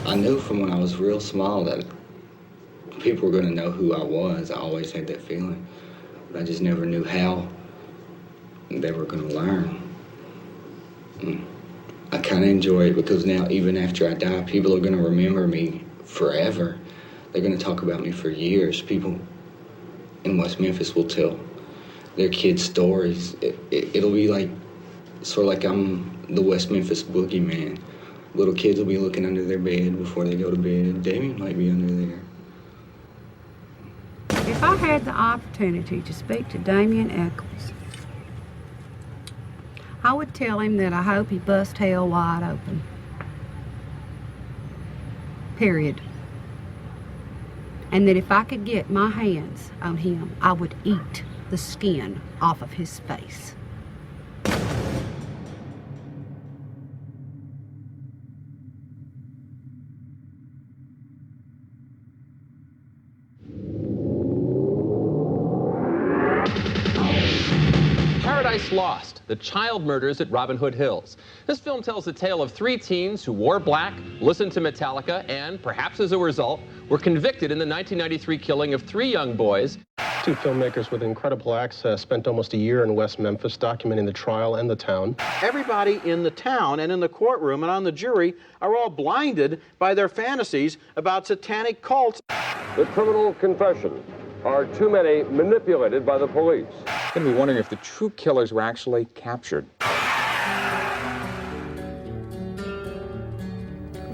I knew from when I was real small that people were going to know who I was. I always had that feeling. But I just never knew how they were going to learn. I kind of enjoy it because now, even after I die, people are going to remember me forever. They're going to talk about me for years. People in West Memphis will tell their kids stories. It'll be like, sort of like I'm the West Memphis boogeyman. Little kids will be looking under their bed before they go to bed. Damien might be under there. If I had the opportunity to speak to Damien Echols, I would tell him that I hope he busts hell wide open. Period. And that if I could get my hands on him, I would eat the skin off of his face. Paradise Lost, the child murders at Robin Hood Hills. This film tells the tale of 3 teens who wore black, listened to Metallica, and, perhaps as a result, were convicted in the 1993 killing of 3 young boys. 2 filmmakers with incredible access spent almost a year in West Memphis documenting the trial and the town. Everybody in the town and in the courtroom and on the jury are all blinded by their fantasies about satanic cults. The criminal confessions are too many manipulated by the police. I'm going to be wondering if the true killers were actually captured.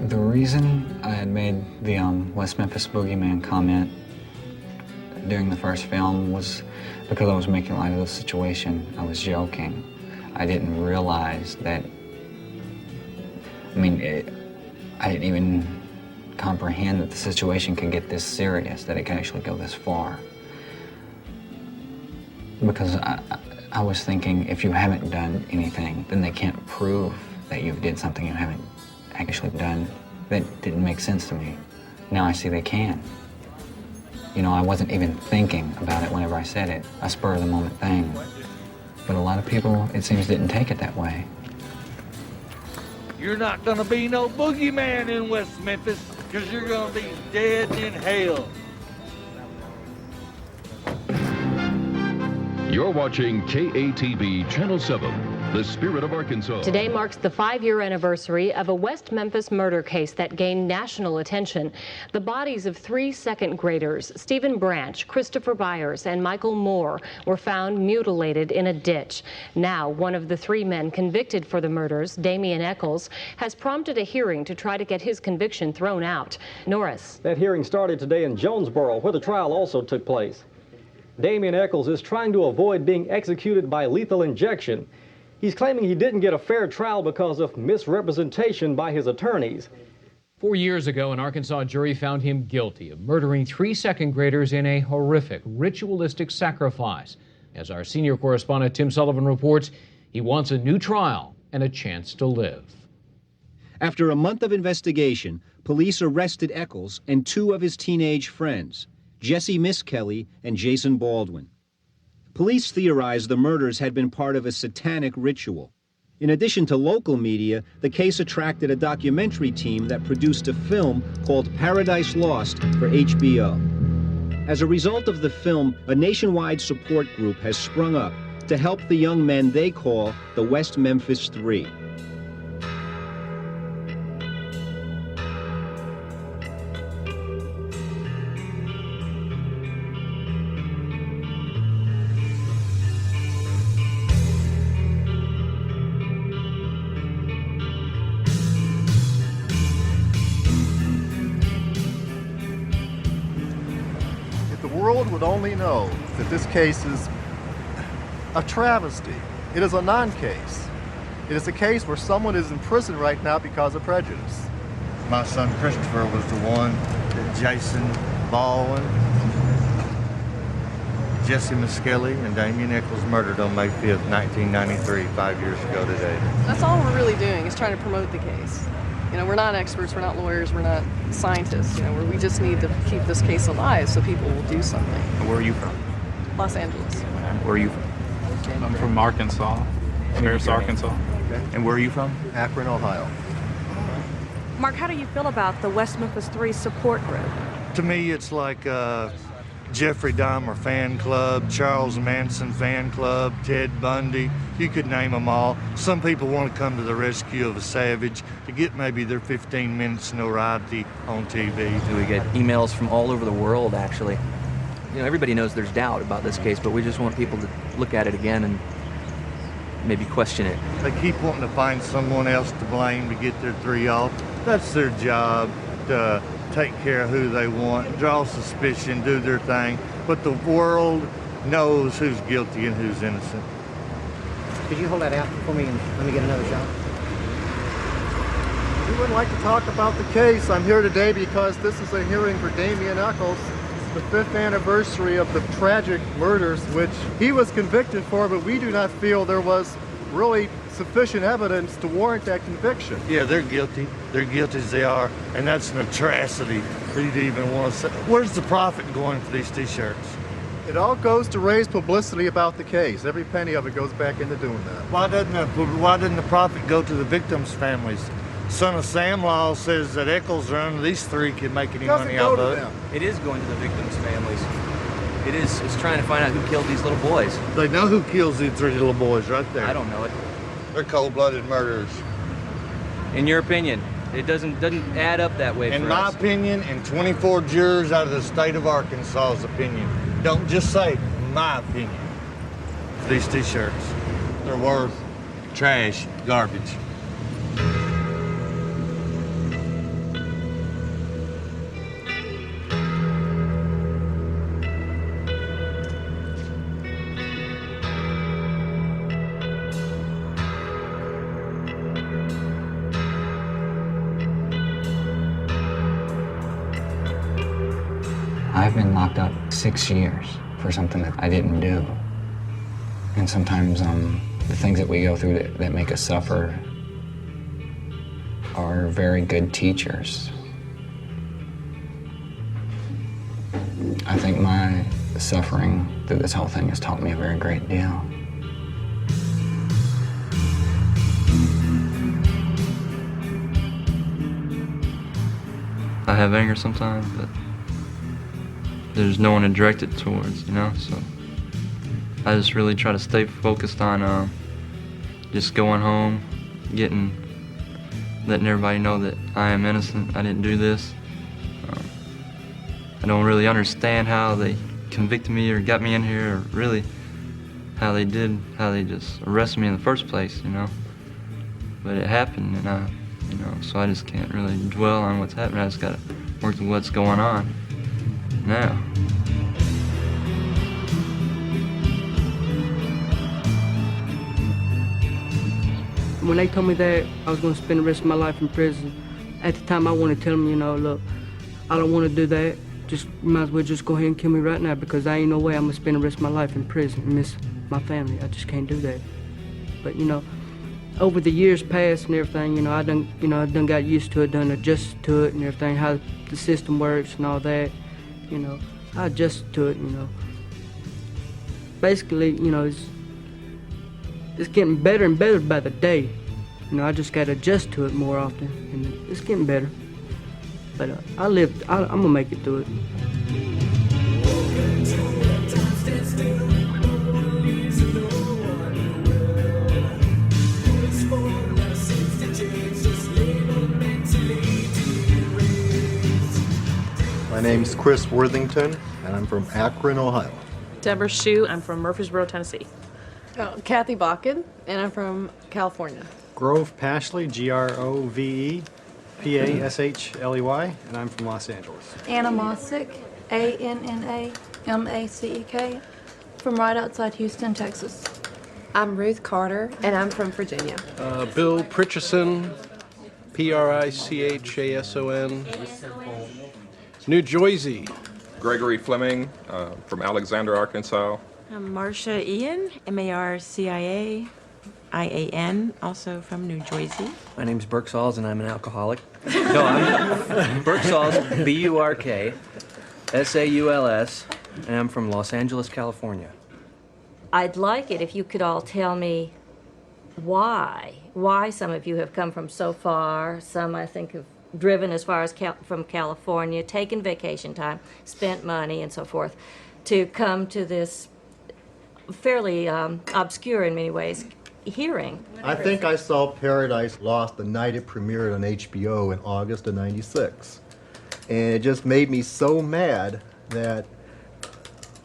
The reason I had made the West Memphis Boogeyman comment during the first film was because I was making light of the situation. I was joking. I didn't realize that, I didn't even comprehend that the situation could get this serious, that it could actually go this far. Because I was thinking, if you haven't done anything, then they can't prove that you did something you haven't actually done. That didn't make sense to me. Now I see they can. You know, I wasn't even thinking about it whenever I said it, a spur-of-the-moment thing. But a lot of people, it seems, didn't take it that way. You're not gonna be no boogeyman in West Memphis, because you're gonna be dead in hell. You're watching KATV Channel 7, the Spirit of Arkansas. Today marks the 5-year anniversary of a West Memphis murder case that gained national attention. The bodies of 3 second graders, Stephen Branch, Christopher Byers, and Michael Moore, were found mutilated in a ditch. Now, one of the 3 men convicted for the murders, Damien Echols, has prompted a hearing to try to get his conviction thrown out. Norris. That hearing started today in Jonesboro, where the trial also took place. Damien Echols is trying to avoid being executed by lethal injection. He's claiming he didn't get a fair trial because of misrepresentation by his attorneys. 4 years ago, an Arkansas jury found him guilty of murdering 3 second graders in a horrific, ritualistic sacrifice. As our senior correspondent Tim Sullivan reports, he wants a new trial and a chance to live. After a month of investigation, police arrested Echols and 2 of his teenage friends, Jessie Misskelley and Jason Baldwin. Police theorized the murders had been part of a satanic ritual. In addition to local media, the case attracted a documentary team that produced a film called Paradise Lost for HBO. As a result of the film, a nationwide support group has sprung up to help the young men they call the West Memphis Three. The world would only know that this case is a travesty. It is a non-case. It is a case where someone is in prison right now because of prejudice. My son Christopher was the one that Jason Baldwin, Jessie Misskelley, and Damien Echols murdered on May 5th, 1993, 5 years ago today. That's all we're really doing is trying to promote the case. You know, we're not experts, we're not lawyers, we're not scientists. You know, we just need to keep this case alive so people will do something. Where are you from? Los Angeles. Where are you from? I'm from Arkansas, Paris, Arkansas. Okay. And where are you from? Akron, Ohio. Mark, how do you feel about the West Memphis Three support group? To me, it's like Jeffrey Dahmer fan club, Charles Manson fan club, Ted Bundy. You could name them all. Some people want to come to the rescue of a savage to get maybe their 15 minutes notoriety on TV. We get emails from all over the world, actually. You know, everybody knows there's doubt about this case, but we just want people to look at it again and maybe question it. They keep wanting to find someone else to blame to get their three off. That's their job, to take care of who they want, draw suspicion, do their thing. But the world knows who's guilty and who's innocent. Could you hold that out for me and let me get another shot? We would like to talk about the case. I'm here today because this is a hearing for Damien Echols, the 5th anniversary of the tragic murders which he was convicted for, but we do not feel there was really sufficient evidence to warrant that conviction. Yeah, they're guilty. They're guilty as they are, and that's an atrocity for you to even want to say. Where's the profit going for these T-shirts? It all goes to raise publicity about the case. Every penny of it goes back into doing that. Why doesn't the profit go to the victims' families? Son of Sam Law says that Echols or none of these three can make any money out of it. It is going to the victims' families. It is. It's trying to find out who killed these little boys. They know who kills these three little boys right there. I don't know it. They're cold-blooded murderers. In your opinion, it doesn't add up that way for us. In my opinion, and 24 jurors out of the state of Arkansas's opinion. Don't just say my opinion. These T-shirts, they're worth trash, garbage. I've been locked up 6 years for something that I didn't do. And sometimes the things that we go through that make us suffer are very good teachers. I think my suffering through this whole thing has taught me a very great deal. I have anger sometimes, but there's no one to direct it towards, you know, so I just really try to stay focused on just going home, letting everybody know that I am innocent, I didn't do this. I don't really understand how they convicted me or got me in here, or really how they just arrested me in the first place, you know. But it happened, and so I just can't really dwell on what's happening. I just gotta work with what's going on now. When they told me that I was going to spend the rest of my life in prison, at the time I wanted to tell them, look, I don't want to do that. Just might as well just go ahead and kill me right now, because I ain't no way I'm going to spend the rest of my life in prison and miss my family. I just can't do that. But, over the years past and everything, I done got used to it, done adjusted to it and everything, how the system works and all that. I adjusted to it, Basically, it's getting better and better by the day. I just got to adjust to it more often, and it's getting better. But I'm gonna make it through it. My name's Chris Worthington, and I'm from Akron, Ohio. Deborah Shue, I'm from Murfreesboro, Tennessee. Kathy Bakken, and I'm from California. Grove Pashley, Grove Pashley, and I'm from Los Angeles. Anna Masick, ANNA-MACEK, from right outside Houston, Texas. I'm Ruth Carter, and I'm from Virginia. Bill Pritchison, Prichason, New Jersey. Gregory Fleming from Alexander, Arkansas. I'm Marcia Ian, MARCIA-IAN, also from New Jersey. My name's Burke Sauls, and I'm an alcoholic. No, I'm Burke Sauls, BURKSAULS, and I'm from Los Angeles, California. I'd like it if you could all tell me why some of you have come from so far. Some, I think, have driven as far as from California, taken vacation time, spent money and so forth, to come to this fairly obscure in many ways hearing. I think I saw Paradise Lost the night it premiered on HBO in August of '96. And it just made me so mad that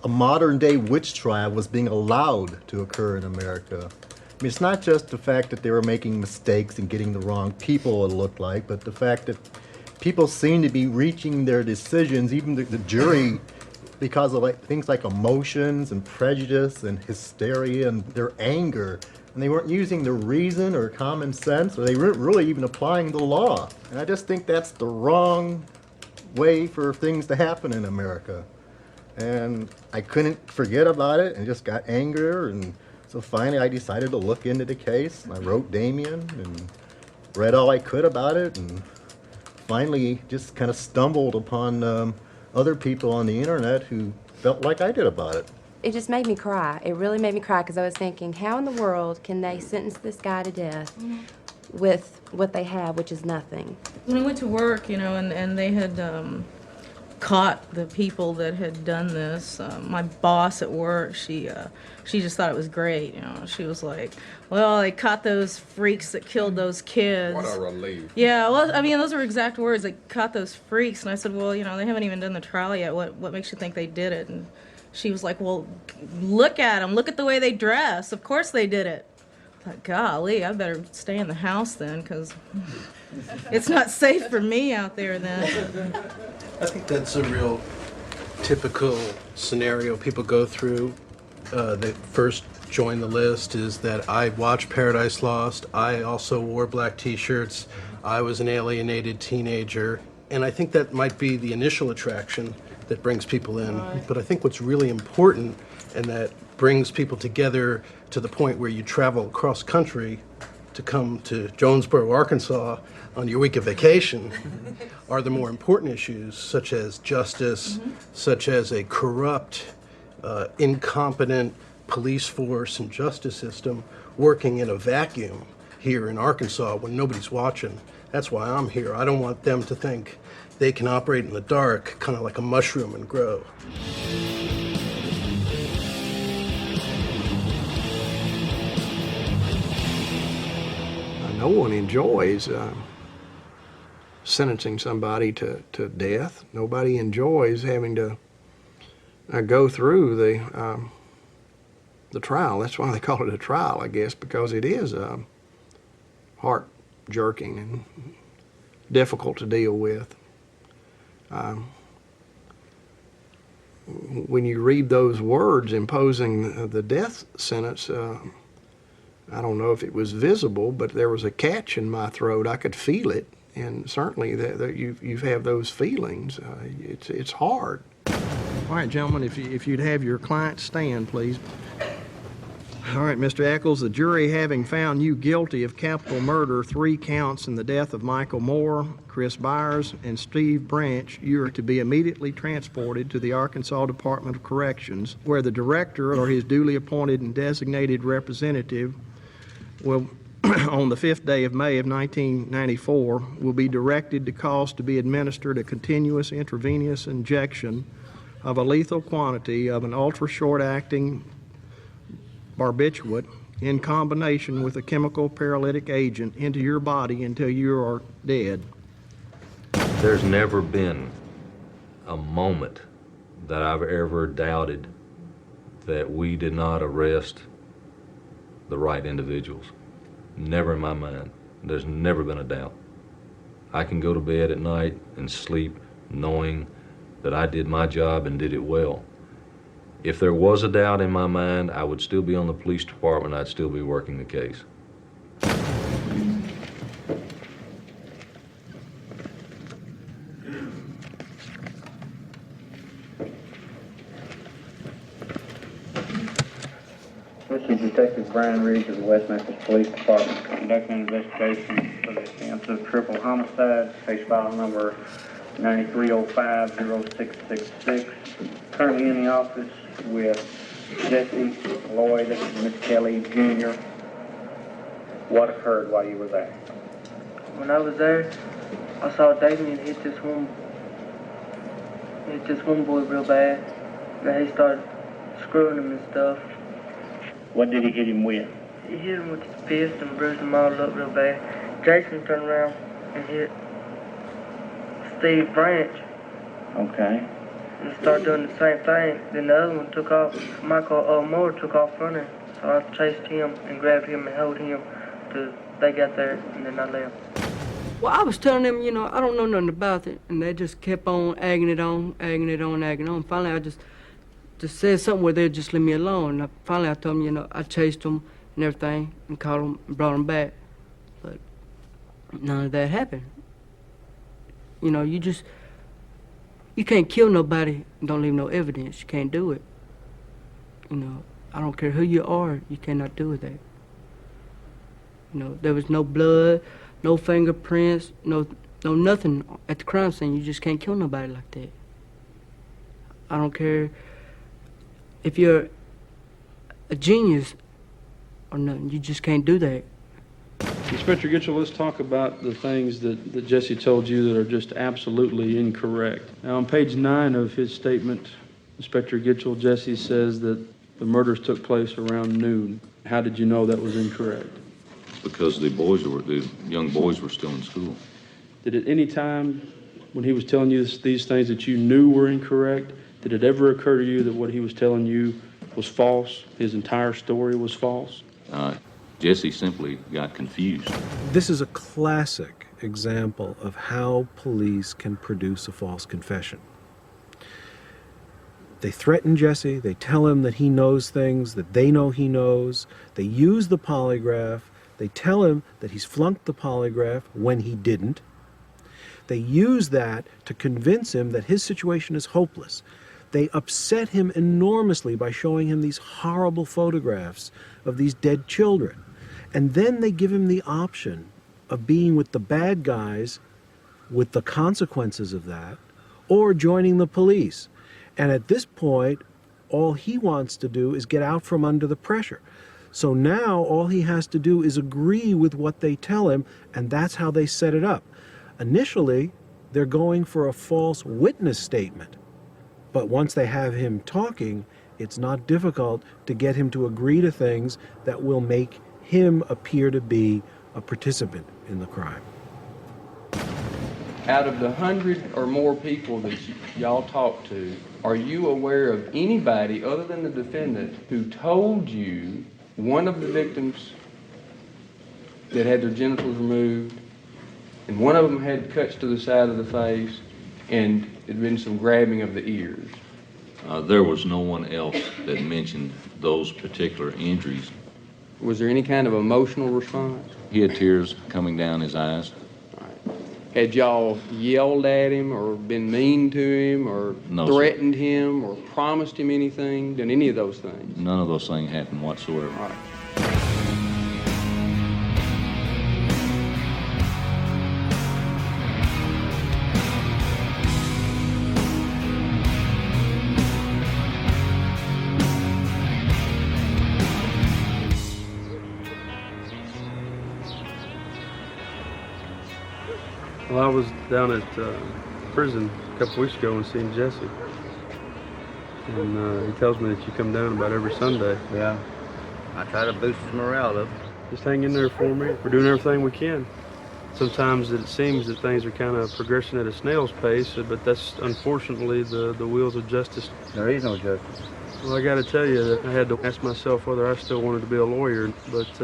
a modern day witch trial was being allowed to occur in America. I mean, it's not just the fact that they were making mistakes and getting the wrong people, it looked like, but the fact that people seem to be reaching their decisions, even the jury, because of things like emotions and prejudice and hysteria and their anger. And they weren't using the reason or common sense, or they weren't really even applying the law. And I just think that's the wrong way for things to happen in America. And I couldn't forget about it and just got angrier. And so finally I decided to look into the case. I wrote Damien and read all I could about it, and finally just kind of stumbled upon other people on the internet who felt like I did about it. It just made me cry. It really made me cry because I was thinking, how in the world can they sentence this guy to death with what they have, which is nothing? When I went to work, you know, and they had caught the people that had done this, my boss at work, she just thought it was great, you know. She was like, well, they caught those freaks that killed those kids. What a relief. Yeah, well, I mean, those were exact words. They caught those freaks. And I said, well, you know, they haven't even done the trial yet. What makes you think they did it? And she was like, well, look at them. Look at the way they dress. Of course they did it. I thought, golly, I better stay in the house then, because it's not safe for me out there then. I think that's a real typical scenario people go through. They first join the list is that I watched Paradise Lost. I also wore black t-shirts. I was an alienated teenager. And I think that might be the initial attraction that brings people in. But I think what's really important and that brings people together to the point where you travel across country to come to Jonesboro, Arkansas on your week of vacation are the more important issues, such as justice, such as a corrupt, incompetent police force and justice system working in a vacuum here in Arkansas when nobody's watching. That's why I'm here. I don't want them to think they can operate in the dark, kind of like a mushroom, and grow. No one enjoys sentencing somebody to death. Nobody enjoys having to go through the trial. That's why they call it a trial, I guess, because it is heart-jerking and difficult to deal with. When you read those words imposing the death sentence, I don't know if it was visible, but there was a catch in my throat. I could feel it, and certainly that you have those feelings. It's hard. All right, gentlemen, if you'd have your client stand, please. All right, Mr. Echols, the jury having found you guilty of capital murder, 3 counts in the death of Michael Moore, Chris Byers, and Steve Branch, you are to be immediately transported to the Arkansas Department of Corrections, where the director or his duly appointed and designated representative will, on the 5th day of May of 1994, will be directed to cause to be administered a continuous intravenous injection of a lethal quantity of an ultra-short-acting barbiturate in combination with a chemical paralytic agent into your body until you are dead. There's never been a moment that I've ever doubted that we did not arrest the right individuals. Never in my mind. There's never been a doubt. I can go to bed at night and sleep knowing that I did my job and did it well. If there was a doubt in my mind, I would still be on the police department. I'd still be working the case. This is Detective Brian Reed of the West Memphis Police Department conducting an investigation for the offense of triple homicide, case file number 9305-0666. Currently in the office with Jessie Misskelley Jr. What occurred while you were there? When I was there, I saw Damien hit this one boy real bad. And he started screwing him and stuff. What did he hit him with? He hit him with his fist and bruised him all up real bad. Jason turned around and hit Steve Branch. Okay. And started doing the same thing. Then the other one took off. Michael Moore took off running. So I chased him and grabbed him and held him till they got there, and then I left. Well, I was telling them, you know, I don't know nothing about it, and they just kept on egging it on. Finally, I just said something where they'd just leave me alone. Finally, I told them, you know, I chased them and everything and caught them and brought them back. But none of that happened. You know, you can't kill nobody and don't leave no evidence. You can't do it. You know, I don't care who you are, you cannot do that. You know, there was no blood, no fingerprints, no nothing at the crime scene. You just can't kill nobody like that. I don't care if you're a genius or nothing. You just can't do that. Inspector Gitchell, let's talk about the things that Jessie told you that are just absolutely incorrect. Now, on page 9 of his statement, Inspector Gitchell, Jessie says that the murders took place around noon. How did you know that was incorrect? Because the young boys were still in school. Did at any time when he was telling you these things that you knew were incorrect, did it ever occur to you that what he was telling you was false? His entire story was false? Jessie simply got confused. This is a classic example of how police can produce a false confession. They threaten Jessie, they tell him that he knows things that they know he knows, they use the polygraph, they tell him that he's flunked the polygraph when he didn't. They use that to convince him that his situation is hopeless. They upset him enormously by showing him these horrible photographs of these dead children. And then they give him the option of being with the bad guys with the consequences of that, or joining the police. And at this point, all he wants to do is get out from under the pressure. So now all he has to do is agree with what they tell him, and that's how they set it up. Initially, they're going for a false witness statement. But once they have him talking, it's not difficult to get him to agree to things that will make him appear to be a participant in the crime. Out of the 100 or more people that y'all talked to, are you aware of anybody other than the defendant who told you one of the victims that had their genitals removed, and one of them had cuts to the side of the face, and there'd been some grabbing of the ears? There was no one else that mentioned those particular injuries. Was there any kind of emotional response? He had tears coming down his eyes. Had y'all yelled at him or been mean to him or threatened him or promised him anything, done any of those things? None of those things happened whatsoever. All right. Well, I was down at prison a couple weeks ago and seen Jessie. And he tells me that you come down about every Sunday. Yeah. I try to boost his morale up. Just hang in there for me. We're doing everything we can. Sometimes it seems that things are kind of progressing at a snail's pace, but that's unfortunately the wheels of justice. There is no justice. Well, I got to tell you that I had to ask myself whether I still wanted to be a lawyer, but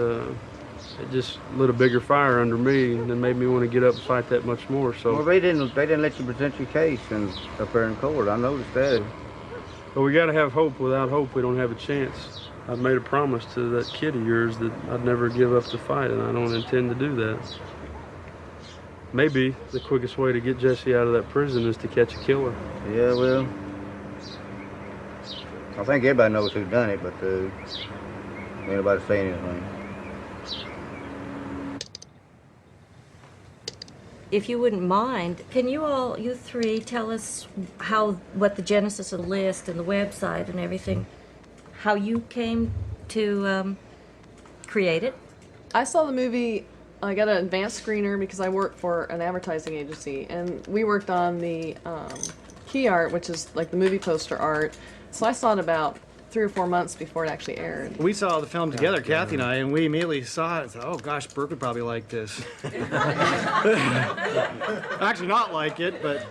it just lit a bigger fire under me and made me want to get up and fight that much more. So. Well, they didn't let you present your case up there in court. I noticed that. But we got to have hope. Without hope, we don't have a chance. I've made a promise to that kid of yours that I'd never give up the fight, and I don't intend to do that. Maybe the quickest way to get Jessie out of that prison is to catch a killer. Yeah, well, I think everybody knows who done it, but ain't nobody saying anything. If you wouldn't mind, can you three, tell us what the genesis of the list and the website and everything, how you came to create it? I saw the movie I got an advanced screener because I work for an advertising agency, and we worked on the key art, which is like the movie poster art. So I saw it about 3 or 4 months before it actually aired. We saw the film together, Kathy and I, and we immediately saw it and thought, oh gosh, Burke would probably like this. Actually not like it, but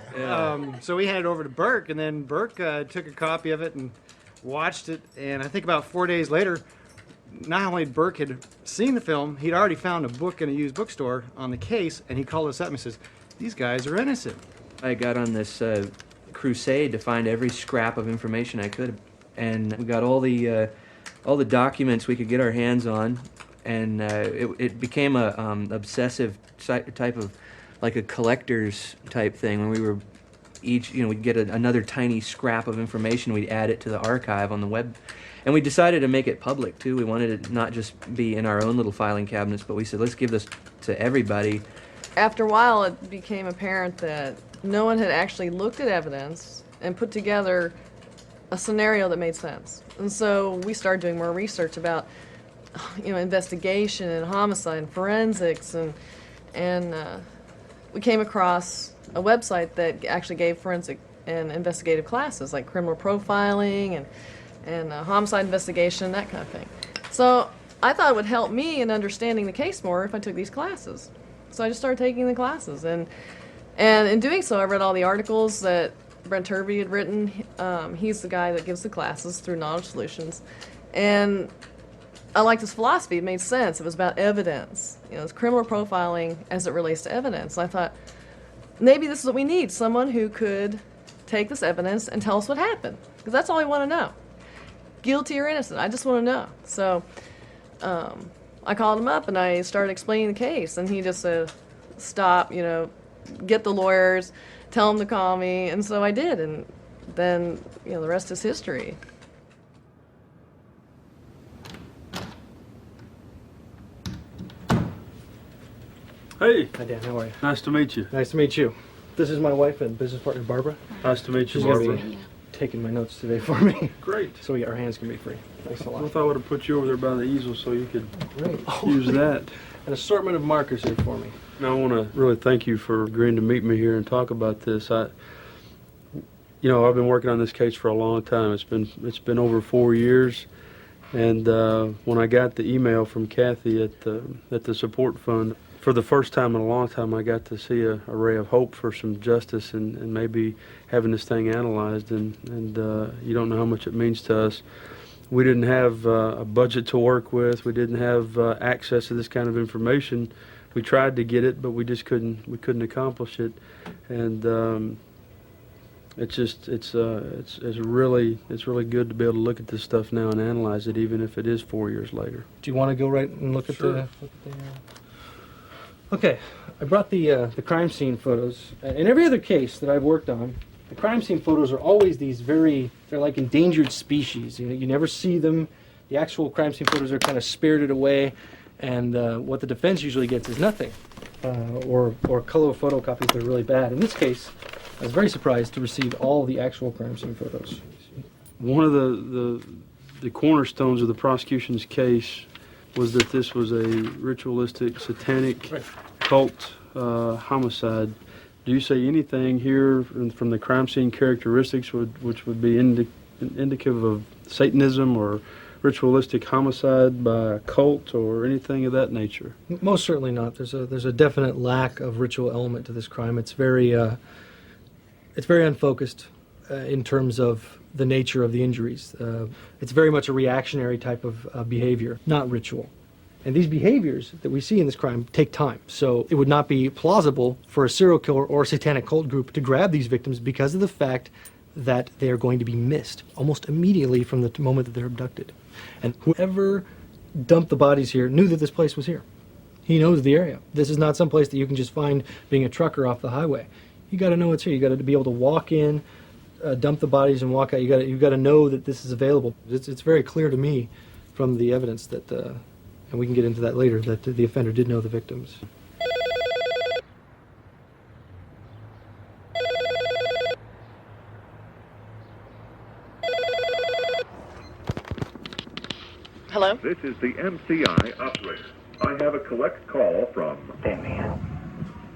so we handed it over to Burke, and then Burke took a copy of it and watched it, and I think about 4 days later, not only Burke had seen the film, he'd already found a book in a used bookstore on the case, and he called us up and says, these guys are innocent. I got on this crusade to find every scrap of information I could, and we got all the documents we could get our hands on, and it became a obsessive type of, like a collector's type thing, when we were each, we'd get another tiny scrap of information, we'd add it to the archive on the web. And we decided to make it public, too. We wanted it not just be in our own little filing cabinets, but we said, let's give this to everybody. After a while, it became apparent that no one had actually looked at evidence and put together a scenario that made sense. And so we started doing more research about, investigation and homicide and forensics, and we came across a website that actually gave forensic and investigative classes, like criminal profiling and homicide investigation, that kind of thing. So I thought it would help me in understanding the case more if I took these classes. So I just started taking the classes, and in doing so, I read all the articles that Brent Turvey had written. He's the guy that gives the classes through Knowledge Solutions, and I liked his philosophy. It made sense. It was about evidence. It's criminal profiling as it relates to evidence. And I thought, maybe this is what we need, someone who could take this evidence and tell us what happened, because that's all we want to know. Guilty or innocent, I just want to know. So I called him up and I started explaining the case, and he just said, stop, get the lawyers, tell them to call me. And so I did, and then the rest is history. Hey. Hi, Dan. How are you? Nice to meet you. Nice to meet you. This is my wife and business partner, Barbara. Nice to meet you, She's gonna Barbara. be taking my notes today for me. Great. So our hands can be free. Thanks a lot. I thought I would have put you over there by the easel so you could use that. An assortment of markers here for me. Now, I want to really thank you for agreeing to meet me here and talk about this. I've been working on this case for a long time. It's been over 4 years, and when I got the email from Kathy at the support fund, for the first time in a long time, I got to see a ray of hope for some justice and maybe having this thing analyzed. And you don't know how much it means to us. We didn't have a budget to work with. We didn't have access to this kind of information. We tried to get it, but we just couldn't. We couldn't accomplish it. And it's really good to be able to look at this stuff now and analyze it, even if it is 4 years later. Do you want to go right and look at Sure. the? Okay, I brought the crime scene photos. In every other case that I've worked on, the crime scene photos are always they're like endangered species. You never see them. The actual crime scene photos are kind of spirited away, and what the defense usually gets is nothing, or color photocopies that are really bad. In this case, I was very surprised to receive all the actual crime scene photos. One of the cornerstones of the prosecution's case was that this was a ritualistic, satanic, cult homicide. Do you say anything here from the crime scene characteristics which would be indicative of Satanism or ritualistic homicide by a cult or anything of that nature? Most certainly not. There's a definite lack of ritual element to this crime. It's very unfocused in terms of the nature of the injuries. It's very much a reactionary type of behavior, not ritual. And these behaviors that we see in this crime take time. So it would not be plausible for a serial killer or a satanic cult group to grab these victims because of the fact that they are going to be missed almost immediately from the moment that they're abducted. And whoever dumped the bodies here knew that this place was here. He knows the area. This is not some place that you can just find being a trucker off the highway. You got to know it's here. You got to be able to walk in, dump the bodies, and walk out. You got to know that this is available. It's very clear to me from the evidence that, and we can get into that later, that the offender did know the victims. Hello? This is the MCI operator. I have a collect call from Damien,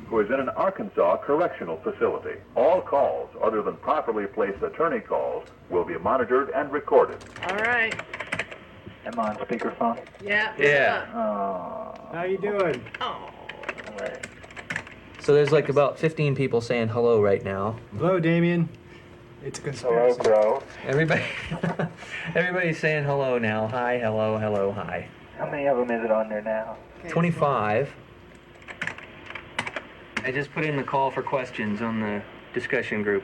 who is in an Arkansas correctional facility. All calls other than properly placed attorney calls will be monitored and recorded. All right. Am I on speakerphone? Yeah. Yeah. How you doing? Oh. All right. So there's like about 15 people saying hello right now. Hello, Damien. It's a conspiracy. Hello, bro. Everybody, everybody's saying hello now. Hi, hello, hello, hi. How many of them is it on there now? 25. I just put in the call for questions on the discussion group.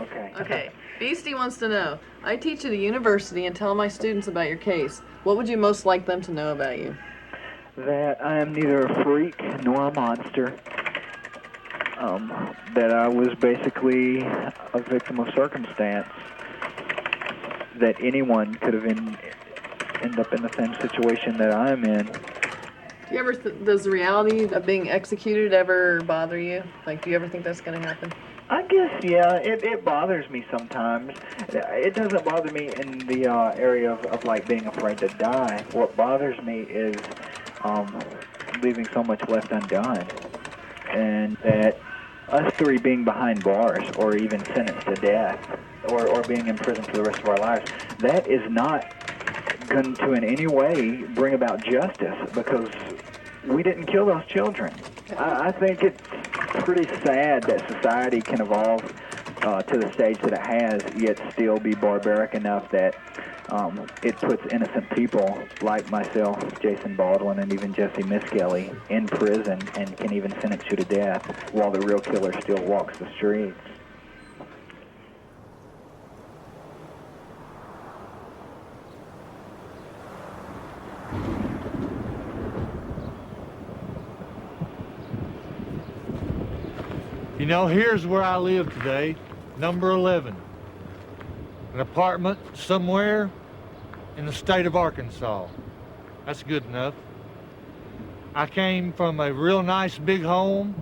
Okay. Okay. Beastie wants to know, I teach at a university and tell my students about your case. What would you most like them to know about you? That I am neither a freak nor a monster. That I was basically a victim of circumstance. That anyone could have end up in the same situation that I am in. Do you ever does the reality of being executed ever bother you? Like, do you ever think that's going to happen? I guess, yeah, it bothers me sometimes. It doesn't bother me in the area of like being afraid to die. What bothers me is leaving so much left undone. And that us three being behind bars or even sentenced to death or being in prison for the rest of our lives, that is not going to in any way bring about justice because we didn't kill those children. I think it's pretty sad that society can evolve to the stage that it has, yet still be barbaric enough that it puts innocent people like myself, Jason Baldwin, and even Jessie Misskelley in prison and can even sentence you to death while the real killer still walks the streets. You know, here's where I live today, number 11. An apartment somewhere in the state of Arkansas. That's good enough. I came from a real nice big home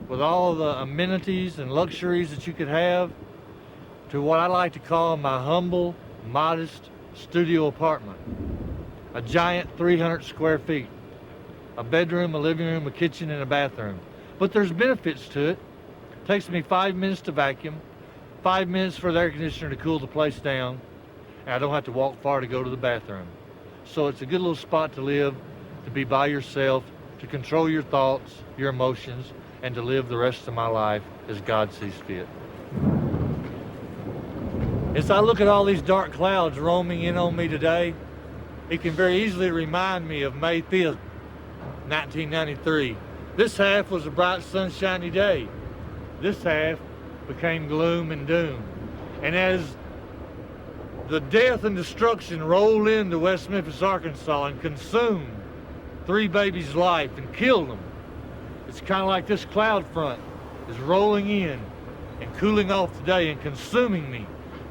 with all the amenities and luxuries that you could have to what I like to call my humble, modest studio apartment. A giant 300 square feet. A bedroom, a living room, a kitchen, and a bathroom. But there's benefits to it. It takes me 5 minutes to vacuum, 5 minutes for the air conditioner to cool the place down, and I don't have to walk far to go to the bathroom. So it's a good little spot to live, to be by yourself, to control your thoughts, your emotions, and to live the rest of my life as God sees fit. As I look at all these dark clouds roaming in on me today, it can very easily remind me of May 5th, 1993. This half was a bright, sunshiny day. This half became gloom and doom. And as the death and destruction rolled into West Memphis, Arkansas and consumed 3 babies' life and killed them, it's kind of like this cloud front is rolling in and cooling off today and consuming me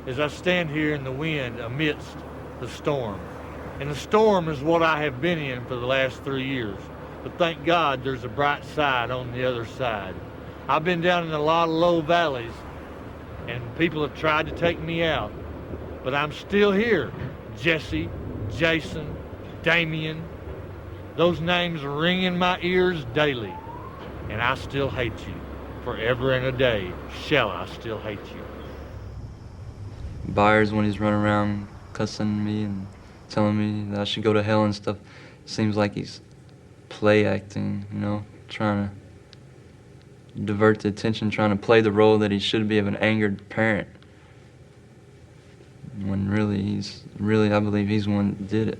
as I stand here in the wind amidst the storm. And the storm is what I have been in for the last 3 years. But thank God there's a bright side on the other side. I've been down in a lot of low valleys, and people have tried to take me out. But I'm still here. Jessie, Jason, Damien. Those names ring in my ears daily. And I still hate you. Forever and a day shall I still hate you. Byers, when he's running around cussing me and telling me that I should go to hell and stuff, seems like he's play acting, you know, trying to divert the attention, trying to play the role that he should be of an angered parent. When really, I believe he's the one that did it.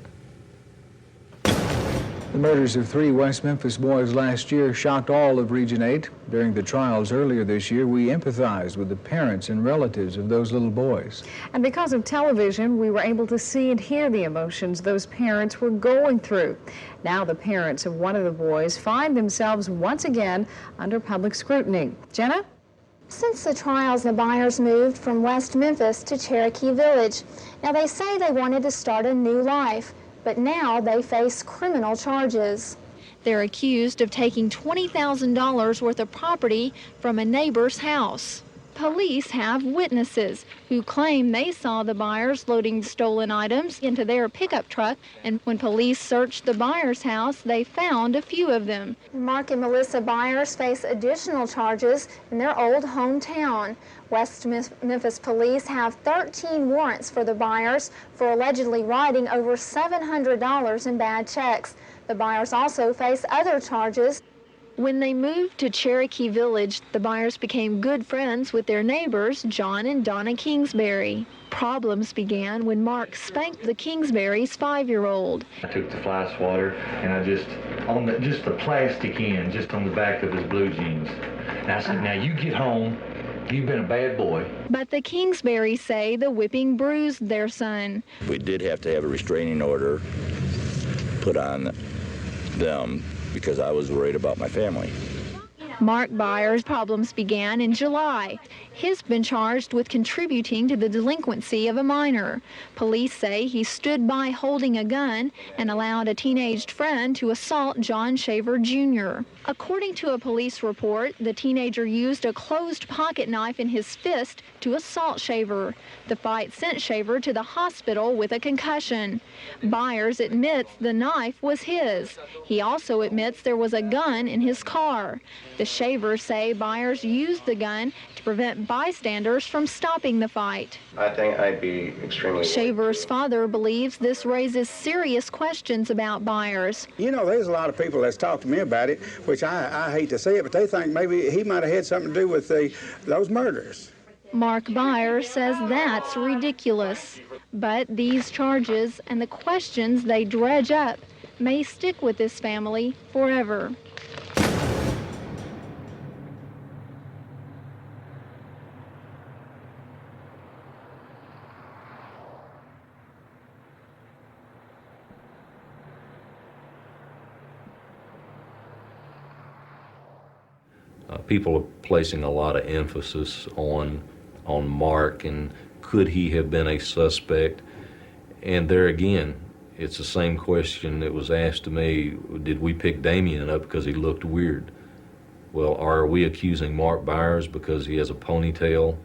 The murders of 3 West Memphis boys last year shocked all of Region 8. During the trials earlier this year, we empathized with the parents and relatives of those little boys. And because of television, we were able to see and hear the emotions those parents were going through. Now the parents of one of the boys find themselves once again under public scrutiny. Jenna? Since the trials, the Byers moved from West Memphis to Cherokee Village. Now they say they wanted to start a new life, but now they face criminal charges. They're accused of taking $20,000 worth of property from a neighbor's house. Police have witnesses who claim they saw the Byers loading stolen items into their pickup truck, and when police searched the Byers house, they found a few of them. Mark and Melissa Byers face additional charges in their old hometown. West Memphis police have 13 warrants for the Byers for allegedly writing over $700 in bad checks. The Byers also face other charges. When they moved to Cherokee Village, the Byers became good friends with their neighbors, John and Donna Kingsbury. Problems began when Mark spanked the Kingsbury's 5-year-old. I took the fly swatter and I just, on the plastic end, just on the back of his blue jeans. And I said, now you get home, you've been a bad boy. But the Kingsburys say the whipping bruised their son. We did have to have a restraining order put on them because I was worried about my family. Mark Byers' problems began in July. He's been charged with contributing to the delinquency of a minor. Police say he stood by holding a gun and allowed a teenaged friend to assault John Shaver Jr. According to a police report, the teenager used a closed pocket knife in his fist to assault Shaver. The fight sent Shaver to the hospital with a concussion. Byers admits the knife was his. He also admits there was a gun in his car. The Shavers say Byers used the gun to prevent bystanders from stopping the fight. I think I'd be extremely... Shaver's father believes this raises serious questions about Byers. You know, there's a lot of people that's talked to me about it, which I hate to say it, but they think maybe he might have had something to do with those murders. Mark Byers says that's ridiculous. But these charges and the questions they dredge up may stick with this family forever. People are placing a lot of emphasis on Mark and could he have been a suspect? And there again, it's the same question that was asked to me, did we pick Damien up because he looked weird? Well, are we accusing Mark Byers because he has a ponytail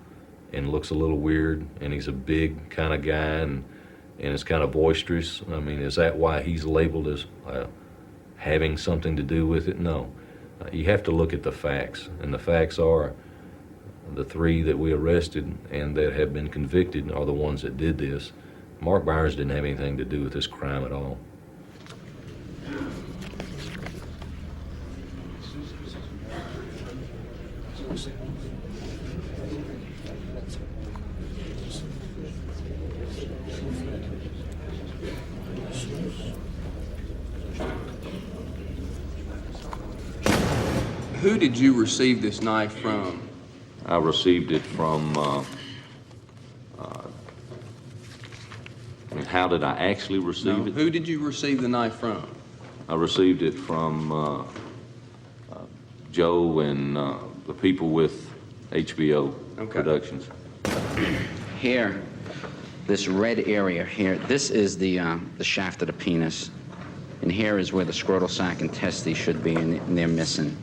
and looks a little weird and he's a big kind of guy and is kind of boisterous? I mean, is that why he's labeled as having something to do with it? No. You have to look at the facts, and the facts are the 3 that we arrested and that have been convicted are the ones that did this. Mark Byers didn't have anything to do with this crime at all. Who did you receive this knife from? I received it from, how did I actually receive it? Who did you receive the knife from? I received it from Joe and the people with HBO Productions. Here, this red area here, this is the shaft of the penis. And here is where the scrotal sac and testes should be, and they're missing.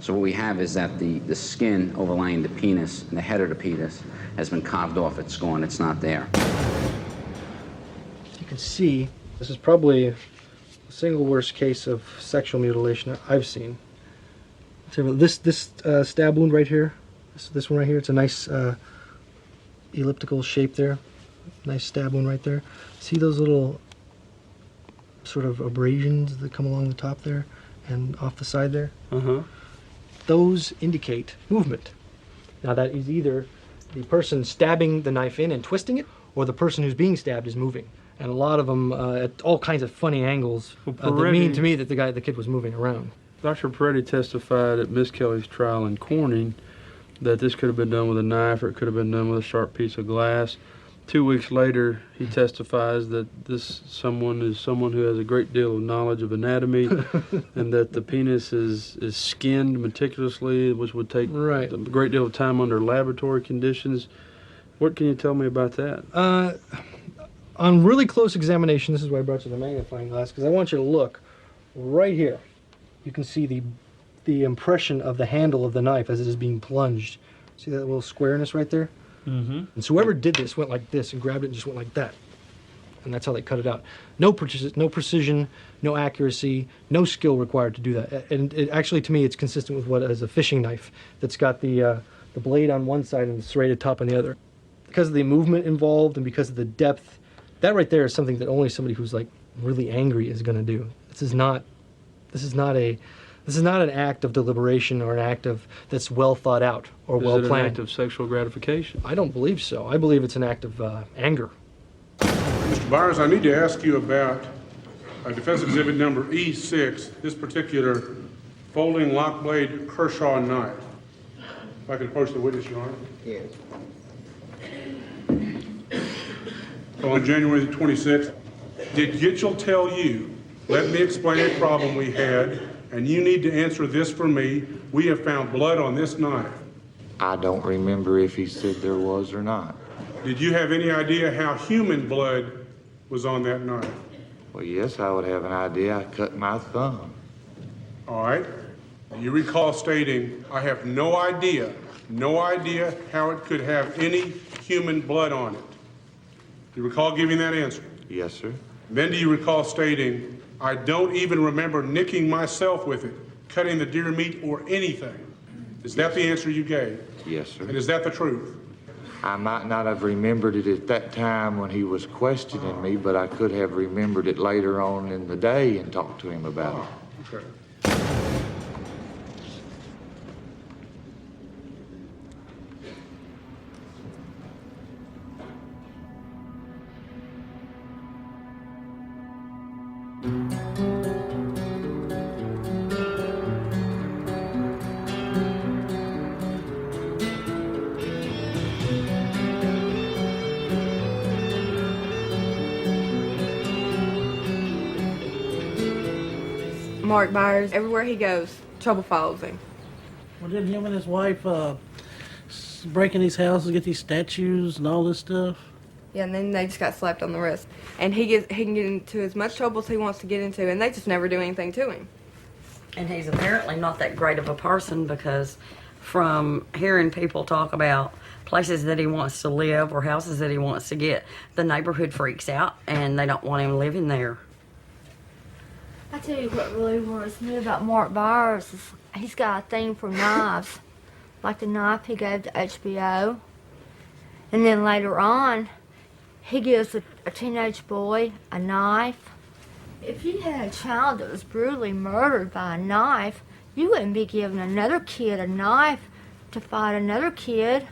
So what we have is that the skin overlying the penis and the head of the penis has been carved off. It's gone. It's not there. You can see this is probably the single worst case of sexual mutilation I've seen. This stab wound right here, this one right here, it's a nice elliptical shape there. Nice stab wound right there. See those little sort of abrasions that come along the top there and off the side there? Uh-huh. Those indicate movement. Now that is either the person stabbing the knife in and twisting it, or the person who's being stabbed is moving. And a lot of them at all kinds of funny angles that mean to me that the kid was moving around. Dr. Peretti testified at Misskelley's trial in Corning that this could have been done with a knife or it could have been done with a sharp piece of glass. 2 weeks later, he testifies that this someone is someone who has a great deal of knowledge of anatomy and that the penis is skinned meticulously, which would take a great deal of time under laboratory conditions. What can you tell me about that? On really close examination, this is why I brought you the magnifying glass, because I want you to look right here. You can see the impression of the handle of the knife as it is being plunged See that little squareness right there? Mm-hmm. And so whoever did this went like this and grabbed it and just went like that. And that's how they cut it out. No precision, no accuracy, no skill required to do that. And it, actually, to me, it's consistent with what is a fishing knife that's got the blade on one side and the serrated top on the other. Because of the movement involved and because of the depth, that right there is something that only somebody who's like really angry is going to do. This is not an act of deliberation or an act of that's well thought out or well Is it planned. an act of sexual gratification? I don't believe so. I believe it's an act of anger. Mr. Byers, I need to ask you about Defense Exhibit number E6, this particular folding lock blade Kershaw knife. If I could approach the witness, Your Honor. Yes. On January the 26th, did Gitchell tell you, let me explain a problem we had, and you need to answer this for me, we have found blood on this knife? I don't remember if he said there was or not. Did you have any idea how human blood was on that knife? Well, yes, I would have an idea. I cut my thumb. All right. You recall stating, I have no idea how it could have any human blood on it. Do you recall giving that answer? Yes, sir. Then do you recall stating, I don't even remember nicking myself with it, cutting the deer meat or anything? Is that the answer you gave? Yes, sir. And is that the truth? I might not have remembered it at that time when he was questioning me, but I could have remembered it later on in the day and talked to him about it. Okay. Mark Byers, everywhere he goes, trouble follows him. Well, didn't him and his wife break in these houses, get these statues and all this stuff? Yeah, and then they just got slapped on the wrist. And he can get into as much trouble as he wants to get into, and they just never do anything to him. And he's apparently not that great of a person, because from hearing people talk about places that he wants to live or houses that he wants to get, the neighborhood freaks out and they don't want him living there. I tell you what really worries me about Mark Byers is he's got a thing for knives, like the knife he gave to HBO. And then later on, he gives a teenage boy a knife. If you had a child that was brutally murdered by a knife, you wouldn't be giving another kid a knife to fight another kid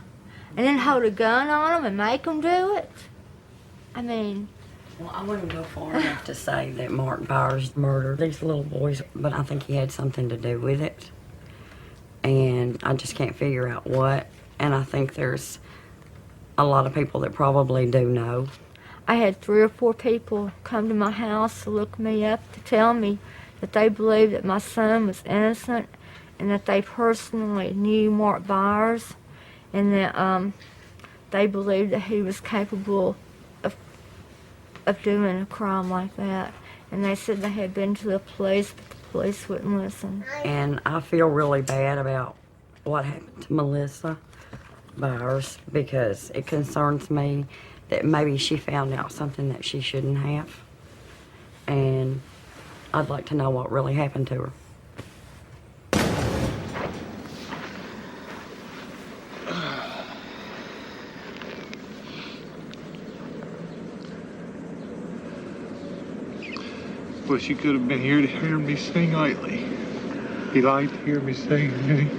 and then hold a gun on them and make them do it. I mean... Well, I wouldn't go far enough to say that Mark Byers murdered these little boys, but I think he had something to do with it. And I just can't figure out what. And I think there's a lot of people that probably do know. I had 3 or 4 people come to my house to look me up to tell me that they believed that my son was innocent and that they personally knew Mark Byers and that they believed that he was capable of doing a crime like that. And they said they had been to the police, but the police wouldn't listen. And I feel really bad about what happened to Melissa Byers, because it concerns me that maybe she found out something that she shouldn't have. And I'd like to know what really happened to her. Wish you could have been here to hear me sing lately. He liked to hear me sing, didn't he?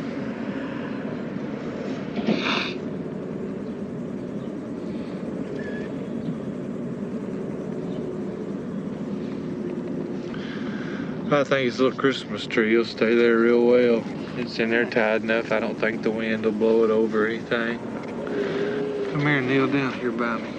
I think his little Christmas tree will stay there real well. It's in there tight enough. I don't think the wind will blow it over or anything. Come here and kneel down here by me.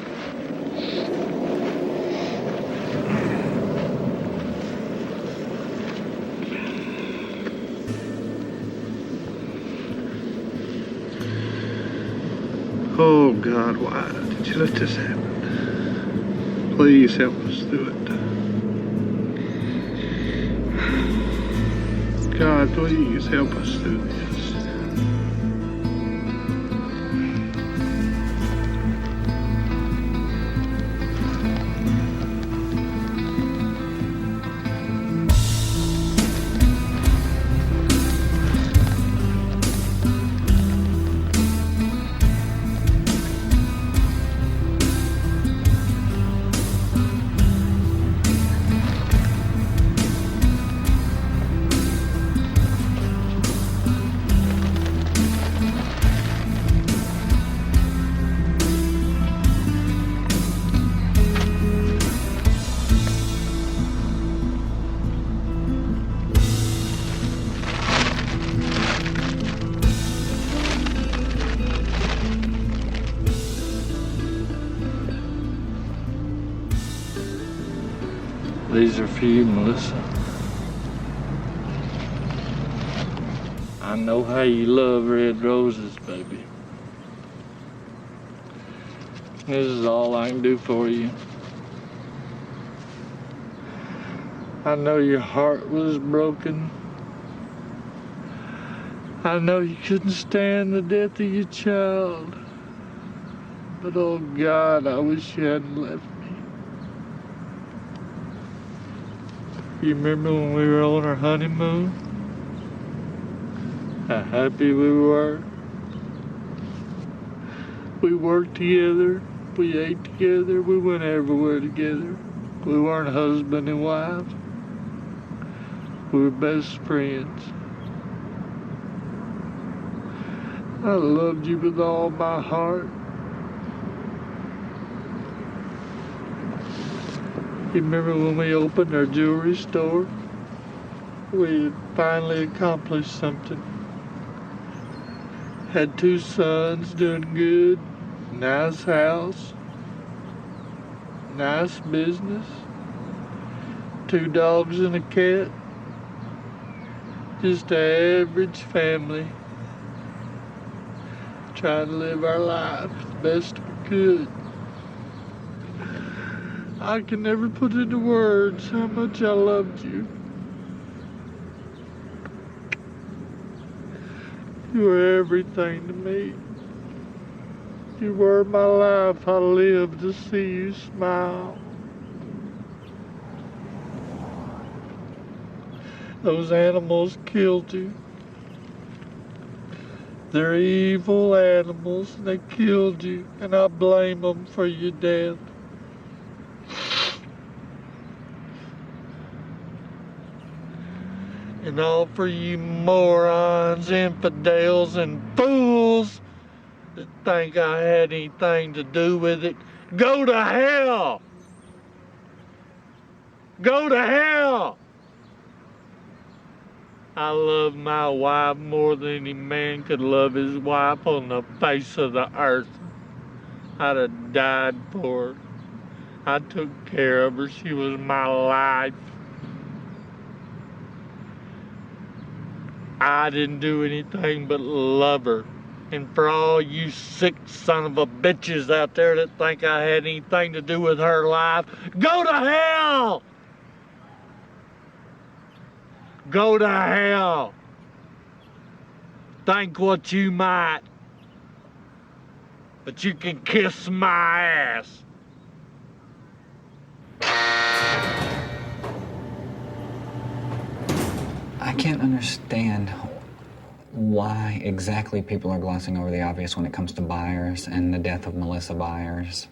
Oh, God, why did you let this happen? Please help us through it. God, please help us through this. These are for you, Melissa. I know how you love red roses, baby. This is all I can do for you. I know your heart was broken. I know you couldn't stand the death of your child. But oh God, I wish you hadn't left me. You remember when we were on our honeymoon? How happy we were. We worked together, we ate together, we went everywhere together. We weren't husband and wife. We were best friends. I loved you with all my heart. You remember when we opened our jewelry store? We had finally accomplished something. Had 2 sons doing good, nice house, nice business, 2 dogs and a cat. Just an average family. Trying to live our life the best we could. I can never put into words how much I loved you. You were everything to me. You were my life. I lived to see you smile. Those animals killed you. They're evil animals, and they killed you, and I blame them for your death. And all for you morons, infidels, and fools that think I had anything to do with it. Go to hell! Go to hell! I love my wife more than any man could love his wife on the face of the earth. I'd have died for her. I took care of her. She was my life. I didn't do anything but love her. And for all you sick son of a bitches out there that think I had anything to do with her life, go to hell! Go to hell. Think what you might, but you can kiss my ass. I can't understand why exactly people are glossing over the obvious when it comes to Byers and the death of Melissa Byers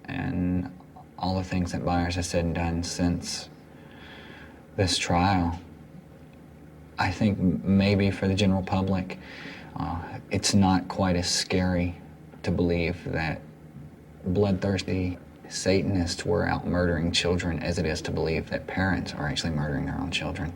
and all the things that Byers has said and done since this trial. I think maybe for the general public, it's not quite as scary to believe that bloodthirsty Satanists were out murdering children as it is to believe that parents are actually murdering their own children.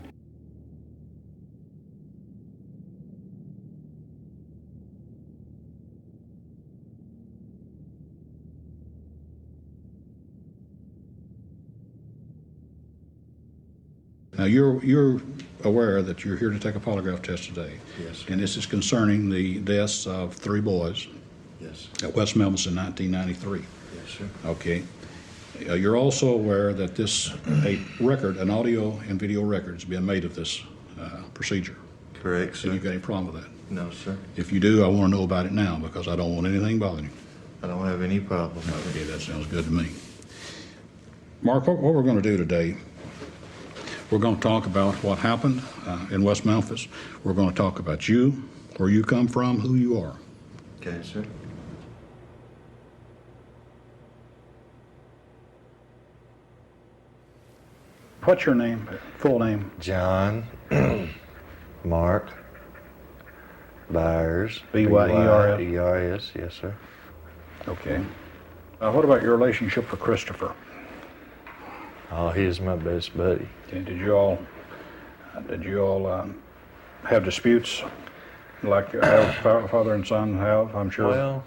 Now, you're aware that you're here to take a polygraph test today. Yes. And this is concerning the deaths of 3 boys. Yes. At West Memphis in 1993. Yes, sir. Okay. You're also aware that an audio and video record is being made of this procedure. Correct, sir. And you got any problem with that? No, sir. If you do, I want to know about it now because I don't want anything bothering you. I don't have any problem. Okay, that sounds good to me. Mark, what we're going to do today, we're going to talk about what happened in West Memphis. We're going to talk about you, where you come from, who you are. Okay, sir. What's your name, full name? John Mark Byers. B-Y-E-R-S? B-Y-E-R-S, yes, sir. Okay. What about your relationship with Christopher? Oh, he's my best buddy. Okay, did you all have disputes like father and son have, I'm sure? Well,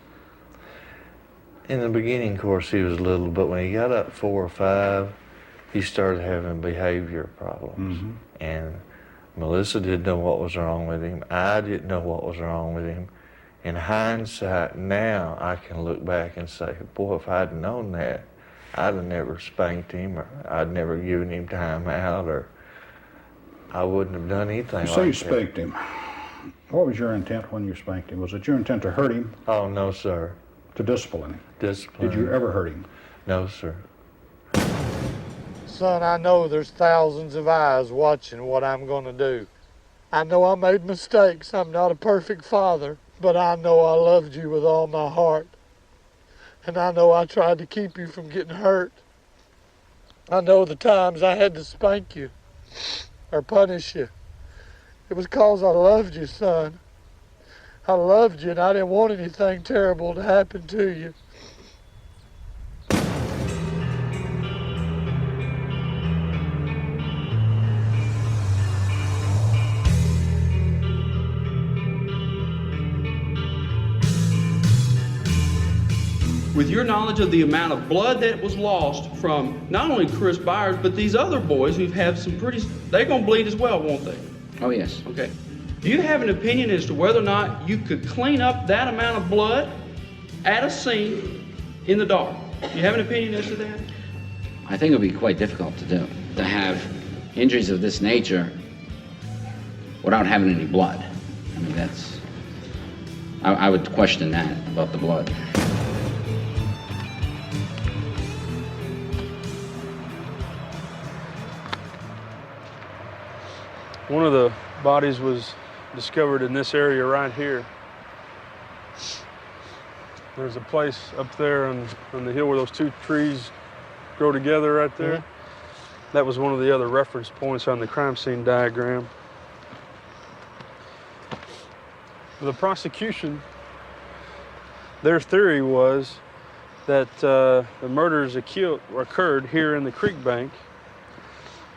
in the beginning, of course, he was little, but when he got up 4 or 5, he started having behavior problems. And Melissa didn't know what was wrong with him. I didn't know what was wrong with him. In hindsight, now I can look back and say, boy, if I'd known that, I'd have never spanked him, or I'd never given him time out, or I wouldn't have done anything like that. So you spanked him. What was your intent when you spanked him? Was it your intent to hurt him? Oh, no, sir. To discipline him? Discipline. Did you ever hurt him? No, sir. Son, I know there's thousands of eyes watching what I'm going to do. I know I made mistakes. I'm not a perfect father, but I know I loved you with all my heart. And I know I tried to keep you from getting hurt. I know the times I had to spank you or punish you. It was 'cause I loved you, son. I loved you, and I didn't want anything terrible to happen to you. With your knowledge of the amount of blood that was lost from not only Chris Byers, but these other boys who've had some they're gonna bleed as well, won't they? Oh, yes. Okay. Do you have an opinion as to whether or not you could clean up that amount of blood at a scene in the dark? Do you have an opinion as to that? I think it would be quite difficult to do, to have injuries of this nature without having any blood. I mean, I would question that about the blood. One of the bodies was discovered in this area right here. There's a place up there on the hill where those two trees grow together right there. That was one of the other reference points on the crime scene diagram. The prosecution, their theory was that the murders occurred here in the creek bank,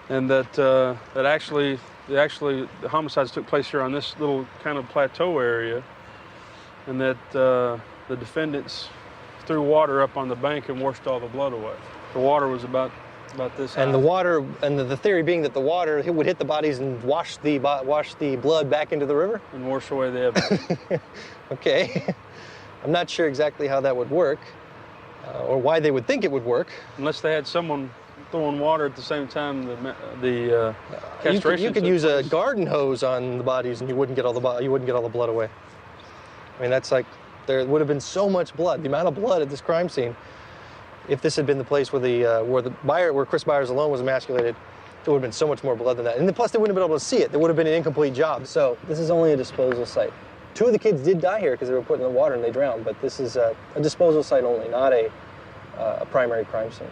and that actually the homicides took place here on this little kind of plateau area, and that the defendants threw water up on the bank and washed all the blood away. The water was about this high. And the water, and the theory being that the water would hit the bodies and wash the blood back into the river? And wash away the evidence. Okay. I'm not sure exactly how that would work, or why they would think it would work. Unless they had someone throwing water at the same time the castration. You could use a garden hose on the bodies, and you wouldn't get all the blood away. I mean, that's like, there would have been so much blood. The amount of blood at this crime scene, if this had been the place where Chris Byers alone was emasculated, there would have been so much more blood than that. And plus, they wouldn't have been able to see it. There would have been an incomplete job. So this is only a disposal site. 2 of the kids did die here because they were put in the water and they drowned. But this is a disposal site only, not a primary crime scene.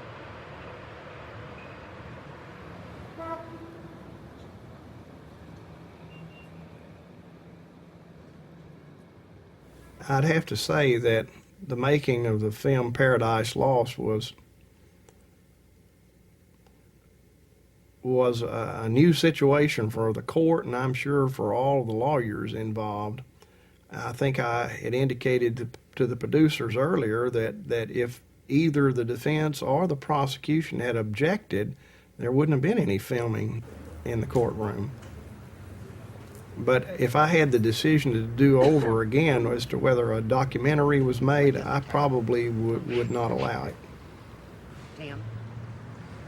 I'd have to say that the making of the film Paradise Lost was a new situation for the court, and I'm sure for all of the lawyers involved. I think I had indicated to the producers earlier that if either the defense or the prosecution had objected, there wouldn't have been any filming in the courtroom. But if I had the decision to do over again as to whether a documentary was made, I probably would not allow it. Damn.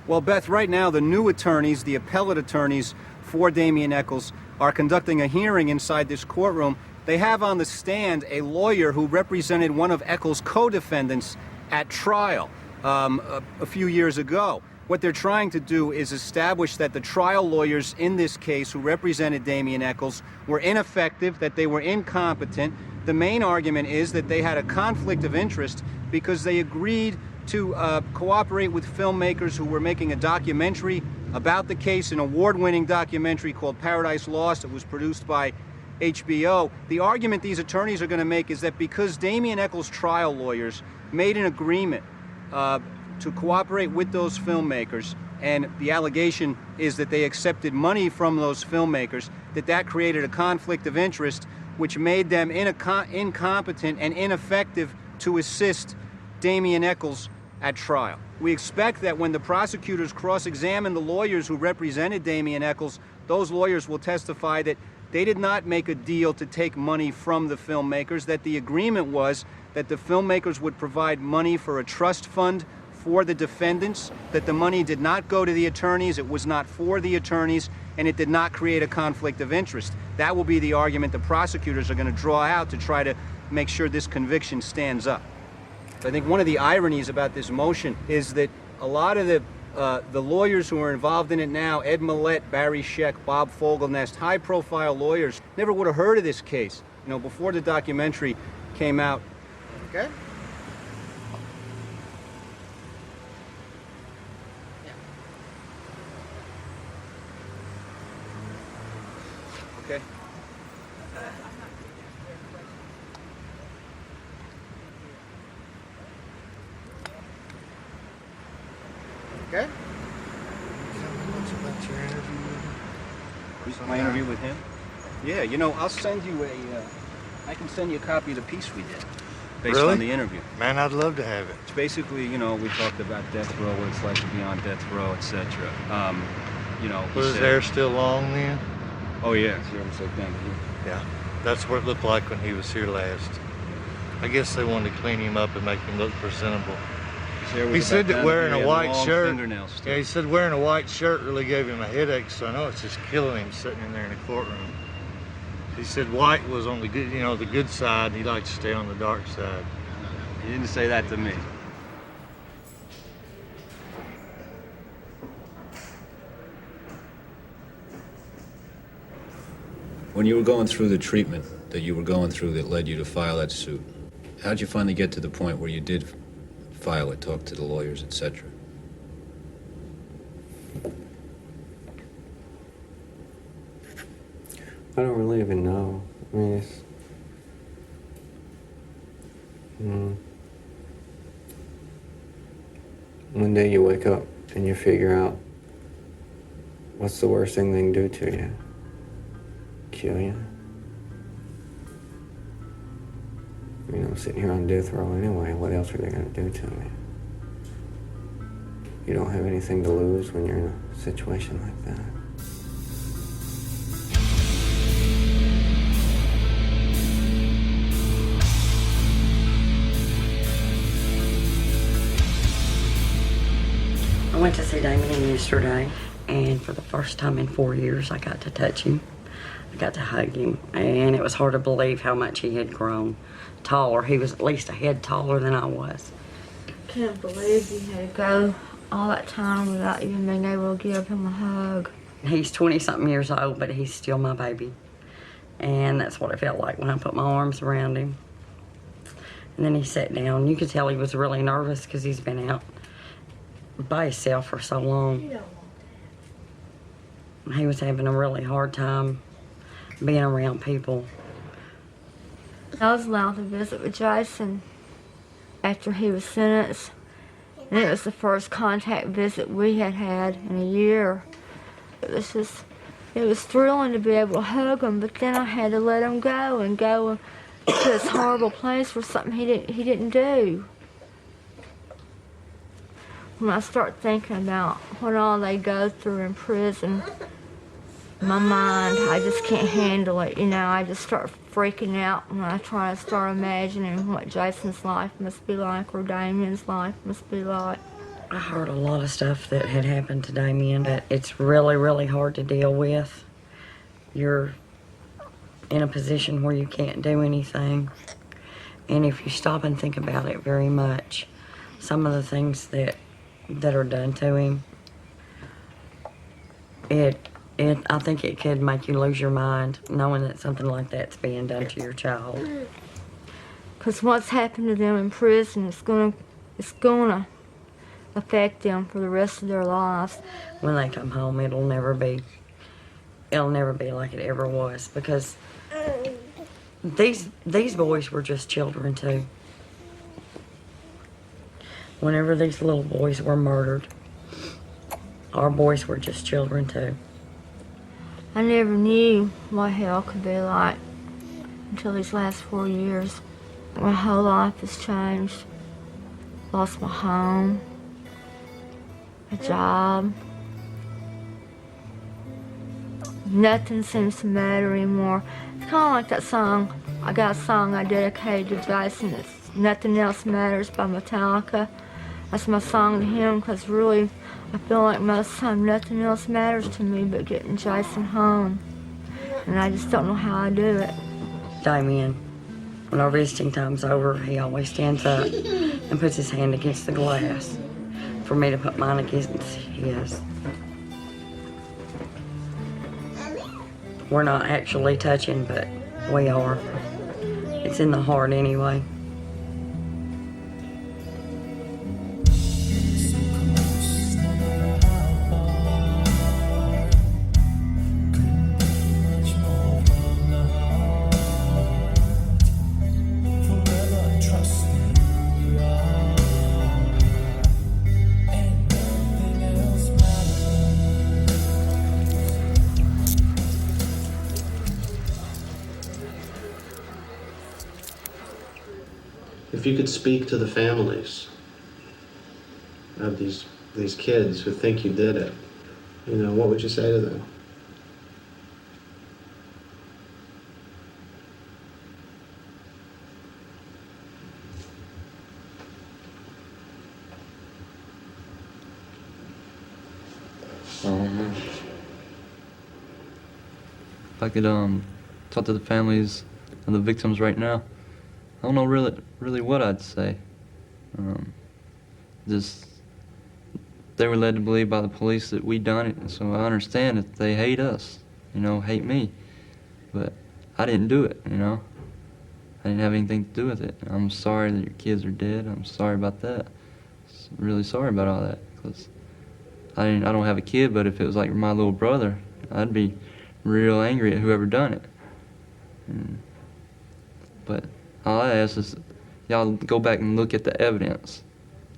Well, Beth, right now the new attorneys, the appellate attorneys for Damien Echols, are conducting a hearing inside this courtroom. They have on the stand a lawyer who represented one of Echols' co-defendants at trial a few years ago. What they're trying to do is establish that the trial lawyers in this case who represented Damien Echols were ineffective, that they were incompetent. The main argument is that they had a conflict of interest because they agreed to cooperate with filmmakers who were making a documentary about the case, an award-winning documentary called Paradise Lost. It was produced by HBO. The argument these attorneys are going to make is that because Damien Echols' trial lawyers made an agreement to cooperate with those filmmakers, and the allegation is that they accepted money from those filmmakers, that created a conflict of interest which made them incompetent and ineffective to assist Damien Echols at trial. We expect that when the prosecutors cross-examine the lawyers who represented Damien Echols, those lawyers will testify that they did not make a deal to take money from the filmmakers, that the agreement was that the filmmakers would provide money for a trust fund for the defendants, that the money did not go to the attorneys, it was not for the attorneys, and it did not create a conflict of interest. That will be the argument the prosecutors are going to draw out to try to make sure this conviction stands up. I think one of the ironies about this motion is that a lot of the lawyers who are involved in it now, Ed Millett, Barry Scheck, Bob Fogelnest, high-profile lawyers, never would have heard of this case, you know, before the documentary came out. Okay? Okay. Okay. My interview with him? Yeah, you know, I'll send you I can send you a copy of the piece we did based on the interview. Man, I'd love to have it. It's basically, you know, we talked about death row, what it's like to be on death row, etc. You know, Was his hair still long then? Oh yeah, it's almost like down here. Yeah, that's what it looked like when he was here last. I guess they wanted to clean him up and make him look presentable. He said that wearing a white shirt, yeah, he said wearing a white shirt really gave him a headache, so I know it's just killing him sitting in there in the courtroom. He said white was on the good, you know, the good side. He liked to stay on the dark side. He didn't say that to me. When you were going through the treatment that you were going through that led you to file that suit, how'd you finally get to the point where you did file it, talk to the lawyers, etc.? I don't really even know. I mean, it's... One day you wake up and you figure out what's the worst thing they can do to you? Kill you? I mean, I'm sitting here on death row anyway. What else are they going to do to me? You don't have anything to lose when you're in a situation like that. I went to see Damien yesterday, and for the first time in 4 years, I got to touch him. I got to hug him, and it was hard to believe how much he had grown taller. He was at least a head taller than I was. Can't believe you had to go all that time without even being able to give him a hug. He's 20-something years old, but he's still my baby. And that's what it felt like when I put my arms around him. And then he sat down. You could tell he was really nervous because he's been out by himself for so long. He was having a really hard time being around people. I was allowed to visit with Jason after he was sentenced, and it was the first contact visit we had had in a year. It was thrilling to be able to hug him, but then I had to let him go to this horrible place for something he didn't do. When I start thinking about what all they go through in prison, my mind, I just can't handle it, you know. I just start freaking out when I try to start imagining what Jason's life must be like or Damien's life must be like. I heard a lot of stuff that had happened to Damien, but it's really, really hard to deal with. You're in a position where you can't do anything. And if you stop and think about it very much, some of the things that are done to him, I think it could make you lose your mind knowing that something like that's being done to your child. Because what's happened to them in prison is gonna affect them for the rest of their lives. When they come home, it'll never be like it ever was, because these boys were just children too. Whenever these little boys were murdered, our boys were just children too. I never knew what hell could be like until these last 4 years. My whole life has changed. lost my home, a job. Nothing seems to matter anymore. It's kind of like that song. I got a song I dedicated to Jason. It's Nothing Else Matters by Metallica. That's my song to him because really I feel like most of the time nothing else matters to me but getting Jason home. And I just don't know how I do it. Damien, when our visiting time's over, he always stands up and puts his hand against the glass for me to put mine against his. We're not actually touching, but we are. It's in the heart anyway. If you could speak to the families of these kids who think you did it, what would you say to them? If I could talk to the families of the victims right now, I don't know really what I'd say. Just they were led to believe by the police that we done it, and so I understand that they hate us, hate me. But I didn't do it, I didn't have anything to do with it. I'm sorry that your kids are dead. I'm sorry about that. Really sorry about all that, because I don't have a kid, but if it was like my little brother, I'd be real angry at whoever done it. But all I ask is y'all go back and look at the evidence.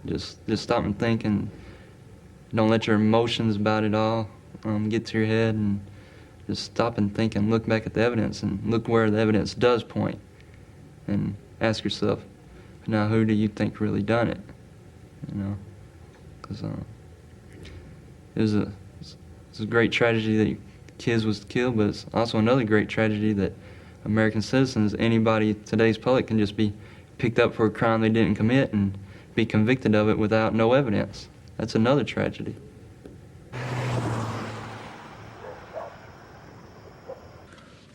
Just stop and think, and don't let your emotions about it all get to your head, and just stop and think and look back at the evidence and look where the evidence does point, and ask yourself, now who do you think really done it? Because it's a great tragedy that your kids was killed, but it's also another great tragedy that American citizens, anybody, today's public, can just be picked up for a crime they didn't commit and be convicted of it without no evidence. That's another tragedy.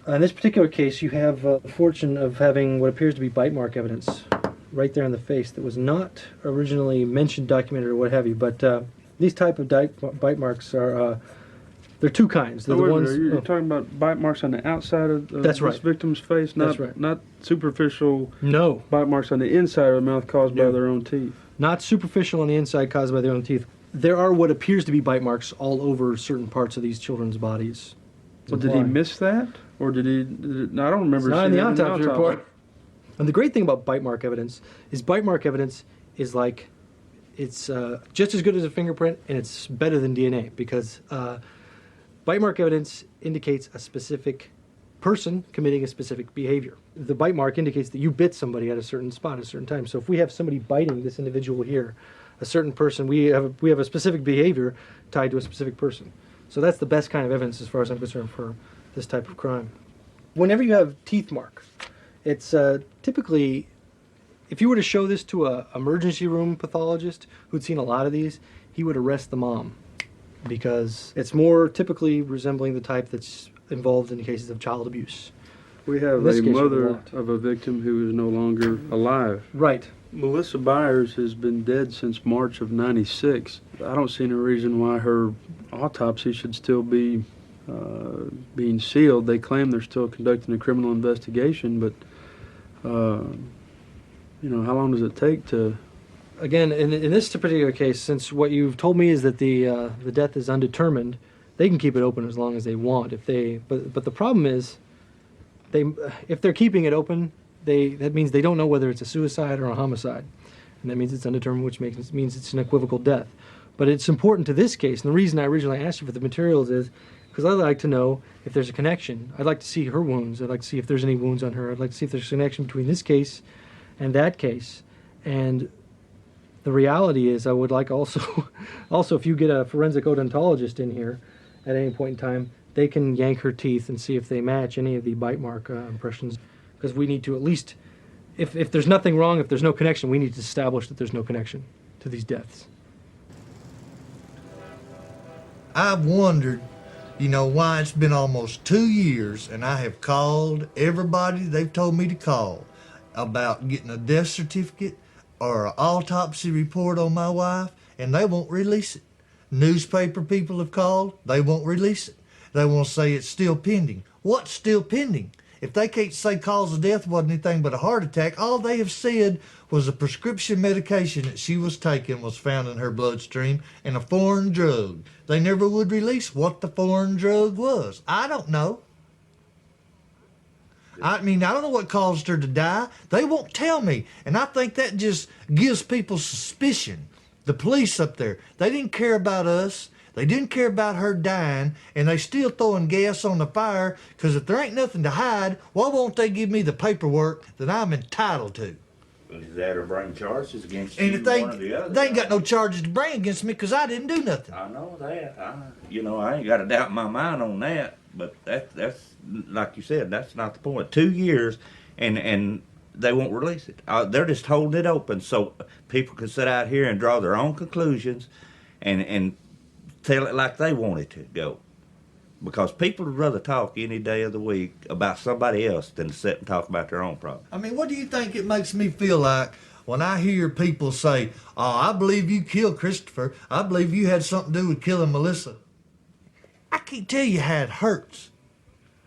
In this particular case, you have the fortune of having what appears to be bite mark evidence right there in the face that was not originally mentioned, documented, or what have you. But these type of bite marks are there are two kinds. They're the ones. You're talking about bite marks on the outside of That's right. this victim's face, That's right. Not superficial. No. Bite marks on the inside of the mouth caused by their own teeth. Not superficial on the inside, caused by their own teeth. There are what appears to be bite marks all over certain parts of these children's bodies. Well, did he miss that, or did he? I don't remember. It's not in seeing the it autopsy report. And the great thing about bite mark evidence is like, it's just as good as a fingerprint, and it's better than DNA, because bite mark evidence indicates a specific person committing a specific behavior. The bite mark indicates that you bit somebody at a certain spot at a certain time. So if we have somebody biting this individual here, a certain person, we have a specific behavior tied to a specific person. So that's the best kind of evidence, as far as I'm concerned, for this type of crime. Whenever you have teeth mark, it's typically, if you were to show this to a emergency room pathologist who'd seen a lot of these, he would arrest the mom, because it's more typically resembling the type that's involved in cases of child abuse. We have a mother of a victim who is no longer alive. Right. Melissa Byers has been dead since March of '96. I don't see any reason why her autopsy should still be being sealed. They claim they're still conducting a criminal investigation, but how long does it take to? Again, in this particular case, since what you've told me is that the death is undetermined, they can keep it open as long as they want. But the problem is, if they're keeping it open, that means they don't know whether it's a suicide or a homicide, and that means it's undetermined, which means it's an equivocal death. But it's important to this case, and the reason I originally asked you for the materials is because I'd like to know if there's a connection. I'd like to see her wounds. I'd like to see if there's any wounds on her. I'd like to see if there's a connection between this case and that case. And The reality is, I would like also, if you get a forensic odontologist in here at any point in time, they can yank her teeth and see if they match any of the bite mark impressions. Because we need to at least, if there's nothing wrong, if there's no connection, we need to establish that there's no connection to these deaths. I've wondered, why it's been almost 2 years and I have called everybody they've told me to call about getting a death certificate or an autopsy report on my wife, and they won't release it. Newspaper people have called, they won't release it. They want to say it's still pending. What's still pending? If they can't say cause of death wasn't anything but a heart attack, all they have said was a prescription medication that she was taking was found in her bloodstream and a foreign drug. They never would release what the foreign drug was. I don't know. I don't know what caused her to die. They won't tell me. And I think that just gives people suspicion. The police up there, they didn't care about us. They didn't care about her dying, and they still throwing gas on the fire, because if there ain't nothing to hide, why won't they give me the paperwork that I'm entitled to? Is that or bring charges against And you, if they one or the other? ain't got no charges to bring against me because I didn't do nothing. I know that. I ain't got a doubt in my mind on that, but that's like you said, that's not the point. 2 years, and they won't release it. They're just holding it open so people can sit out here and draw their own conclusions and tell it like they want it to go. Because people would rather talk any day of the week about somebody else than to sit and talk about their own problem. I mean, what do you think it makes me feel like when I hear people say, oh, I believe you killed Christopher. I believe you had something to do with killing Melissa. I can't tell you how it hurts.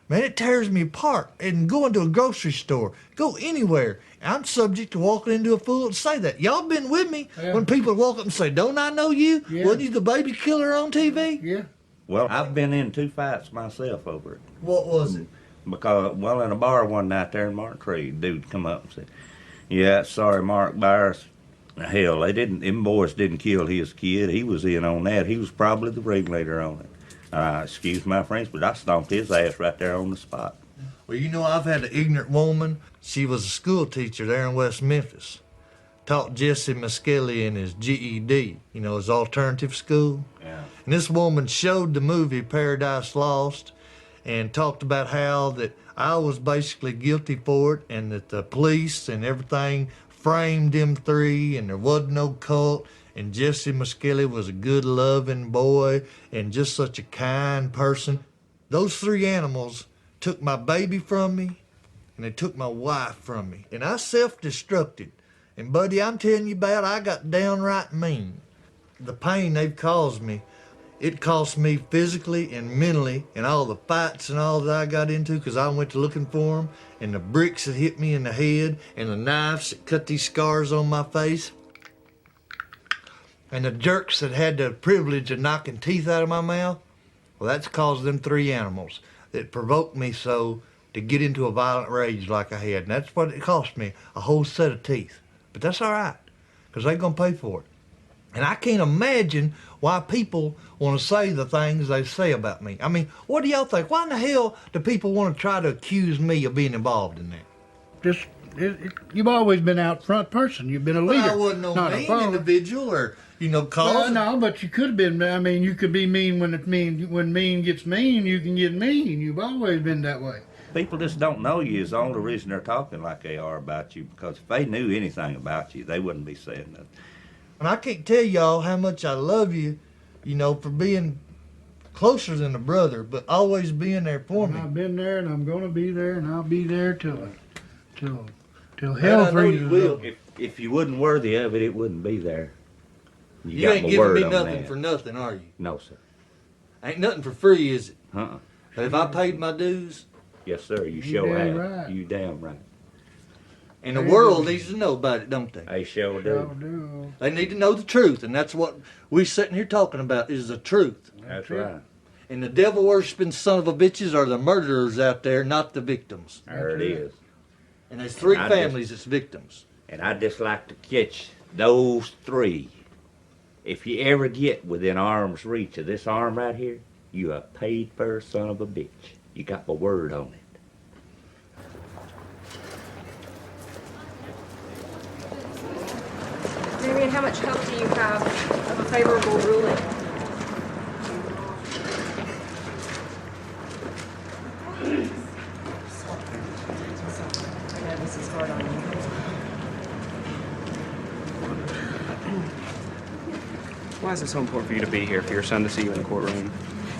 Man, it tears me apart. And going to a grocery store, go anywhere, I'm subject to walking into a fool and say that. Y'all been with me when people walk up and say, don't I know you? Yeah. Wasn't you the baby killer on TV? Yeah. Well, I've been in 2 fights myself over it. What was it? Because, in a bar one night there in Martin Creek, dude come up and said, yeah, sorry, Mark Byers. Hell, them boys didn't kill his kid. He was in on that. He was probably the ringleader on it. Excuse my French, but I stomped his ass right there on the spot. Well, I've had an ignorant woman. She was a school teacher there in West Memphis. Taught Jessie Misskelley in his GED, his alternative school. Yeah. And this woman showed the movie Paradise Lost and talked about how that I was basically guilty for it and that the police and everything framed them three and there wasn't no cult. And Jessie Misskelley was a good, loving boy and just such a kind person. Those 3 animals took my baby from me and they took my wife from me. And I self-destructed. And, buddy, I'm telling you about I got downright mean. The pain they've caused me, it cost me physically and mentally and all the fights and all that I got into because I went to looking for them and the bricks that hit me in the head and the knives that cut these scars on my face and the jerks that had the privilege of knocking teeth out of my mouth. Well, that's caused them 3 animals that provoked me so to get into a violent rage like I had. And that's what it cost me, a whole set of teeth. But that's all right, because they're going to pay for it. And I can't imagine why people want to say the things they say about me. I mean, what do y'all think? Why in the hell do people want to try to accuse me of being involved in that? You've always been out front person. You've been a leader. But I wasn't no mean individual or, cause. Well, no, but you could have been. I mean, you could be mean when it's mean. When mean gets mean, you can get mean. You've always been that way. People just don't know you is the only reason they're talking like they are about you, because if they knew anything about you, they wouldn't be saying that. And I can't tell y'all how much I love you, for being closer than a brother, but always being there for me. I've been there, and I'm going to be there, and I'll be there till hell freezes over. If you wasn't worthy of it, it wouldn't be there. You ain't giving me nothing for nothing, are you? No, sir. Ain't nothing for free, is it? Uh-uh. Have I paid my dues? Yes, sir. You sure have. Right. You damn right. And the world needs to know about it, don't they? They sure do. They need to know the truth, and that's what we sitting here talking about is the truth. That's right. And the devil worshiping son of a bitches are the murderers out there, not the victims. There it is. And there's 3 families that's victims. And I'd just like to catch those 3. If you ever get within arm's reach of this arm right here, you a paid for son of a bitch. You got my word on it. Damien, how much hope do you have of a favorable ruling? I know this is hard on you. Why is it so important for you to be here, for your son to see you in the courtroom?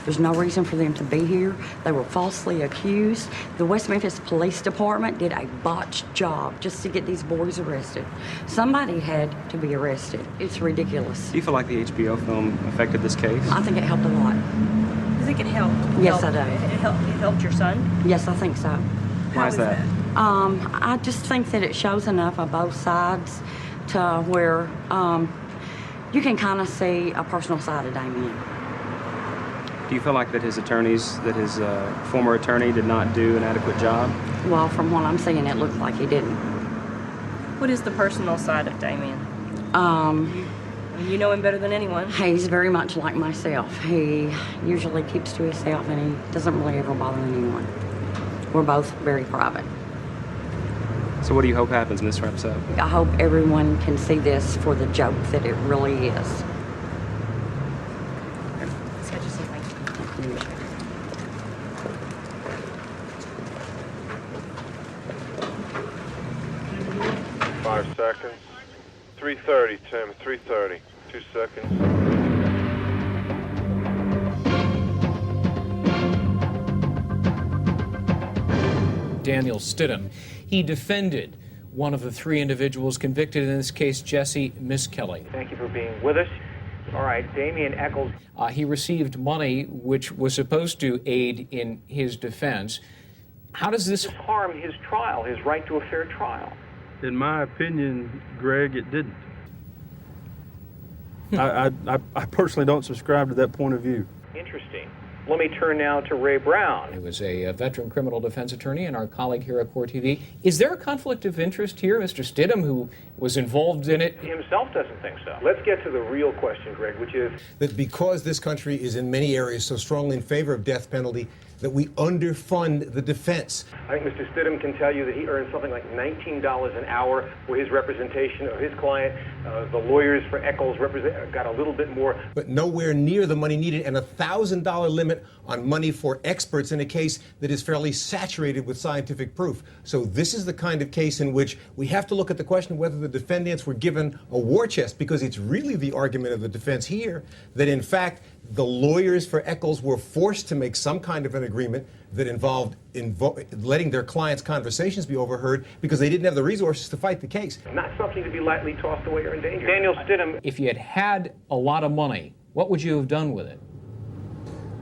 There's no reason for them to be here. They were falsely accused. The West Memphis Police Department did a botched job just to get these boys arrested. Somebody had to be arrested. It's ridiculous. Do you feel like the HBO film affected this case? I think it helped a lot. You think it helped? Yes, I do. It helped your son? Yes, I think so. Why is that? I just think that it shows enough on both sides to where you can kind of see a personal side of Damien. Do you feel like that his attorneys, that his former attorney did not do an adequate job? Well, from what I'm seeing, it looks like he didn't. What is the personal side of Damien? You know him better than anyone. He's very much like myself. He usually keeps to himself and he doesn't really ever bother anyone. We're both very private. So what do you hope happens when this wraps up? I hope everyone can see this for the joke that it really is. Thank you. 5 seconds. 3:30, Tim. 3:30. 2 seconds. Daniel Stidham. He defended one of the 3 individuals convicted in this case, Jessie Misskelley. Thank you for being with us. All right, Damien Echols. He received money which was supposed to aid in his defense. How does this harm his trial, his right to a fair trial? In my opinion, Greg, it didn't. I personally don't subscribe to that point of view. Interesting. Let me turn now to Ray Brown. He was a veteran criminal defense attorney and our colleague here at Court TV. Is there a conflict of interest here? Mr. Stidham, who was involved in it? He himself doesn't think so. Let's get to the real question, Greg, which is that because this country is in many areas so strongly in favor of death penalty, that we underfund the defense. I think Mr. Stidham can tell you that he earned something like $19 an hour for his representation of his client. The lawyers for Echols got a little bit more. But nowhere near the money needed, and a $1,000 limit on money for experts in a case that is fairly saturated with scientific proof. So this is the kind of case in which we have to look at the question of whether the defendants were given a war chest, because it's really the argument of the defense here that, in fact, the lawyers for Echols were forced to make some kind of an agreement that involved letting their clients' conversations be overheard because they didn't have the resources to fight the case. Not something to be lightly tossed away or endangered. Daniel Stidham. If you had had a lot of money, what would you have done with it?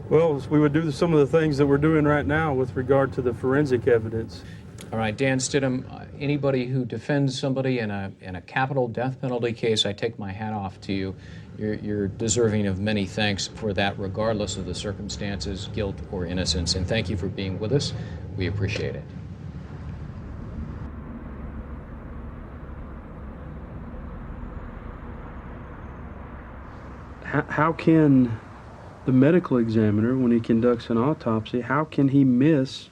Well, we would do some of the things that we're doing right now with regard to the forensic evidence. All right, Dan Stidham, anybody who defends somebody in a capital death penalty case, I take my hat off to you. You're deserving of many thanks for that, regardless of the circumstances, guilt, or innocence. And thank you for being with us. We appreciate it. How can the medical examiner, when he conducts an autopsy, how can he miss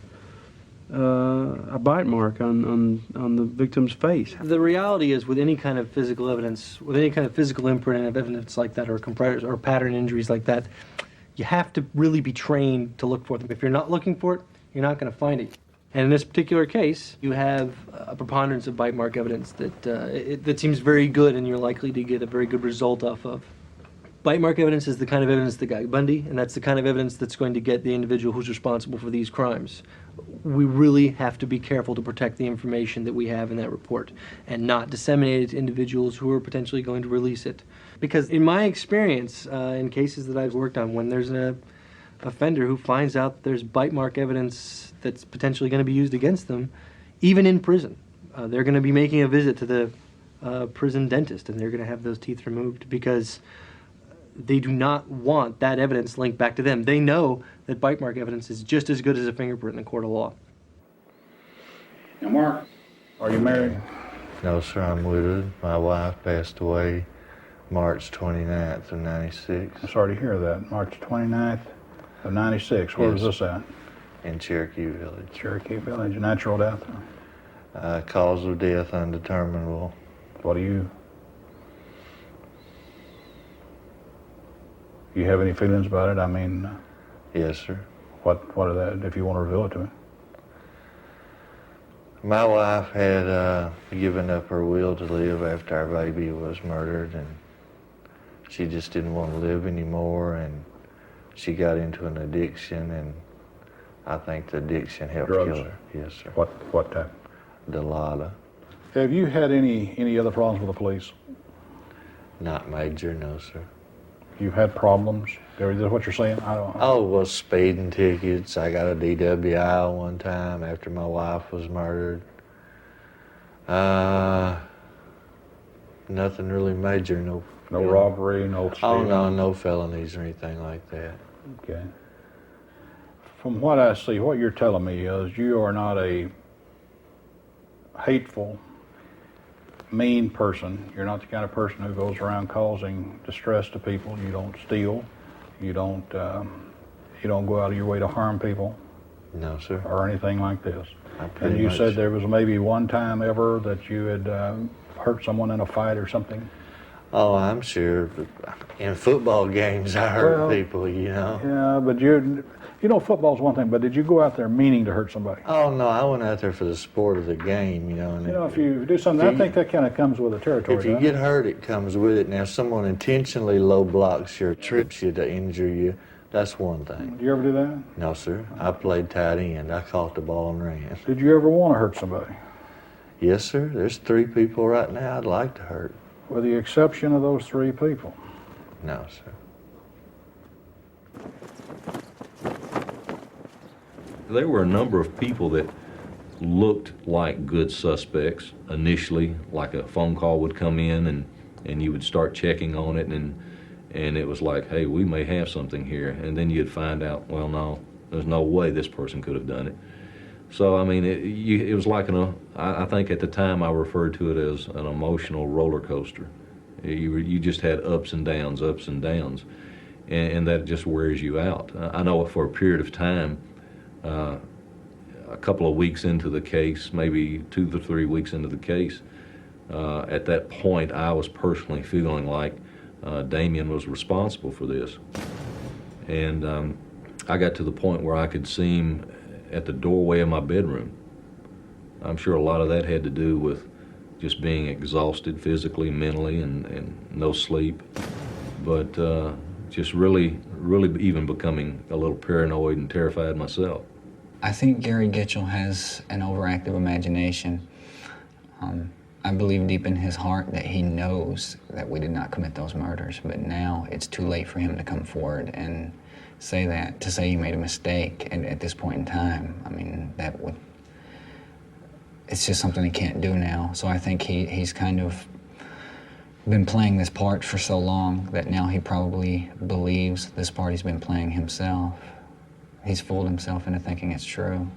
a bite mark on the victim's face? The reality is, with any kind of physical evidence, with any kind of physical imprint of evidence like that, or pattern injuries like that, you have to really be trained to look for them. If you're not looking for it, you're not going to find it. And in this particular case, you have a preponderance of bite mark evidence that seems very good, and you're likely to get a very good result off of. Bite mark evidence is the kind of evidence that got Bundy, and that's the kind of evidence that's going to get the individual who's responsible for these crimes. We really have to be careful to protect the information that we have in that report and not disseminate it to individuals who are potentially going to release it. Because in my experience, in cases that I've worked on, when there's an offender who finds out there's bite mark evidence that's potentially going to be used against them, even in prison, they're going to be making a visit to the prison dentist, and they're going to have those teeth removed because they do not want that evidence linked back to them. They know that bite mark evidence is just as good as a fingerprint in the court of law. Now, Mark, are you married? No, sir, I'm widowed. My wife passed away March 29th of 96. I'm sorry to hear that. March 29th of 96. Where was this at? In Cherokee Village. Cherokee Village. Natural death? Cause of death undeterminable. What do you You have any feelings about it? I mean, Yes, sir. what are that? If you want to reveal it to me. My wife had given up her will to live after our baby was murdered, and she just didn't want to live anymore, and she got into an addiction, and I think the addiction helped Drugs? kill her. Yes, sir. What type? Delata. Have you had any other problems with the police? Not major, no, sir. You've had problems? Is that what you're saying? I don't. Oh, well, speeding tickets. I got a DWI one time after my wife was murdered. Nothing really major, no. No robbery, no Oh, stealing? no, no felonies or anything like that. Okay. From what I see, what you're telling me is you are not a hateful, mean person. You're not the kind of person who goes around causing distress to people. You don't steal. You don't go out of your way to harm people. No, sir. Or anything like this. pretty And you much. said there was maybe one time ever that you had hurt someone in a fight or something? Oh, I'm sure. In football games, I hurt Well, people, you know. Yeah, but you know, football's one thing, but did you go out there meaning to hurt somebody? Oh, no, I went out there for the sport of the game, you know. And You know, if you do something, I think that kind of comes with the territory. If you doesn't get it? hurt, it comes with it. Now, if someone intentionally low blocks you or trips you to injure you, that's one thing. Did you ever do that? No, sir. I played tight end. I caught the ball and ran. Did you ever want to hurt somebody? Yes, sir. There's 3 people right now I'd like to hurt. With the exception of those 3 people? No, sir. There were a number of people that looked like good suspects initially, like a phone call would come in and you would start checking on it and it was like, hey, we may have something here. And then you'd find out, well, no, there's no way this person could have done it. So, I mean, it was like I think at the time I referred to it as an emotional roller coaster. You just had ups and downs, and that just wears you out. I know for a period of time, a couple of weeks into the case, maybe 2 to 3 weeks into the case, at that point I was personally feeling like Damien was responsible for this. And I got to the point where I could see him at the doorway of my bedroom. I'm sure a lot of that had to do with just being exhausted physically, mentally, and no sleep. But just really even becoming a little paranoid and terrified myself. I think Gary Gitchell has an overactive imagination. I believe deep in his heart that he knows that we did not commit those murders, but now it's too late for him to come forward and say that, to say he made a mistake at this point in time. I mean, it's just something he can't do now. So I think he's kind of been playing this part for so long that now he probably believes this part he's been playing himself. He's fooled himself into thinking it's true.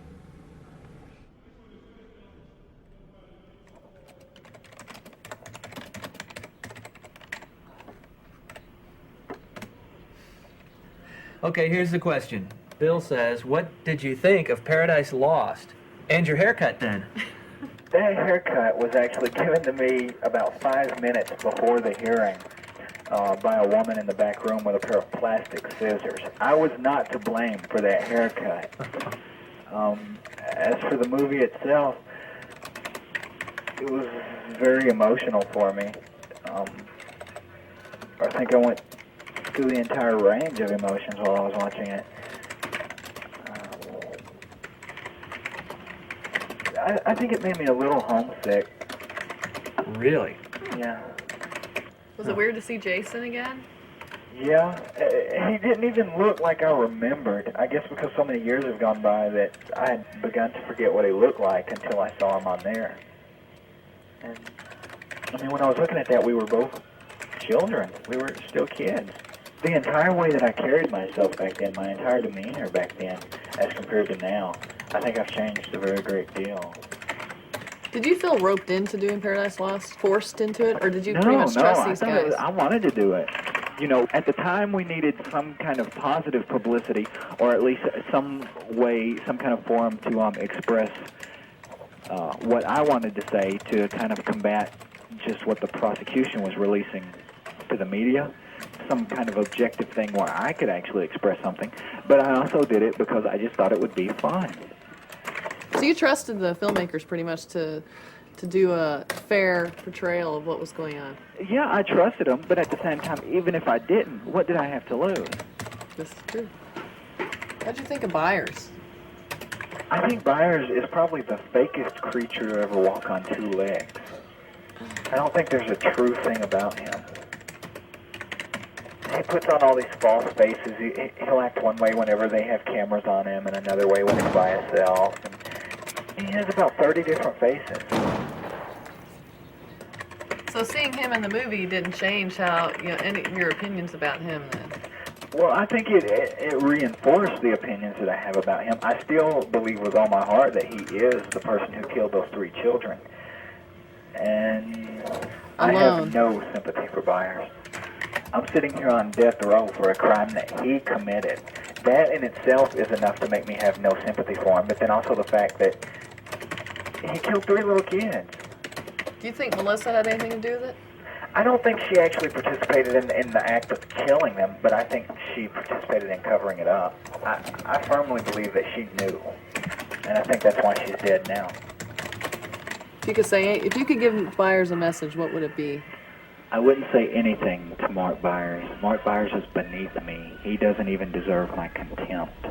Okay, here's the question. Bill says, what did you think of Paradise Lost? And your haircut then? That haircut was actually given to me about 5 minutes before the hearing by a woman in the back room with a pair of plastic scissors. I was not to blame for that haircut. As for the movie itself, it was very emotional for me. I think I went through the entire range of emotions while I was watching it. I think it made me a little homesick. Really? Yeah. Was it weird to see Jason again? Yeah. He didn't even look like I remembered. I guess because so many years have gone by that I had begun to forget what he looked like until I saw him on there. And, I mean, when I was looking at that, we were both children. We were still kids. The entire way that I carried myself back then, my entire demeanor back then, as compared to now, I think I've changed a very great deal. Did you feel roped into doing Paradise Lost, forced into it, or did you pretty much trust these guys? I wanted to do it. You know, at the time we needed some kind of positive publicity, or at least some way, some kind of forum to express what I wanted to say to kind of combat just what the prosecution was releasing to the media. some kind of objective thing where I could actually express something, but I also did it because I just thought it would be fun. So you trusted the filmmakers pretty much to do a fair portrayal of what was going on. Yeah, I trusted them, but at the same time, even if I didn't, what did I have to lose? This is true. What'd you think of Byers? I think Byers is probably the fakest creature to ever walk on two legs. I don't think there's a true thing about him. He puts on all these false faces. He'll act one way whenever they have cameras on him, and another way when he's by himself. And he has about 30 different faces. So seeing him in the movie didn't change how, any of your opinions about him then? Well, I think it reinforced the opinions that I have about him. I still believe with all my heart that he is the person who killed those 3 children. And I have no sympathy for Byers. I'm sitting here on death row for a crime that he committed. That in itself is enough to make me have no sympathy for him, but then also the fact that he killed 3 little kids. Do you think Melissa had anything to do with it? I don't think she actually participated in the act of killing them, but I think she participated in covering it up. I firmly believe that she knew, and I think that's why she's dead now. If you could give Byers a message, what would it be? I wouldn't say anything to Mark Byers. Mark Byers is beneath me. He doesn't even deserve my contempt.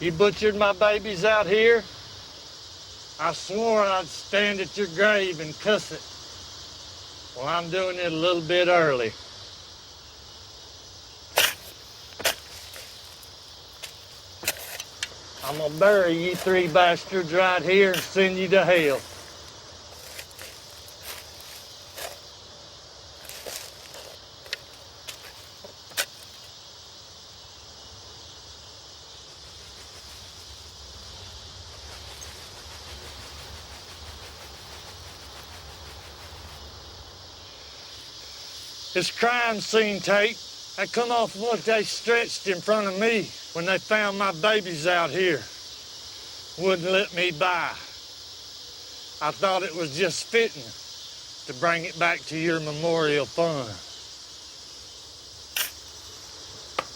You butchered my babies out here? I swore I'd stand at your grave and cuss it. Well, I'm doing it a little bit early. I'm gonna bury you 3 bastards right here and send you to hell. This crime scene tape, that come off what they stretched in front of me when they found my babies out here. Wouldn't let me by. I thought it was just fitting to bring it back to your memorial fund.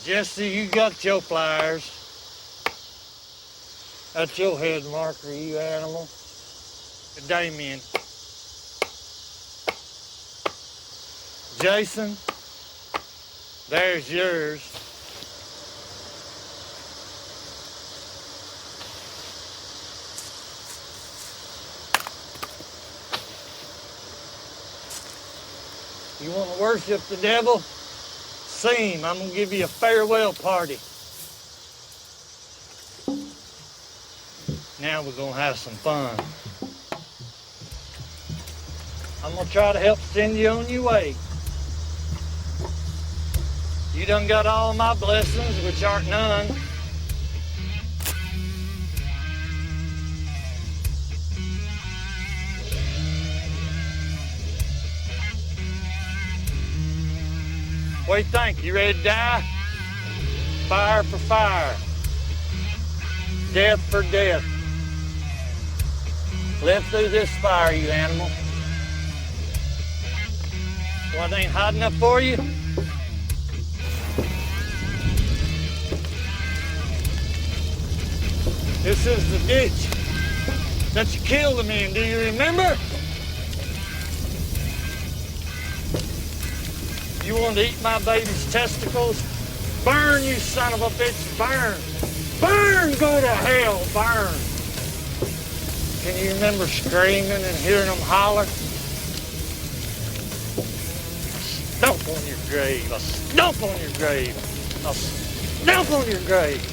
Jessie, you got your flyers. That's your head marker, you animal. Damien. Jason, there's yours. You want to worship the devil? See him. I'm going to give you a farewell party. Now we're going to have some fun. I'm going to try to help send you on your way. You done got all my blessings, which aren't none. What do you think? You ready to die? Fire for fire. Death for death. Live through this fire, you animal. What, ain't hot enough for you? This is the ditch. that you killed the man. Do you remember? You wanted to eat my baby's testicles? Burn, you son of a bitch, burn. Burn, go to hell, burn. Can you remember screaming and hearing them holler? Stomp on your grave. I'll stomp on your grave. I'll stomp on your grave.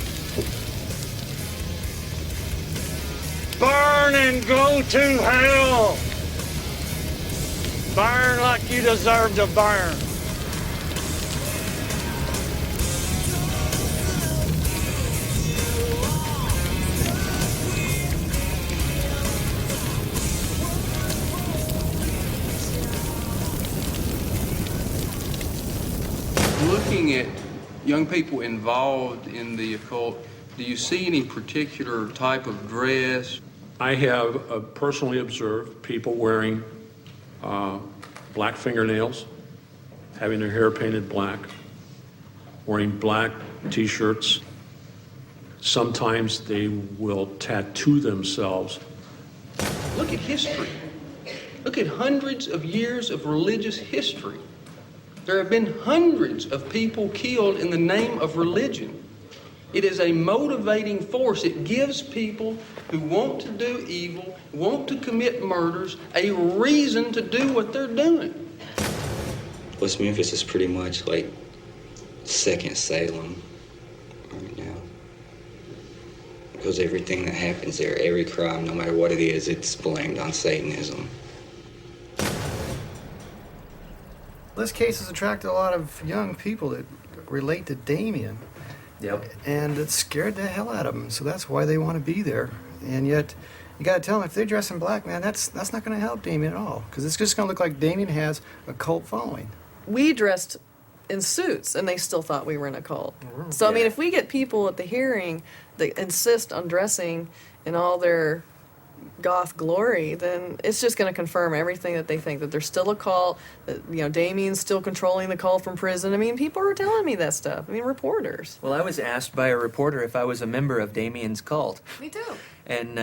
Burn and go to hell. Burn like you deserve to burn. Looking at young people involved in the occult, do you see any particular type of dress? I have personally observed people wearing black fingernails, having their hair painted black, wearing black t-shirts. Sometimes they will tattoo themselves. Look at history. Look at hundreds of years of religious history. There have been hundreds of people killed in the name of religion. It is a motivating force. It gives people who want to do evil, want to commit murders, a reason to do what they're doing. West Memphis is pretty much like second Salem right now. Because everything that happens there, every crime, no matter what it is, it's blamed on Satanism. This case has attracted a lot of young people that relate to Damien. Yep. And it scared the hell out of them, so that's why they want to be there. And yet, you got to tell them, if they dress in black, man, that's not going to help Damien at all, because it's just going to look like Damien has a cult following. We dressed in suits, and they still thought we were in a cult. So, I mean, if we get people at the hearing that insist on dressing in all their goth glory, then it's just going to confirm everything that they think, that they're still a cult, that, you know, Damien's still controlling the cult from prison. I mean, people are telling me that stuff. I mean, reporters. Well, I was asked by a reporter if I was a member of Damien's cult. Me too. And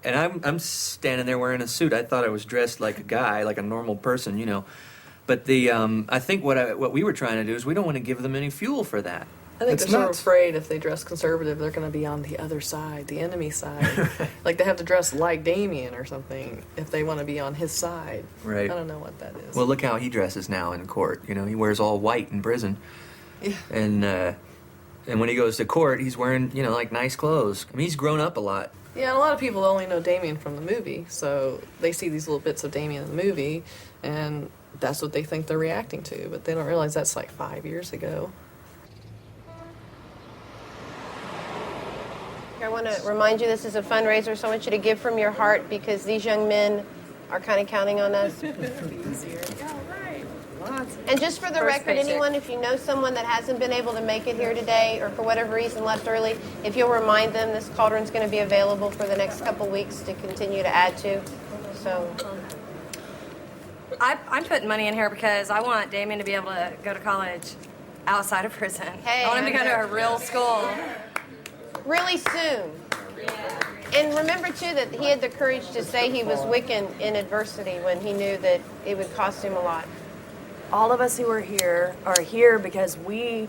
I'm standing there wearing a suit. I thought I was dressed like a guy, like a normal person, you know. But the I think what we were trying to do is we don't want to give them any fuel for that. I think they're sort of afraid if they dress conservative, they're going to be on the other side, the enemy side. Like they have to dress like Damien or something if they want to be on his side. Right. I don't know what that is. Well, look how he dresses now in court. You know, he wears all white in prison. Yeah. And when he goes to court, he's wearing, you know, like nice clothes. I mean, he's grown up a lot. Yeah, and a lot of people only know Damien from the movie, so they see these little bits of Damien in the movie, and that's what they think they're reacting to, but they don't realize that's like 5 years ago. I want to remind you this is a fundraiser, so I want you to give from your heart because these young men are kind of counting on us. And just for the record, anyone, if you know someone that hasn't been able to make it here today or for whatever reason left early, if you'll remind them, this cauldron's going to be available for the next couple weeks to continue to add to. So I'm putting money in here because I want Damien to be able to go to college outside of prison. Hey, I want him to go to a real school. Really soon. And remember, too, that he had the courage to say he was Wiccan in adversity when he knew that it would cost him a lot. All of us who are here because we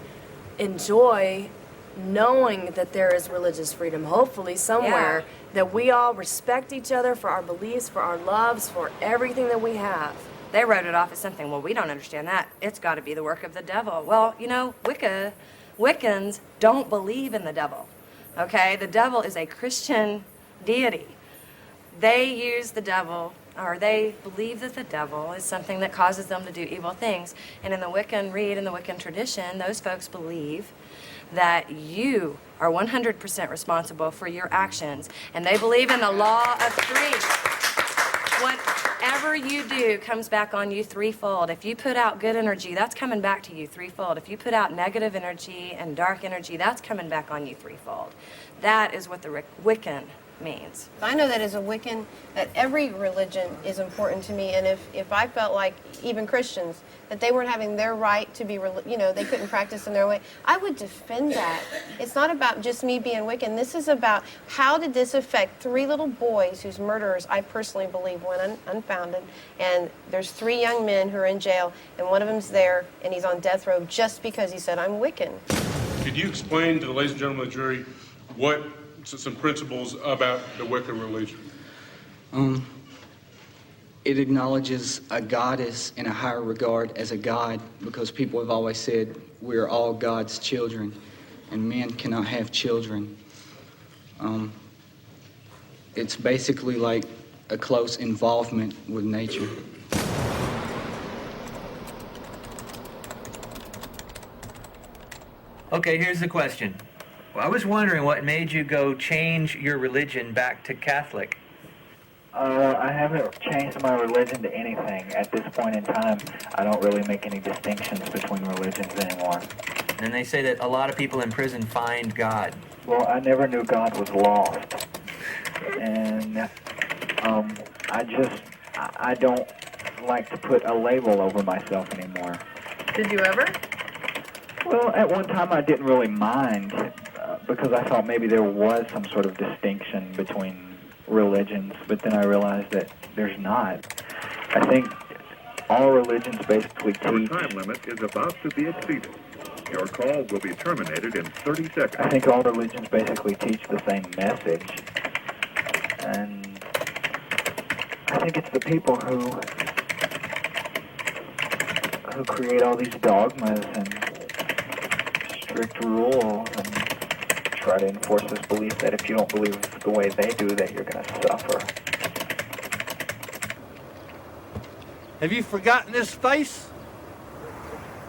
enjoy knowing that there is religious freedom, hopefully somewhere, that we all respect each other for our beliefs, for our loves, for everything that we have. They wrote it off as something, well, we don't understand that. It's got to be the work of the devil. Well, you know, Wiccans don't believe in the devil, okay? The devil is a Christian deity. They use the devil, or they believe that the devil is something that causes them to do evil things. And in the Wiccan tradition, those folks believe that you are 100% responsible for your actions. And they believe in the law of three. Whatever you do comes back on you threefold. If you put out good energy, that's coming back to you threefold. If you put out negative energy and dark energy, that's coming back on you threefold. That is what the Wiccan means. I know that as a Wiccan, that every religion is important to me, and if I felt like even Christians, that they weren't having their right to be, they couldn't practice in their way, I would defend that. It's not about just me being Wiccan. This is about how did this affect 3 little boys whose murderers I personally believe went unfounded, and there's 3 young men who are in jail, and one of them's there, and he's on death row just because he said, I'm Wiccan. Could you explain to the ladies and gentlemen of the jury what some principles about the Wiccan religion? It acknowledges a goddess in a higher regard as a god, because people have always said we're all God's children and men cannot have children. It's basically like a close involvement with nature. Okay, here's the question. Well, I was wondering what made you go change your religion back to Catholic. I haven't changed my religion to anything. At this point in time, I don't really make any distinctions between religions anymore. And they say that a lot of people in prison find God. Well, I never knew God was lost. And I don't like to put a label over myself anymore. Did you ever? Well, at one time I didn't really mind because I thought maybe there was some sort of distinction between religions, but then I realized that there's not. I think all religions basically teach... Your time limit is about to be exceeded. Your call will be terminated in 30 seconds. I think all religions basically teach the same message. And I think it's the people who create all these dogmas and strict rules and try to enforce this belief that if you don't believe the way they do, that you're going to suffer. Have you forgotten this face?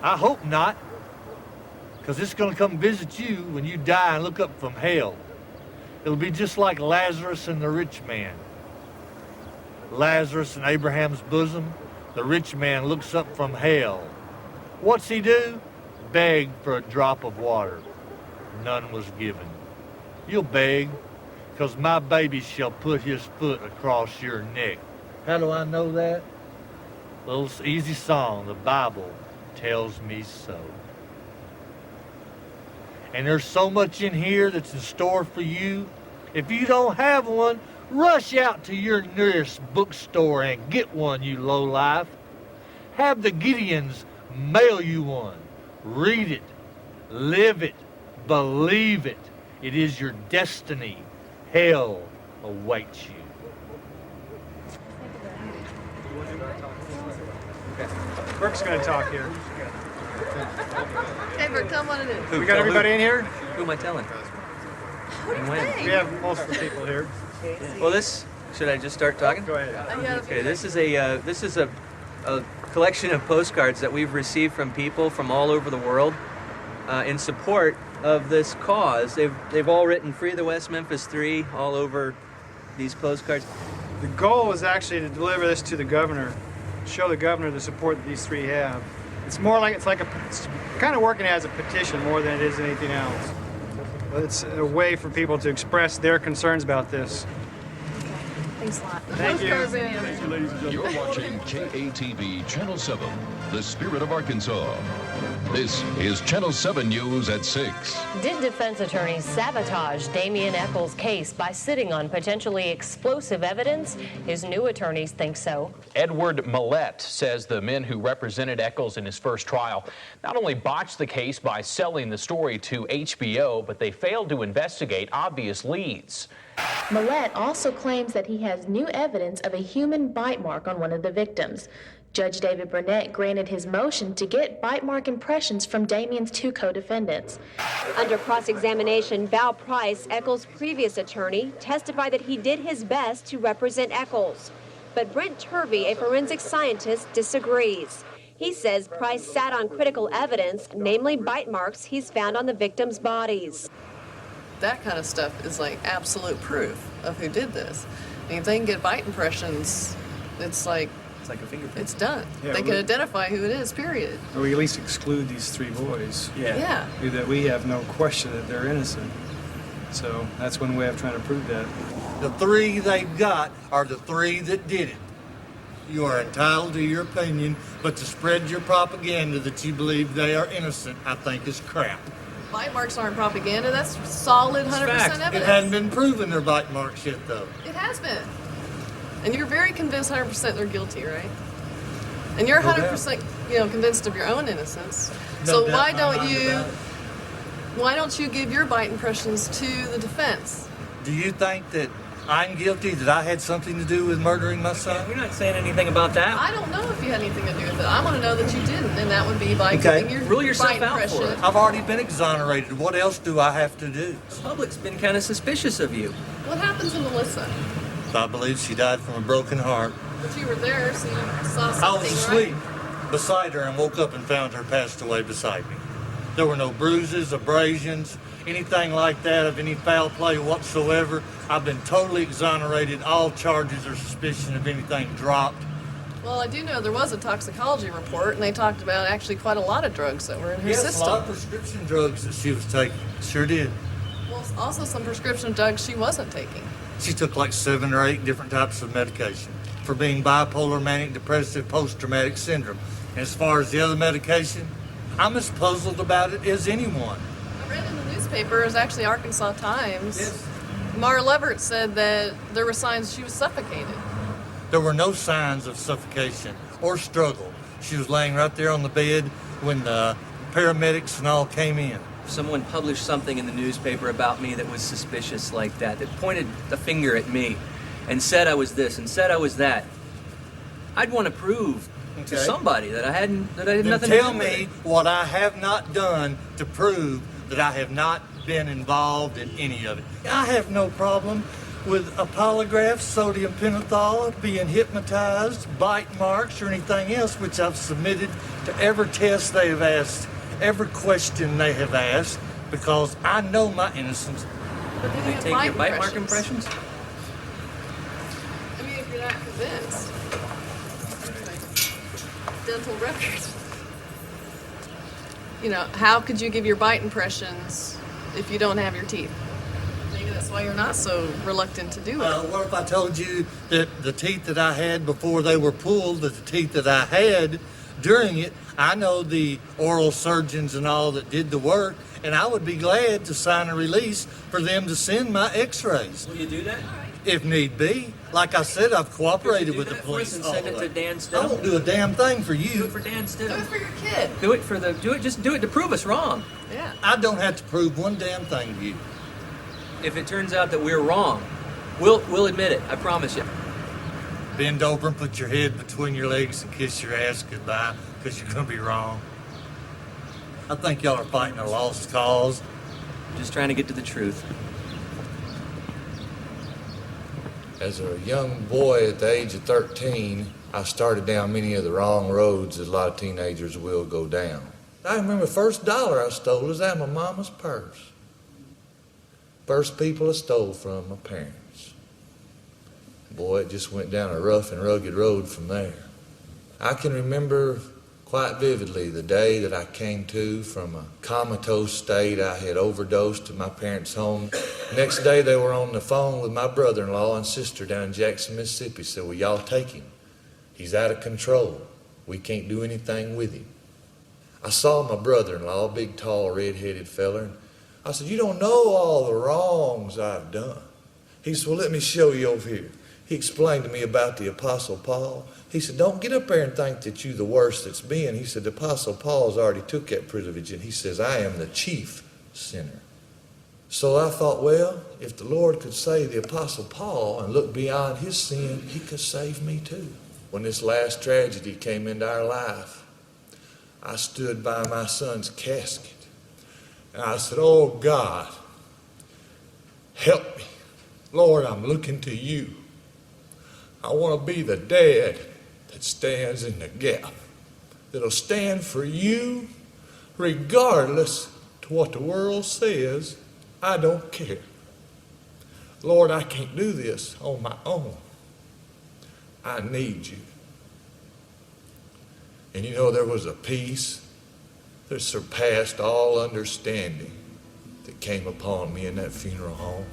I hope not, because it's going to come visit you when you die and look up from hell. It'll be just like Lazarus and the rich man. Lazarus in Abraham's bosom, the rich man looks up from hell. What's he do? Beg for a drop of water. None was given. You'll beg, because my baby shall put his foot across your neck. How do I know that? Little easy song, the Bible tells me so. And there's so much in here that's in store for you. If you don't have one, rush out to your nearest bookstore and get one, you lowlife. Have the Gideons mail you one. Read it, live it, believe it. It is your destiny. Hell awaits you. Burke's going to talk here. Hey, Burke, tell him what it is. We got everybody in here? Who am I telling? And when? We have most of the people here. Well, should I just start talking? Go ahead. Okay, this is a collection of postcards that we've received from people from all over the world in support of this cause. They've all written "Free the West Memphis Three" all over these postcards. The goal is actually to deliver this to the governor, show the governor the support that these 3 have. It's more like it's kind of working as a petition more than it is anything else. It's a way for people to express their concerns about this. Thanks a lot. Thank you. Thank you, ladies and gentlemen. You're watching KATV Channel 7, the spirit of Arkansas. This is Channel 7 News at 6. Did defense attorneys sabotage Damien Echols' case by sitting on potentially explosive evidence? His new attorneys think so. Edward Millett says the men who represented Echols in his first trial not only botched the case by selling the story to HBO, but they failed to investigate obvious leads. Millett also claims that he has new evidence of a human bite mark on one of the victims. Judge David Burnett granted his motion to get bite mark impressions from Damien's 2 co-defendants. Under cross-examination, Val Price, Echols' previous attorney, testified that he did his best to represent Echols. But Brent Turvey, a forensic scientist, disagrees. He says Price sat on critical evidence, namely bite marks he's found on the victims' bodies. That kind of stuff is like absolute proof of who did this. I mean, if they can get bite impressions, it's like a fingerprint. It's done. Yeah, they can identify who it is, period. Or we at least exclude these 3 boys. Yeah. That we have no question that they're innocent. So that's one way of trying to prove that. The three they've got are the three that did it. You are entitled to your opinion, but to spread your propaganda that you believe they are innocent, I think is crap. Bite marks aren't propaganda. That's solid 100% evidence. It hadn't been proven they're bite marks yet, though. It has been. And you're very convinced 100% they're guilty, right? And you're 100% convinced of your own innocence. So why don't you give your bite impressions to the defense? Do you think that I'm guilty, that I had something to do with murdering my son? You're not saying anything about that. I don't know if you had anything to do with it. I want to know that you didn't, and that would be by giving your Rule yourself bite out impression. for it. I've already been exonerated. What else do I have to do? The public's been kind of suspicious of you. What happened to Melissa? I believe she died from a broken heart. But you were there, so you saw something, I was asleep right? beside her and woke up and found her passed away beside me. There were no bruises, abrasions, anything like that of any foul play whatsoever. I've been totally exonerated. All charges or suspicion of anything dropped. Well, I do know there was a toxicology report, and they talked about actually quite a lot of drugs that were in her system. A lot of prescription drugs that she was taking. Sure did. Well, also some prescription drugs she wasn't taking. She took like 7 or 8 different types of medication for being bipolar, manic depressive, post-traumatic syndrome. And as far as the other medication, I'm as puzzled about it as anyone. I read in the newspaper, it was actually Arkansas Times. Yes. Mara Leverett said that there were signs she was suffocated. There were no signs of suffocation or struggle. She was laying right there on the bed when the paramedics and all came in. If someone published something in the newspaper about me that was suspicious like that, that pointed the finger at me and said I was this and said I was that, I'd want to prove to somebody that I did nothing to do with it. Tell me what I have not done to prove that I have not been involved in any of it. I have no problem with a polygraph, sodium pentothal, being hypnotized, bite marks, or anything else which I've submitted to every test they have asked, every question they have asked, because I know my innocence. But they take your bite mark impressions? I mean, if you're not convinced. Dental records. How could you give your bite impressions if you don't have your teeth? Maybe that's why you're not so reluctant to do it. What if I told you that the teeth that I had before they were pulled, that the teeth that I had during it, I know the oral surgeons and all that did the work, and I would be glad to sign a release for them to send my x-rays. Will you do that? If need be. Like I said, I've cooperated with the police. And send it to Dan Stidham? I won't do a damn thing for you. Do it for Dan Stidham. Do it for your kid. Just do it to prove us wrong. Yeah. I don't have to prove one damn thing to you. If it turns out that we're wrong, we'll admit it. I promise you. Bend over and put your head between your legs and kiss your ass goodbye, because you're going to be wrong. I think y'all are fighting a lost cause. Just trying to get to the truth. As a young boy at the age of 13, I started down many of the wrong roads that a lot of teenagers will go down. I remember the first dollar I stole was out of my mama's purse. First people I stole from, my parents. Boy, it just went down a rough and rugged road from there. I can remember quite vividly the day that I came to from a comatose state. I had overdosed at my parents' home. Next day they were on the phone with my brother-in-law and sister down in Jackson, Mississippi. Said, "Well, y'all take him. He's out of control. We can't do anything with him." I saw my brother-in-law, a big, tall, red-headed fella, and I said, "You don't know all the wrongs I've done." He said, "Well, let me show you over here." He explained to me about the Apostle Paul. He said, "Don't get up there and think that you're the worst that's been." He said, "The Apostle Paul's already took that privilege," and he says, "I am the chief sinner." So I thought, well, if the Lord could save the Apostle Paul and look beyond his sin, he could save me too. When this last tragedy came into our life, I stood by my son's casket and I said, "Oh God, help me. Lord, I'm looking to you. I want to be the dad that stands in the gap, that'll stand for you regardless to what the world says. I don't care. Lord, I can't do this on my own. I need you." And you know, there was a peace that surpassed all understanding that came upon me in that funeral home.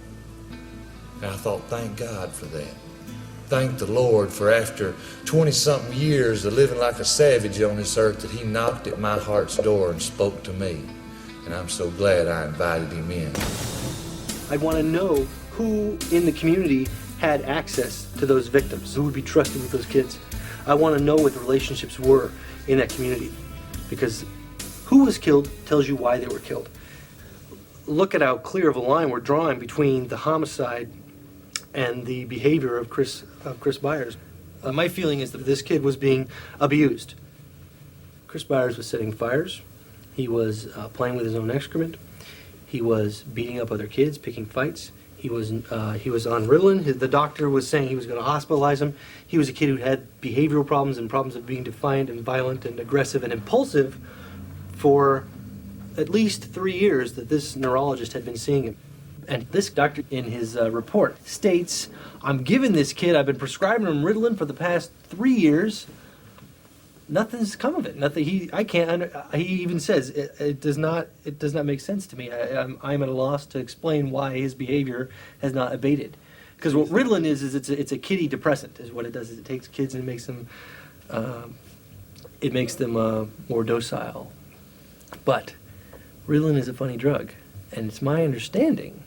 And I thought, thank God for that. Thank the Lord for after 20-something years of living like a savage on this earth that he knocked at my heart's door and spoke to me. And I'm so glad I invited him in. I want to know who in the community had access to those victims, who would be trusted with those kids. I want to know what the relationships were in that community, because who was killed tells you why they were killed. Look at how clear of a line we're drawing between the homicide and the behavior of Chris Byers. My feeling is that this kid was being abused. Chris Byers was setting fires. He was playing with his own excrement. He was beating up other kids, picking fights. He was on Ritalin. The doctor was saying he was going to hospitalize him. He was a kid who had behavioral problems and problems of being defiant and violent and aggressive and impulsive for at least 3 years that this neurologist had been seeing him. And this doctor in his report states, I'm giving this kid, I've been prescribing him Ritalin for the past 3 years. Nothing's come of it. Nothing. He even says it does not make sense to me. I'm at a loss to explain why his behavior has not abated. Because what Ritalin is it's a kiddie depressant. Is what it does. Is it takes kids and makes them more docile. But Ritalin is a funny drug, and it's my understanding,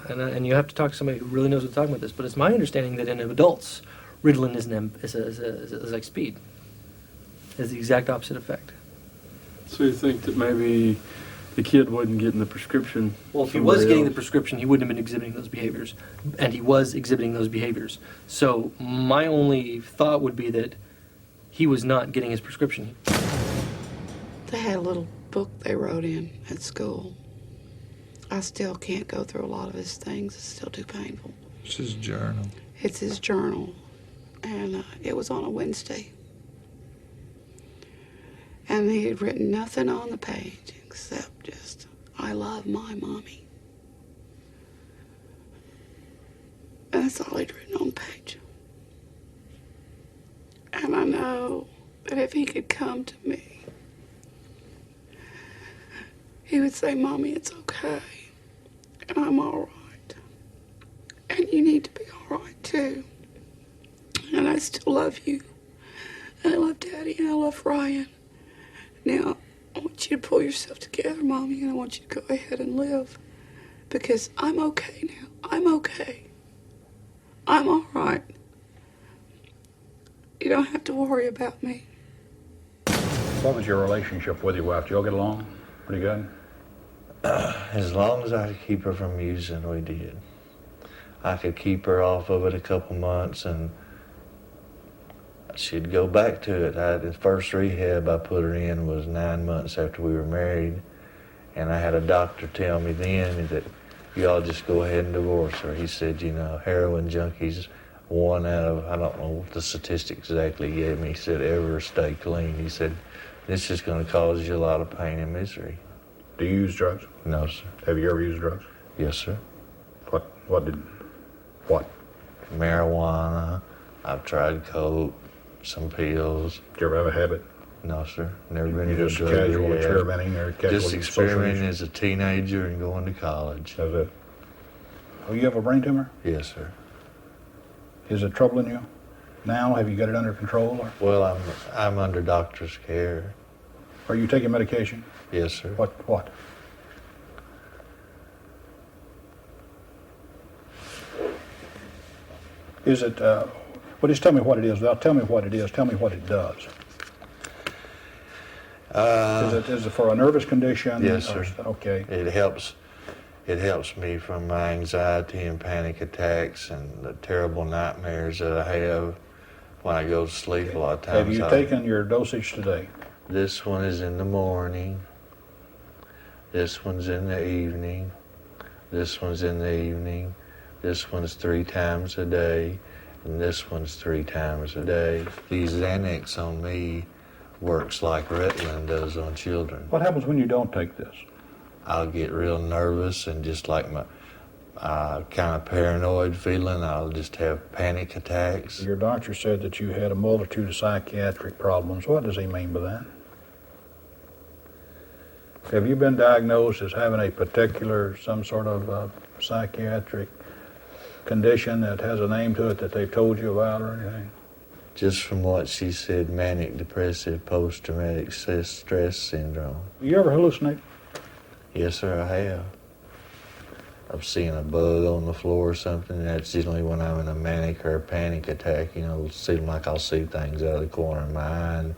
and you have to talk to somebody who really knows what they're talking about this. But it's my understanding that in adults, Ritalin is like speed. Has the exact opposite effect. So you think that maybe the kid wasn't getting the prescription? Well, if he was getting the prescription, he wouldn't have been exhibiting those behaviors. And he was exhibiting those behaviors. So my only thought would be that he was not getting his prescription. They had a little book they wrote in at school. I still can't go through a lot of his things. It's still too painful. It's his journal. It's his journal. And it was on a Wednesday. And he had written nothing on the page except just, I love my mommy. And that's all he'd written on the page. And I know that if he could come to me, he would say, Mommy, it's okay. And I'm all right. And you need to be all right, too. And I still love you. And I love Daddy, and I love Ryan. Now, I want you to pull yourself together, Mommy, and I want you to go ahead and live. Because I'm okay now. I'm okay. I'm all right. You don't have to worry about me. What was your relationship with your wife? Did you all get along pretty good? As long as I could keep her from using, we did. I could keep her off of it a couple months, and she'd go back to it. The first rehab I put her in was 9 months after we were married, and I had a doctor tell me then that you all just go ahead and divorce her. He said, you know, heroin junkies, 1 out of, I don't know what the statistics exactly gave me. He said, ever stay clean. He said, this is going to cause you a lot of pain and misery. Do you use drugs? No, sir. Have you ever used drugs? Yes, sir. What? Marijuana. I've tried coke, some pills. Did you ever have a habit? No, sir. Never been You to a just drug casual rehab. experimenting or casual Just experimenting association? as a teenager and going to college. That's it. Oh, you have a brain tumor? Yes, sir. Is it troubling you now? Have you got it under control? Or? Well, I'm under doctor's care. Are you taking medication? Yes, sir. What? Is it, well, just tell me what it is. Without tell me what it is, tell me what it does. Is it for a nervous condition? Yes, sir. Okay. It helps me from my anxiety and panic attacks and the terrible nightmares that I have when I go to sleep a lot of times. Have you taken your dosage today? This one is in the morning. This one's in the evening. This one's in the evening. This one's 3 times a day. And this one's 3 times a day. These Xanax on me works like Ritalin does on children. What happens when you don't take this? I'll get real nervous and just like my kind of paranoid feeling. I'll just have panic attacks. Your doctor said that you had a multitude of psychiatric problems. What does he mean by that? Have you been diagnosed as having a particular, some sort of psychiatric condition that has a name to it that they've told you about or anything? Just from what she said, manic depressive post-traumatic stress syndrome. You ever hallucinate? Yes, sir, I have. I've seen a bug on the floor or something. That's generally when I'm in a manic or a panic attack. You know, it seems like I'll see things out of the corner of my eye and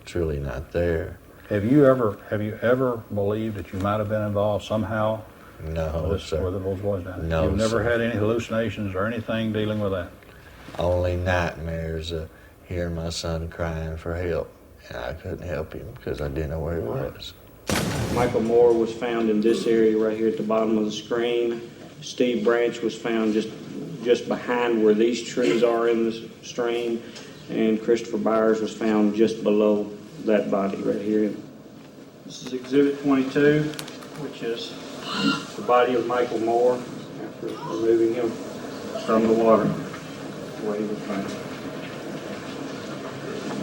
it's really not there. Have you ever believed that you might have been involved somehow? No, sir. With those boys down there? No, You've never sir. had any hallucinations or anything dealing with that? Only nightmares of hearing my son crying for help. And I couldn't help him because I didn't know where he was. Michael Moore was found in this area right here at the bottom of the screen. Steve Branch was found just behind where these trees are in the stream. And Christopher Byers was found just below that body right here. This is Exhibit 22, which is the body of Michael Moore after removing him from the water where he was found.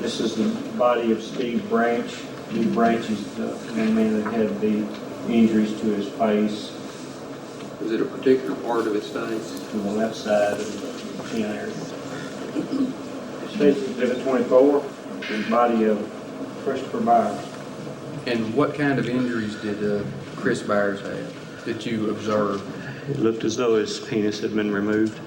This is the body of Steve Branch. Steve Branch is the young man that had the injuries to his face. Was it a particular part of his face? To the left side of the chin area. This is Exhibit 24, the body of Christopher Byers. And what kind of injuries did Chris Byers have that you observed? It looked as though his penis had been removed.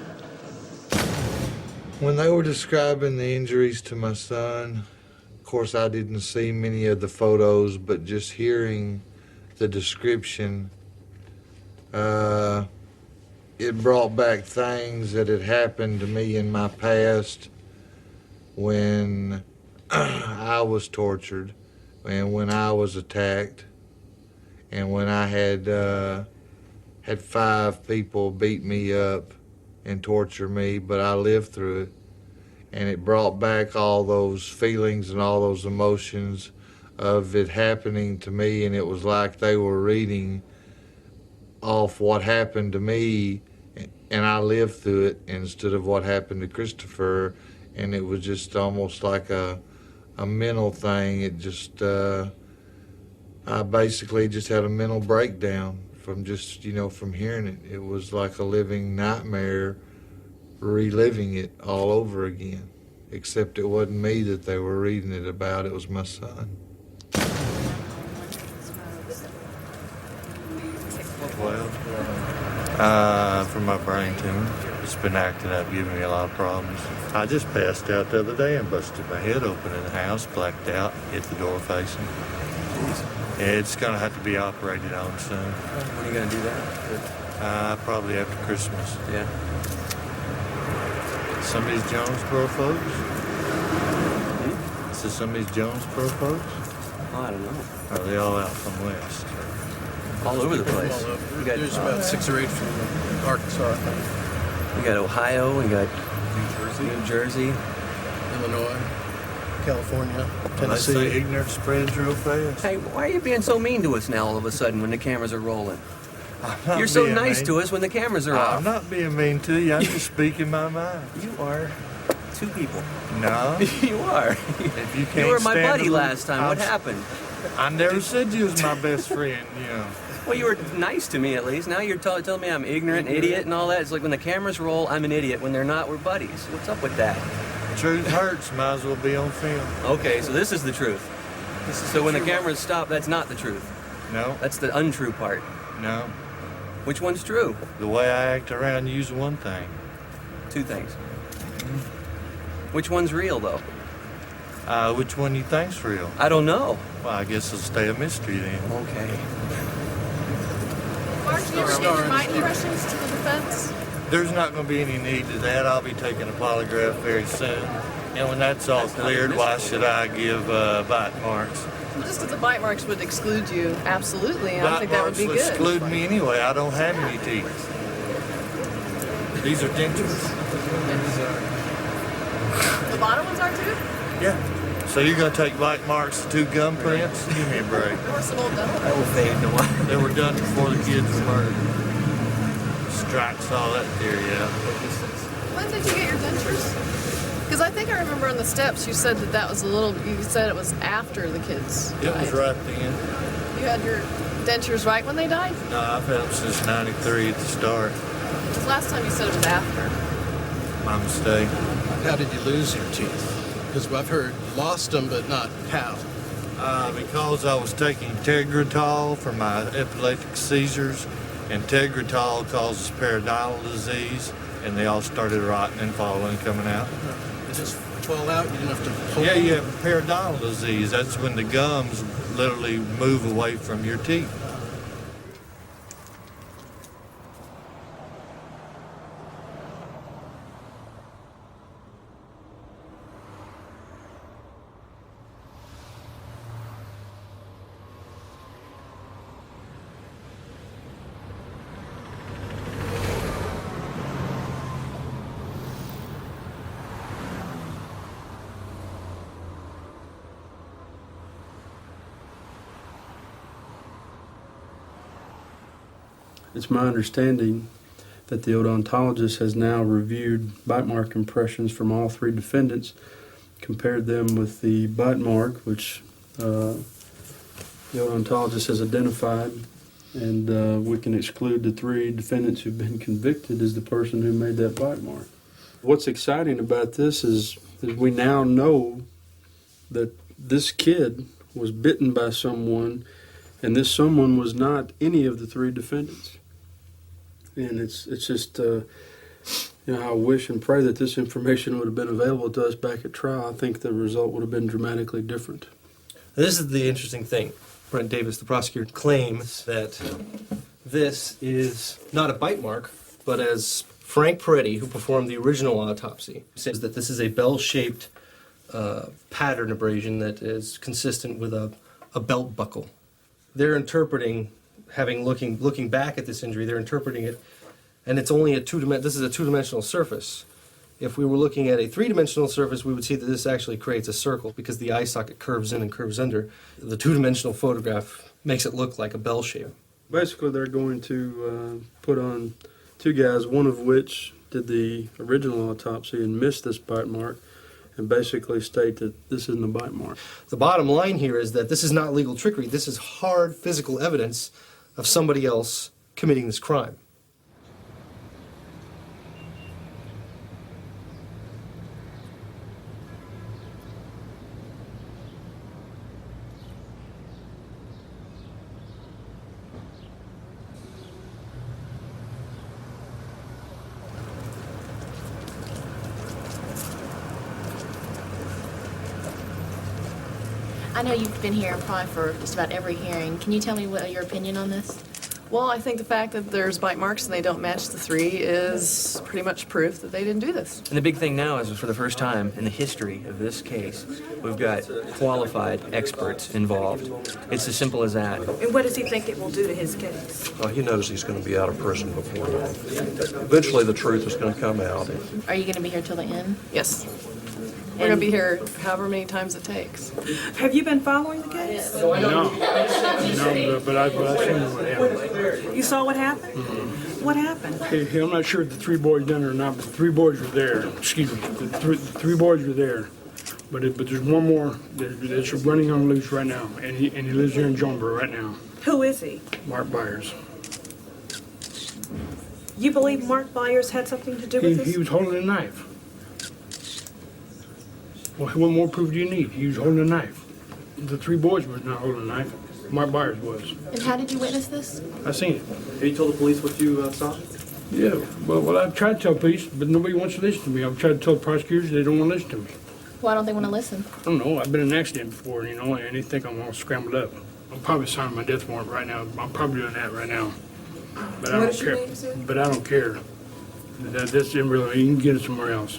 When they were describing the injuries to my son, of course I didn't see many of the photos, but just hearing the description, it brought back things that had happened to me in my past when I was tortured and when I was attacked and when I had 5 people beat me up and torture me, but I lived through it. And it brought back all those feelings and all those emotions of it happening to me, and it was like they were reading off what happened to me, and I lived through it instead of what happened to Christopher, and it was just almost like a mental thing. It just, I basically just had a mental breakdown from just, from hearing it. It was like a living nightmare, reliving it all over again. Except it wasn't me that they were reading it about, it was my son. Well, for my brain tumor, it's been acting up, giving me a lot of problems. I just passed out the other day and busted my head open in the house, blacked out, hit the door facing. It's gonna have to be operated on soon. When are you gonna do that? Probably after Christmas. Yeah. Some of these Jonesboro folks? So some of these Jonesboro folks? Oh, I don't know. Are they all out from west? All over the place. We got, There's about 6 or 8 from Arkansas, I think. We got Ohio, we got New Jersey, Illinois, California, Tennessee. Tennessee. Ignorance spreads real fast. Hey, why are you being so mean to us now all of a sudden when the cameras are rolling? Not You're so being nice mean. to us when the cameras are off. I'm not being mean to you. I'm just speaking my mind. You are 2 people. No. You are. If you can't You were my stand buddy to- last time. What happened? I never said you was my best friend, Well, you were nice to me at least. Now you're telling me I'm ignorant, idiot, and all that. It's like when the cameras roll, I'm an idiot. When they're not, we're buddies. What's up with that? Truth hurts. Might as well be on film. Okay, so this is the truth. So when the cameras stop, that's not the truth. No. That's the untrue part. No. Which one's true? The way I act around you's one thing. 2 things. Which one's real, though? Which one you think's real? I don't know. Well, I guess it'll stay a mystery then. Okay. Mark, do you ever need to write impressions to the defense? There's not going to be any need to that. I'll be taking a polygraph very soon. And when that's all cleared, why should I give bite marks? Just because the bite marks would exclude you, absolutely. I Bite think that would marks be will good. exclude me anyway. I don't have any teeth. These are dentures. The bottom ones are too? Yeah. So you're going to take bite marks to 2 gum prints? Give me a break. Or some old dental. That will fade in a while. They were done before the kids were murdered. Strikes all that theory out. When did you get your dentures? Because I think I remember on the steps you said that was a little, you said it was after the kids It died. was right then. You had your dentures right when they died? No, I've had them since 93 at the start. Because last time you said it was after. My mistake. How did you lose your teeth? Because I've heard you lost them, but not how. Because I was taking Tegretol for my epileptic seizures, and Tegretol causes periodontal disease, and they all started rotting and falling and coming out. They just fall out? You didn't have to pull Yeah, them? you have periodontal disease. That's when the gums literally move away from your teeth. It's my understanding that the odontologist has now reviewed bite mark impressions from all 3 defendants, compared them with the bite mark, which the odontologist has identified, and we can exclude the 3 defendants who've been convicted as the person who made that bite mark. What's exciting about this is we now know that this kid was bitten by someone, and this someone was not any of the 3 defendants. And it's just, I wish and pray that this information would have been available to us back at trial. I think the result would have been dramatically different. This is the interesting thing. Brent Davis, the prosecutor, claims that this is not a bite mark, but as Frank Peretti, who performed the original autopsy, says that this is a bell-shaped pattern abrasion that is consistent with a belt buckle. They're interpreting, looking back at this injury, they're interpreting it, and it's only this is a 2-dimensional surface. If we were looking at a 3-dimensional surface, we would see that this actually creates a circle because the eye socket curves in and curves under. The 2-dimensional photograph makes it look like a bell shape. Basically, they're going to put on 2 guys, one of which did the original autopsy and missed this bite mark, and basically state that this isn't a bite mark. The bottom line here is that this is not legal trickery. This is hard physical evidence of somebody else committing this crime. I know you've been here probably for just about every hearing. Can you tell me what your opinion on this? Well, I think the fact that there's bite marks and they don't match the 3 is pretty much proof that they didn't do this. And the big thing now is for the first time in the history of this case, we've got qualified experts involved. It's as simple as that. And what does he think it will do to his case? Well, he knows he's going to be out of prison before long. Eventually the truth is going to come out. Are you going to be here till the end? Yes. We're going to be here however many times it takes. Have you been following the case? No, but I've seen what happened. You saw what happened? Mm-hmm. What happened? Hey, I'm not sure if the 3 boys done it or not, but the 3 boys were there. Excuse me, the three boys were there. But there's one more that's running on loose right now, and he lives here in Jonesboro right now. Who is he? Mark Byers. You believe Mark Byers had something to do with this? He was holding a knife. Well, what more proof do you need? He was holding a knife. The 3 boys was not holding a knife. Mark Byers was. And how did you witness this? I seen it. Have you told the police what you saw? Yeah, well, I've tried to tell police, but nobody wants to listen to me. I've tried to tell the prosecutors, they don't want to listen to me. Why don't they want to listen? I don't know. I've been in an accident before, and they think I'm all scrambled up. I'm probably signing my death warrant right now. I'm probably doing that right now. But I don't care. But I don't care. That's irrelevant. You can get it somewhere else.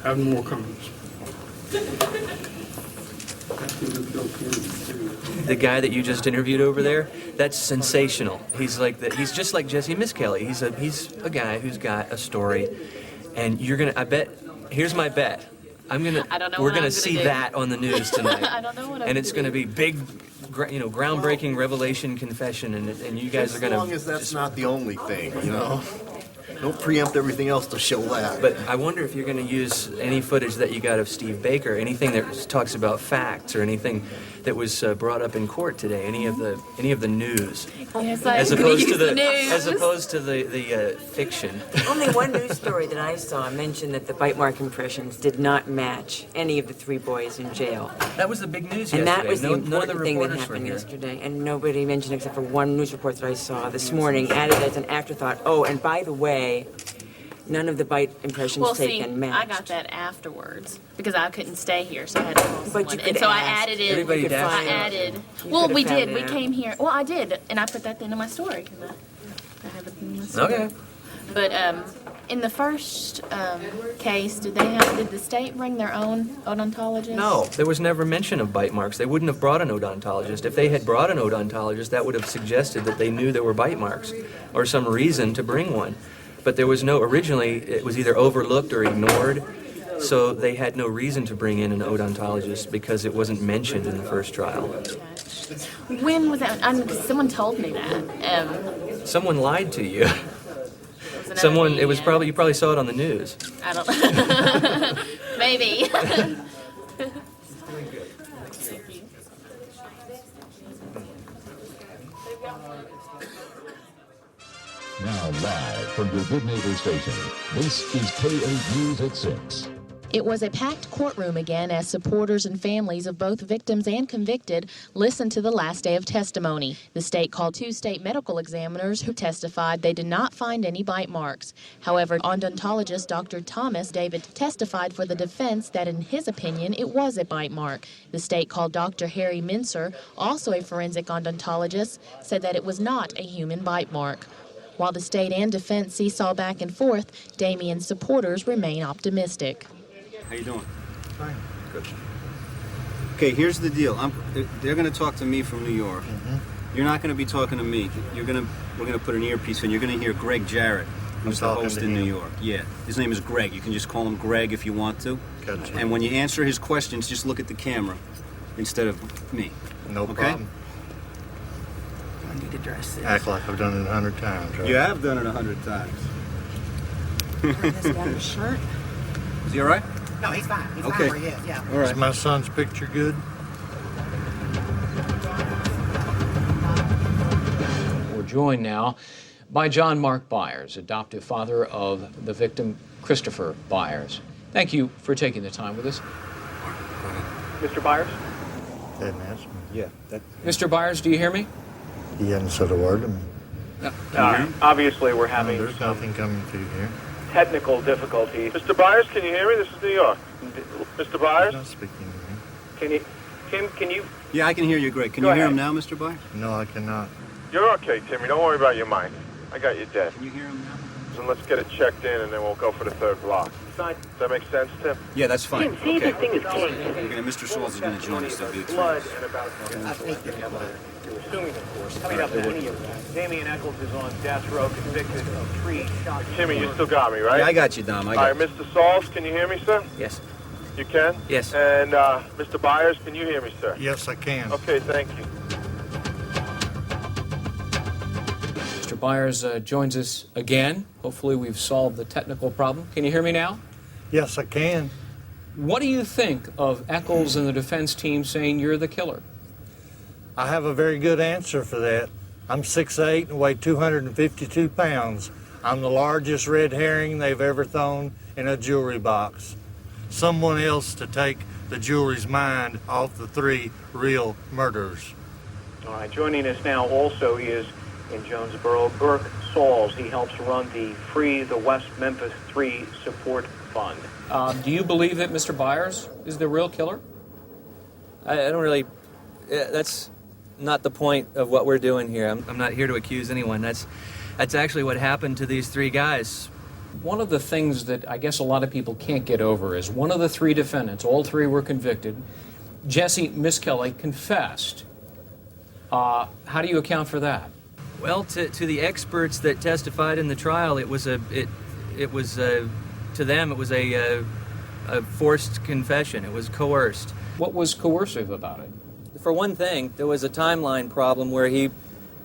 I have no more comments. The guy that you just interviewed over there, that's sensational. He's just like Jessie Misskelley. He's a guy who's got a story, and here's my bet. We're gonna see that on the news tonight. I don't know what I'm and it's gonna be big, groundbreaking revelation confession, and you guys are gonna. As long as that's not the only thing, Don't preempt everything else to show that. But I wonder if you're going to use any footage that you got of Steve Baker, anything that talks about facts or anything that was brought up in court today, any of the news, Yes, as opposed to the fiction. Only one news story that I saw mentioned that the bite mark impressions did not match any of the 3 boys in jail. That was the big news And yesterday. that was the None of the important thing that reporters were happened here. yesterday, and nobody mentioned except for one news report that I saw this morning, added as an afterthought. Oh, and by the way, none of the bite impressions Well, see, taken matched. I got that afterwards because I couldn't stay here, so I had to call someone. you And could so I ask. added it. Everybody could I find out. added. You Well, could have we found did. it We out. came here. Well, I did, and I put that into my story. 'Cause I have it in my story. Okay. But in the first case, did the state bring their own odontologist? No, there was never mention of bite marks. They wouldn't have brought an odontologist. If they had brought an odontologist, that would have suggested that they knew there were bite marks or some reason to bring one. But there was no, originally it was either overlooked or ignored, so they had no reason to bring in an odontologist because it wasn't mentioned in the first trial. When was that? Someone told me that. Someone lied to you. Was it Someone, not it was me? probably, you probably saw it on the news. I don't. Maybe. Now live from your Good Neighbor station, this is K8 News at 6. It was a packed courtroom again as supporters and families of both victims and convicted listened to the last day of testimony. The state called 2 state medical examiners who testified they did not find any bite marks. However, odontologist Dr. Thomas David testified for the defense that in his opinion it was a bite mark. The state called Dr. Harry Mincer, also a forensic odontologist, said that it was not a human bite mark. While the state and defense seesaw back and forth, Damien's supporters remain optimistic. How you doing? Fine. Good. Okay, here's the deal. They're going to talk to me from New York. You're not going to be talking to me. We're going to put an earpiece in. You're going to hear Greg Jarrett, who's the talking host to in New him. York. Yeah, his name is Greg. You can just call him Greg if you want to. Gotcha. And when you answer his questions, just look at the camera instead of me. No okay? problem. I need to dress this. Act like I've done it 100 times, right? You have done it 100 times. This guy's shirt. Is he all right? No, he's fine. He's Okay. fine where he is, yeah. All right. Is my son's picture good? We're joined now by John Mark Byers, adoptive father of the victim, Christopher Byers. Thank you for taking the time with us. Mr. Byers? That answer me. Yeah. Mr. Byers, do you hear me? He hadn't said a word to me. Obviously, we're having No, there's nothing coming through here. technical difficulties. Mr. Byers, can you hear me? This is New York. Mr. Byers? He's not speaking to me. Can you, Tim? Can you? Yeah, I can hear you, Greg. Can Go you hear ahead. him now, Mr. Byers? No, I cannot. You're okay, Timmy. Don't worry about your mic. I got you dead. Can you hear him now? So let's get it checked in, and then we'll go for the third block. Does that make sense, Tim? Yeah, that's fine. See, Okay. this thing is Mr. Sauls is going to join us. That'll be blood and about. Assuming, of course, coming up any of that. Damien Echols is on death row, convicted of 3 shots. Timmy, you still got me, right? Yeah, I got you, Dom. I All got right, Mr. Sauls, can you hear me, sir? Yes. You can? Yes. And Mr. Byers, can you hear me, sir? Yes, I can. Okay, thank you. Mr. Byers joins us again. Hopefully we've solved the technical problem. Can you hear me now? Yes, I can. What do you think of Echols and the defense team saying you're the killer? I have a very good answer for that. I'm 6'8" and weigh 252 pounds. I'm the largest red herring they've ever thrown in a jewelry box. Someone else to take the jewelry's mind off the 3 real murderers. All right, joining us now also is in Jonesboro, Burke Sauls. He helps run the Free the West Memphis Three support fund. Do you believe that Mr. Byers is the real killer? I don't really, that's not the point of what we're doing here. I'm not here to accuse anyone. That's actually what happened to these 3 guys. One of the things that I guess a lot of people can't get over is one of the 3 defendants, all 3 were convicted, Jessie Misskelley confessed. How do you account for that? Well, to the experts that testified in the trial, it was to them it was a forced confession. It was coerced. What was coercive about it? For one thing, there was a timeline problem where he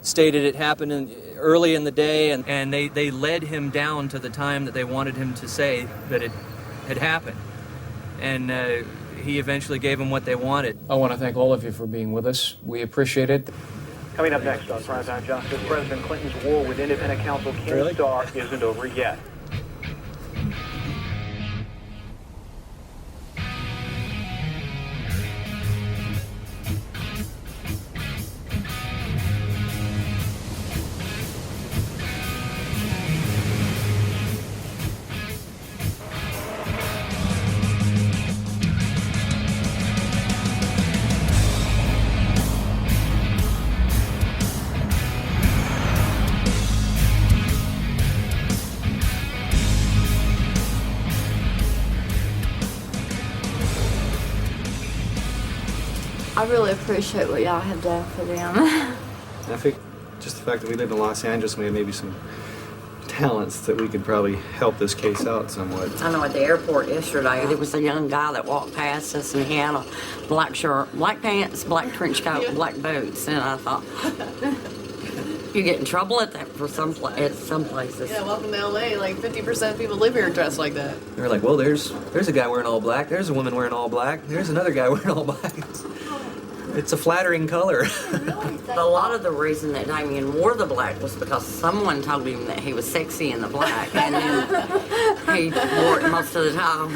stated it happened early in the day, and they led him down to the time that they wanted him to say that it had happened. And he eventually gave them what they wanted. I want to thank all of you for being with us. We appreciate it. Coming up next on Primetime Justice, President Clinton's war with independent counsel Ken Starr isn't over yet. I really appreciate what y'all have done for them. I think just the fact that we live in Los Angeles, we have maybe some talents that we could probably help this case out somewhat. I know at the airport yesterday, there was a young guy that walked past us and he had a black shirt, black pants, black trench coat, black boots, and I thought, you get in trouble at that for some places. Yeah, welcome to LA. Like 50% of people live here dressed like that. They're like, well, there's a guy wearing all black, there's a woman wearing all black, there's another guy wearing all black. It's a flattering color. A lot of the reason that Damien wore the black was because someone told him that he was sexy in the black, and then he wore it most of the time.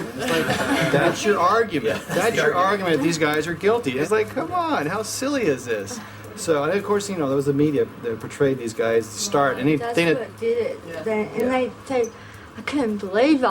That's your argument. That's your argument. These guys are guilty. It's like, come on, how silly is this? So, and of course, there was the media that portrayed these guys to start. And That's what did it. And I couldn't believe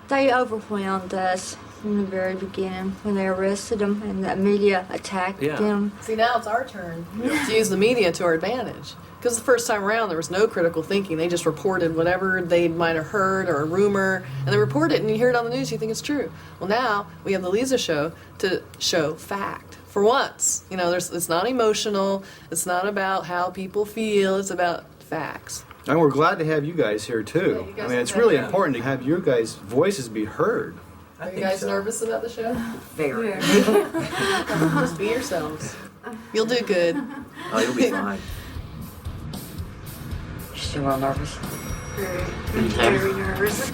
they overwhelmed us from the very beginning when they arrested them and the media attacked them. See, now it's our turn to use the media to our advantage. Because the first time around, there was no critical thinking. They just reported whatever they might have heard or a rumor, and they report it, and you hear it on the news, you think it's true. Well, now we have the Lisa Show to show fact. For once, it's not emotional. It's not about how people feel. It's about facts. And we're glad to have you guys here, too. Yeah, it's really important to have your guys' voices be heard. Are you guys nervous about the show? Very. Just be yourselves. You'll do good. Oh, you'll be fine. You still all nervous? Very nervous.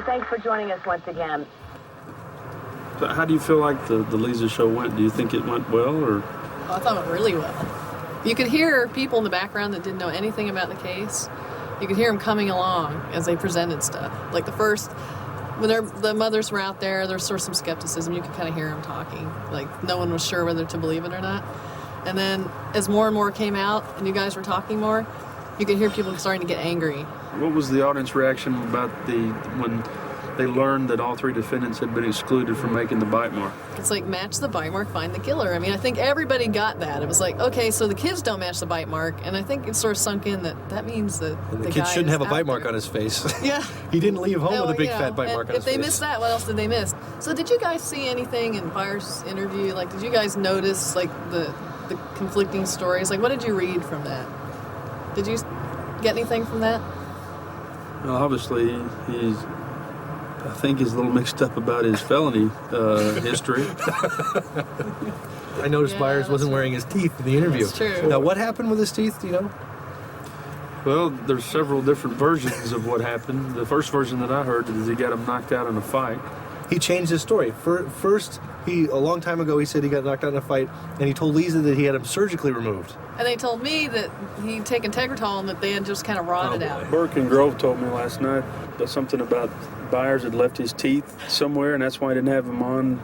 Thanks for joining us once again. So how do you feel like the Lisa Show went? Do you think it went well, or? Oh, I thought it went really well. You could hear people in the background that didn't know anything about the case. You could hear them coming along as they presented stuff. Like when the mothers were out there was sort of some skepticism. You could kind of hear them talking. Like no one was sure whether to believe it or not. And then as more and more came out and you guys were talking more, you could hear people starting to get angry. What was the audience reaction about when they learned that all three defendants had been excluded from making the bite mark? It's like, match the bite mark, find the killer. I mean, I think everybody got that. It was like, okay, so the kids don't match the bite mark, and I think it sort of sunk in that means that the kid shouldn't have a bite mark on his face. Yeah. He didn't leave home with a big fat bite mark on his face. If they missed that, what else did they miss? So did you guys see anything in Byers' interview? Like, did you guys notice, like, the conflicting stories? Like, what did you read from that? Did you get anything from that? Well, obviously, I think he's a little mixed up about his felony history. I noticed Byers wasn't wearing his teeth in the interview. That's true. Now, what happened with his teeth, do you know? Well, there's several different versions of what happened. The first version that I heard is he got him knocked out in a fight. He changed his story. First, a long time ago, he said he got knocked out in a fight, and he told Lisa that he had him surgically removed. And they told me that he'd taken Tegretol and that they had just kind of rotted out. Burke and Grove told me last night something about Byers had left his teeth somewhere, and that's why he didn't have them on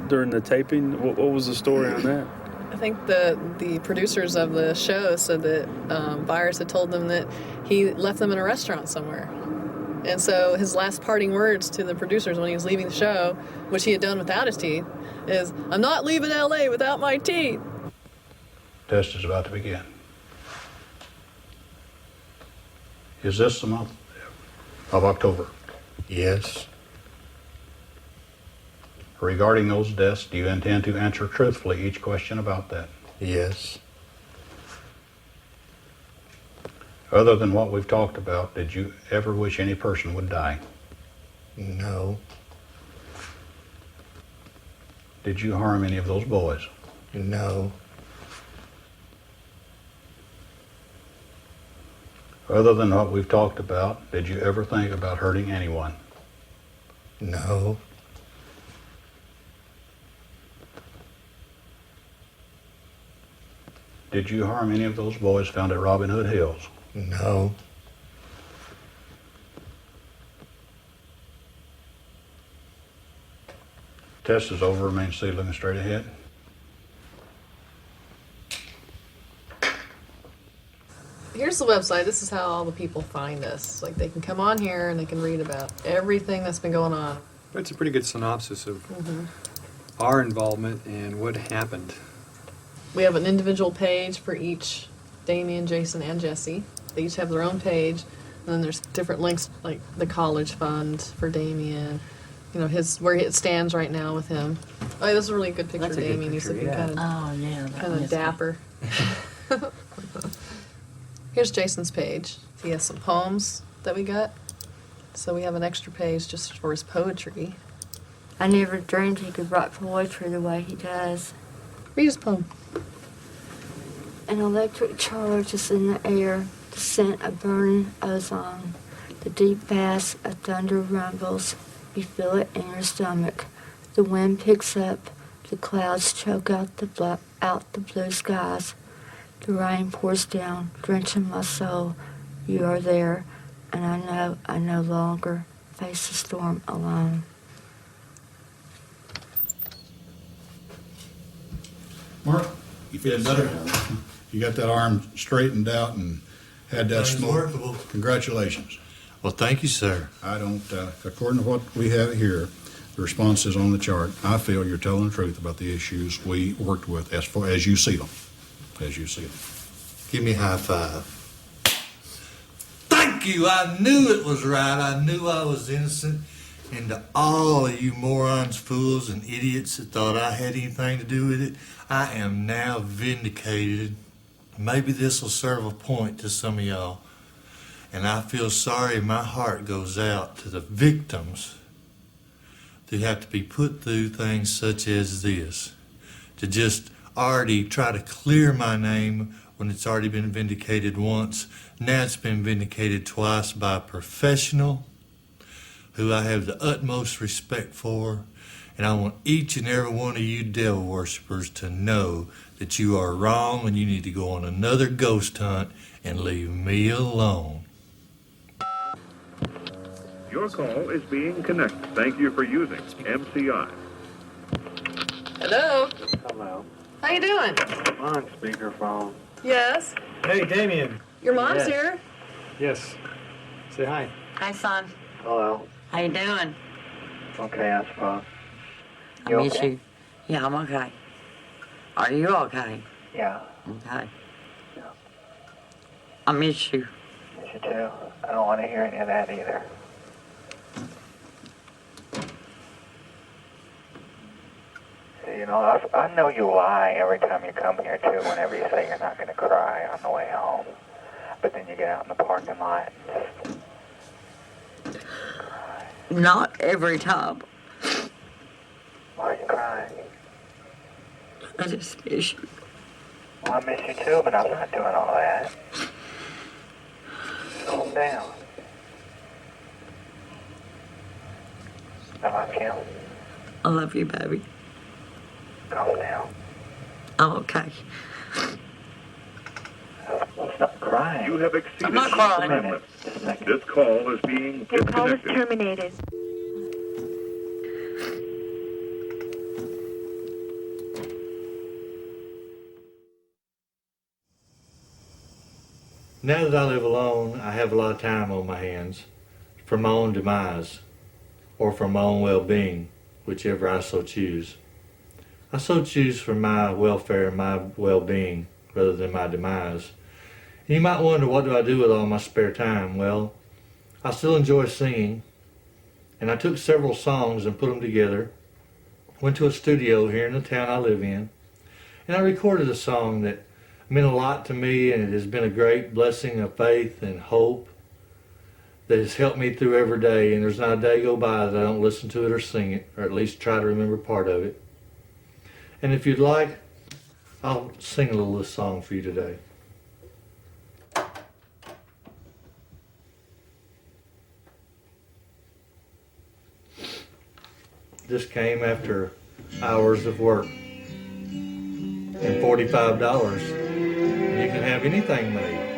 during the taping. What was the story on that? I think the producers of the show said that Byers had told them that he left them in a restaurant somewhere. And so his last parting words to the producers when he was leaving the show, which he had done without his teeth, is, "I'm not leaving LA without my teeth." Test is about to begin. Is this the month of October? Yes. Regarding those deaths, do you intend to answer truthfully each question about that? Yes. Other than what we've talked about, did you ever wish any person would die? No. Did you harm any of those boys? No. Other than what we've talked about, did you ever think about hurting anyone? No. Did you harm any of those boys found at Robin Hood Hills? No. Test is over. Remain seated, looking straight ahead. Here's the website. This is how all the people find us. Like, they can come on here and they can read about everything that's been going on. It's a pretty good synopsis of Mm-hmm. our involvement and what happened. We have an individual page for each, Damien, Jason, and Jessie. They each have their own page. And then there's different links, like the college fund for Damien, you know, where it stands right now with him. Oh, yeah, this is a really good picture of Damien. He's looking kind of dapper. Here's Jason's page. He has some poems that we got. So we have an extra page just for his poetry. I never dreamed he could write poetry the way he does. Read his poem. An electric charge is in the air, the scent of burning ozone. The deep bass of thunder rumbles. You feel it in your stomach. The wind picks up. The clouds choke out the blue skies. The rain pours down, drenching my soul. You are there, and I know I no longer face the storm alone. Mark, you feeling better? You got that arm straightened out and had that smoke. Workable. Congratulations. Well, thank you, sir. I don't, according to what we have here, the response is on the chart. I feel you're telling the truth about the issues we worked with as far as you see them. As you see them. Give me a high five. Thank you. I knew it was right. I knew I was innocent. And to all of you morons, fools, and idiots that thought I had anything to do with it, I am now vindicated. Maybe this will serve a point to some of y'all. And I feel sorry. My heart goes out to the victims that have to be put through things such as this. To just already try to clear my name when it's already been vindicated once. Now it's been vindicated twice by a professional who I have the utmost respect for. And I want each and every one of you devil worshippers to know that you are wrong and you need to go on another ghost hunt and leave me alone. Your call is being connected. Thank you for using MCI. Hello. Hello. How you doing? I'm on speakerphone. Yes. Hey, Damien. Your mom's Yes. here. Yes. Say hi. Hi, son. Hello. How you doing? Okay, I suppose. I miss you. Yeah, I'm okay. Are you okay? Yeah. Okay. I miss you. Miss you too. I don't want to hear any of that either. You know, I know you lie every time you come here too, whenever you say you're not going to cry on the way home. But then you get out in the parking lot and just... Not every time. Why are you crying? I just miss you. Well, I miss you too, but I'm not doing all that. Calm down. I love you. I love you, baby. Calm down. I'm okay. Stop crying. You have exceeded I'm not crying. the limit. This call is being Your call is disconnected. terminated. Now that I live alone, I have a lot of time on my hands. It's for my own demise or for my own well-being, whichever I so choose. I so choose for my welfare and my well-being rather than my demise. And you might wonder, what do I do with all my spare time? Well, I still enjoy singing, and I took several songs and put them together, went to a studio here in the town I live in, and I recorded a song that meant a lot to me, and it has been a great blessing of faith and hope that has helped me through every day, and there's not a day go by that I don't listen to it or sing it, or at least try to remember part of it. And if you'd like, I'll sing a little of this song for you today. This came after hours of work and $45. You can have anything made.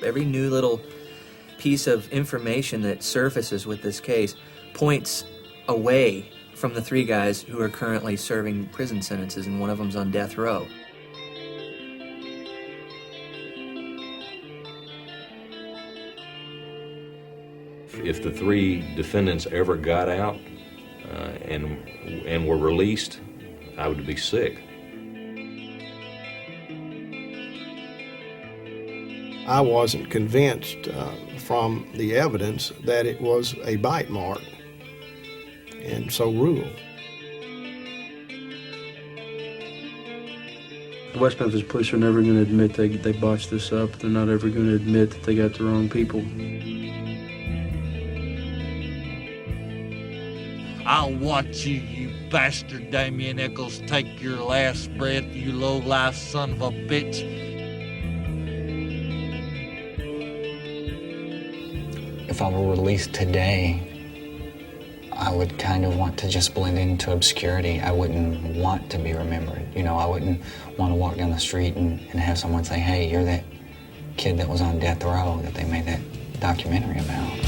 Every new little piece of information that surfaces with this case points away from the three guys who are currently serving prison sentences, and one of them's on death row. If the three defendants ever got out and were released, I would be sick. I wasn't convinced from the evidence that it was a bite mark, and so ruled. The West Memphis police are never going to admit they botched this up. They're not ever going to admit that they got the wrong people. I'll watch you, you bastard Damien Echols, take your last breath, you low-life son of a bitch. If I were released today, I would kind of want to just blend into obscurity. I wouldn't want to be remembered. You know, I wouldn't want to walk down the street and have someone say, hey, you're that kid that was on death row that they made that documentary about.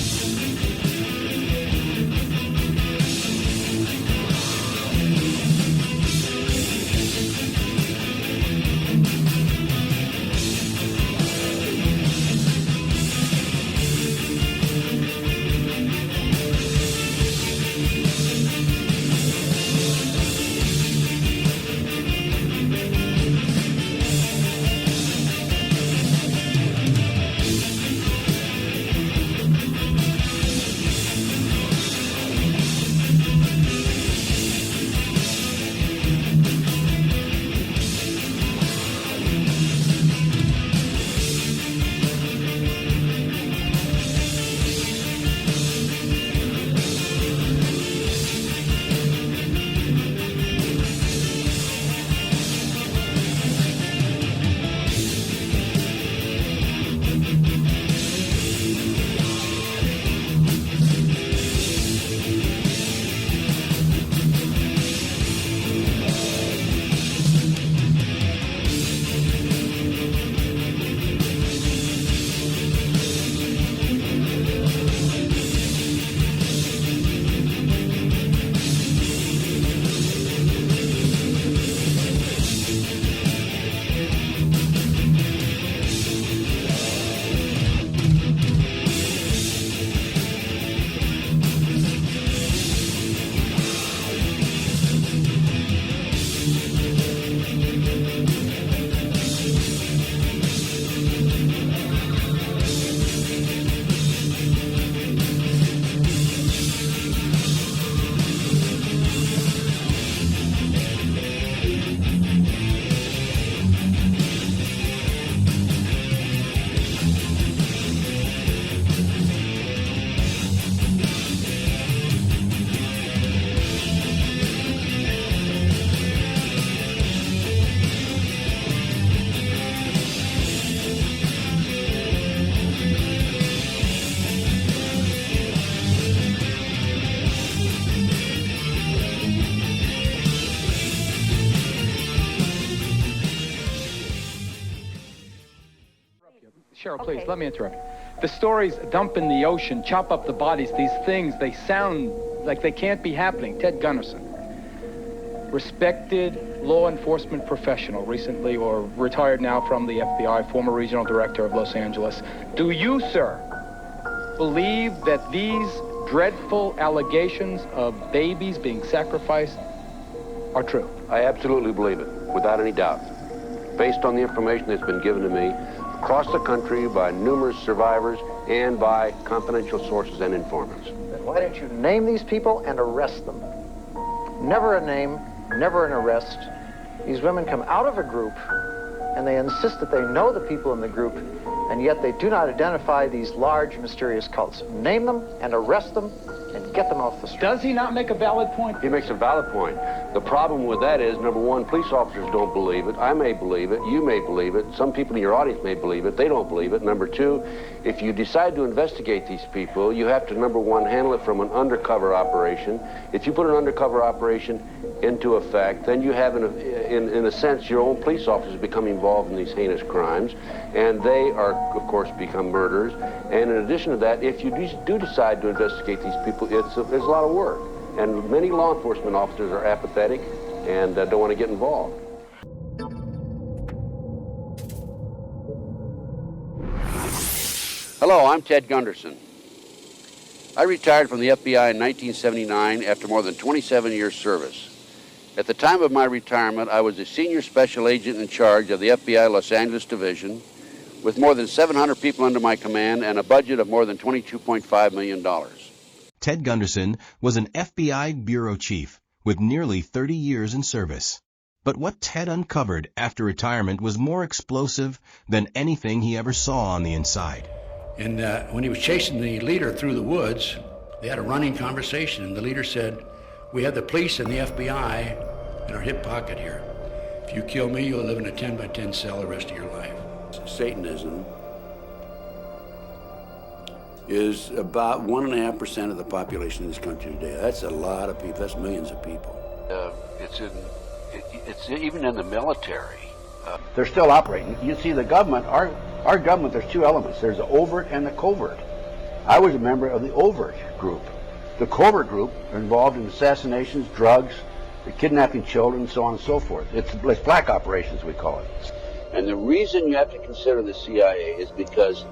Cheryl, please, let me interrupt you. The stories dump in the ocean, chop up the bodies, these things, they sound like they can't be happening. Ted Gunderson, respected law enforcement professional, recently or retired now from the FBI, former regional director of Los Angeles. Do you, sir, believe that these dreadful allegations of babies being sacrificed are true? I absolutely believe it, without any doubt. Based on the information that's been given to me across the country by numerous survivors and by confidential sources and informants. Then why don't you name these people and arrest them? Never a name, never an arrest. These women come out of a group and they insist that they know the people in the group, and yet they do not identify these large, mysterious cults. Name them and arrest them and get them off the street. Does he not make a valid point? He makes a valid point. The problem with that is, number one, police officers don't believe it. I may believe it. You may believe it. Some people in your audience may believe it. They don't believe it. Number two, if you decide to investigate these people, you have to, number one, handle it from an undercover operation. If you put an undercover operation into effect, then you have, in a sense, your own police officers become involved in these heinous crimes, and they are, of course, become murderers. And in addition to that, if you do decide to investigate these people, it's a lot of work. And many law enforcement officers are apathetic and don't want to get involved. Hello, I'm Ted Gunderson. I retired from the FBI in 1979 after more than 27 years' service. At the time of my retirement, I was a senior special agent in charge of the FBI Los Angeles Division, with more than 700 people under my command and a budget of more than $22.5 million. Ted Gunderson was an FBI bureau chief with nearly 30 years in service. But what Ted uncovered after retirement was more explosive than anything he ever saw on the inside. And when he was chasing the leader through the woods, they had a running conversation, and the leader said, "We have the police and the FBI in our hip pocket here. If you kill me, you'll live in a 10 by 10 cell the rest of your life." Satanism is about 1.5% of the population in this country today. That's a lot of people. That's millions of people. It's even in the military. They're still operating. You see, the government, our government, there's two elements. There's the overt and the covert. I was a member of the overt group. The covert group are involved in assassinations, drugs, kidnapping children, so on and so forth. It's black operations, we call it. And the reason you have to consider the CIA is because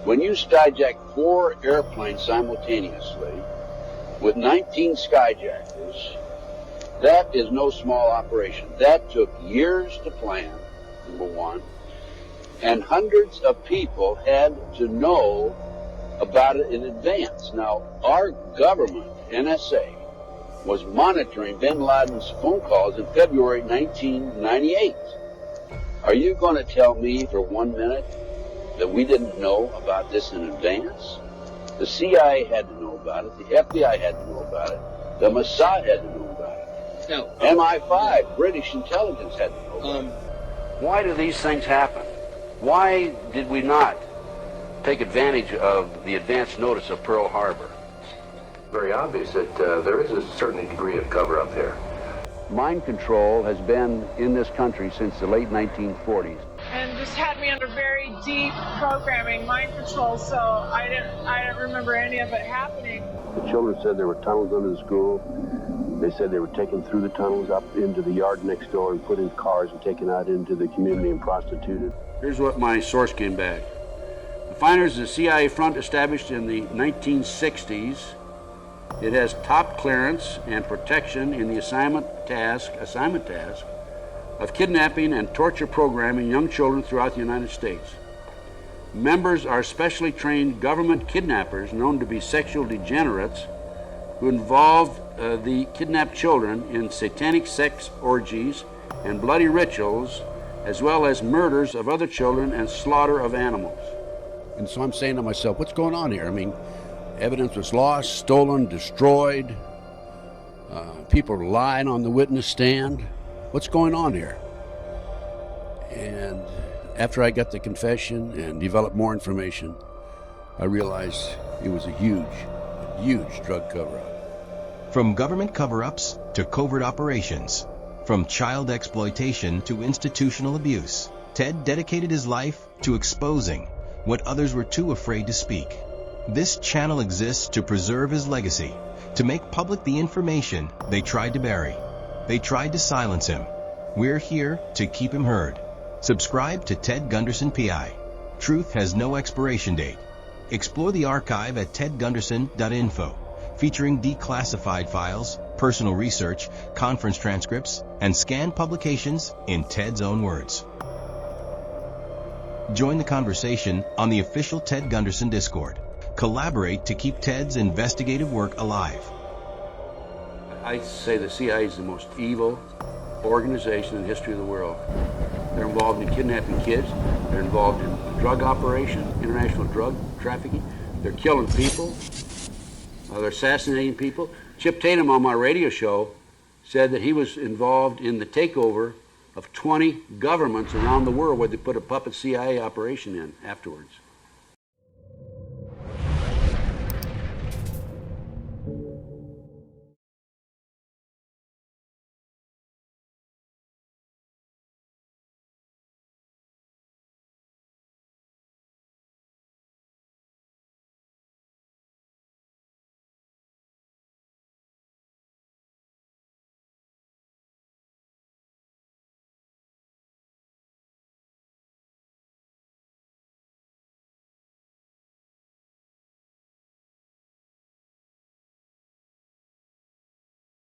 when you skyjack 4 airplanes simultaneously with 19 skyjackers, that is no small operation. That took years to plan, number one, and hundreds of people had to know about it in advance. Now, our government, NSA, was monitoring bin Laden's phone calls in February 1998. Are you going to tell me for 1 minute that we didn't know about this in advance? The CIA had to know about it. The FBI had to know about it. The Mossad had to know about it. No. MI5, British intelligence, had to know about it. Why do these things happen? Why did we not take advantage of the advance notice of Pearl Harbor? Very obvious that there is a certain degree of cover-up here. Mind control has been in this country since the late 1940s. And just had me under very deep programming, mind control, so I didn't remember any of it happening. The children said there were tunnels under the school. They said they were taken through the tunnels up into the yard next door and put in cars and taken out into the community and prostituted. Here's what my source came back. The finders of the CIA front established in the 1960s. It has top clearance and protection in the assignment task of kidnapping and torture programming young children throughout the United States. Members are specially trained government kidnappers known to be sexual degenerates who involved the kidnapped children in satanic sex orgies and bloody rituals, as well as murders of other children and slaughter of animals. And so I'm saying to myself, what's going on here? I mean, evidence was lost, stolen, destroyed. People are lying on the witness stand. What's going on here? And after I got the confession and developed more information, I realized it was a huge drug cover-up. From government cover-ups to covert operations, from child exploitation to institutional abuse, Ted dedicated his life to exposing what others were too afraid to speak. This channel exists to preserve his legacy, to make public the information they tried to bury. They tried to silence him. We're here to keep him heard. Subscribe to Ted Gunderson PI. Truth has no expiration date. Explore the archive at tedgunderson.info, featuring declassified files, personal research, conference transcripts, and scanned publications in Ted's own words. Join the conversation on the official Ted Gunderson Discord. Collaborate to keep Ted's investigative work alive. I say the CIA is the most evil organization in the history of the world. They're involved in kidnapping kids. They're involved in drug operation, international drug trafficking. They're killing people. They're assassinating people. Chip Tatum on my radio show said that he was involved in the takeover of 20 governments around the world where they put a puppet CIA operation in afterwards.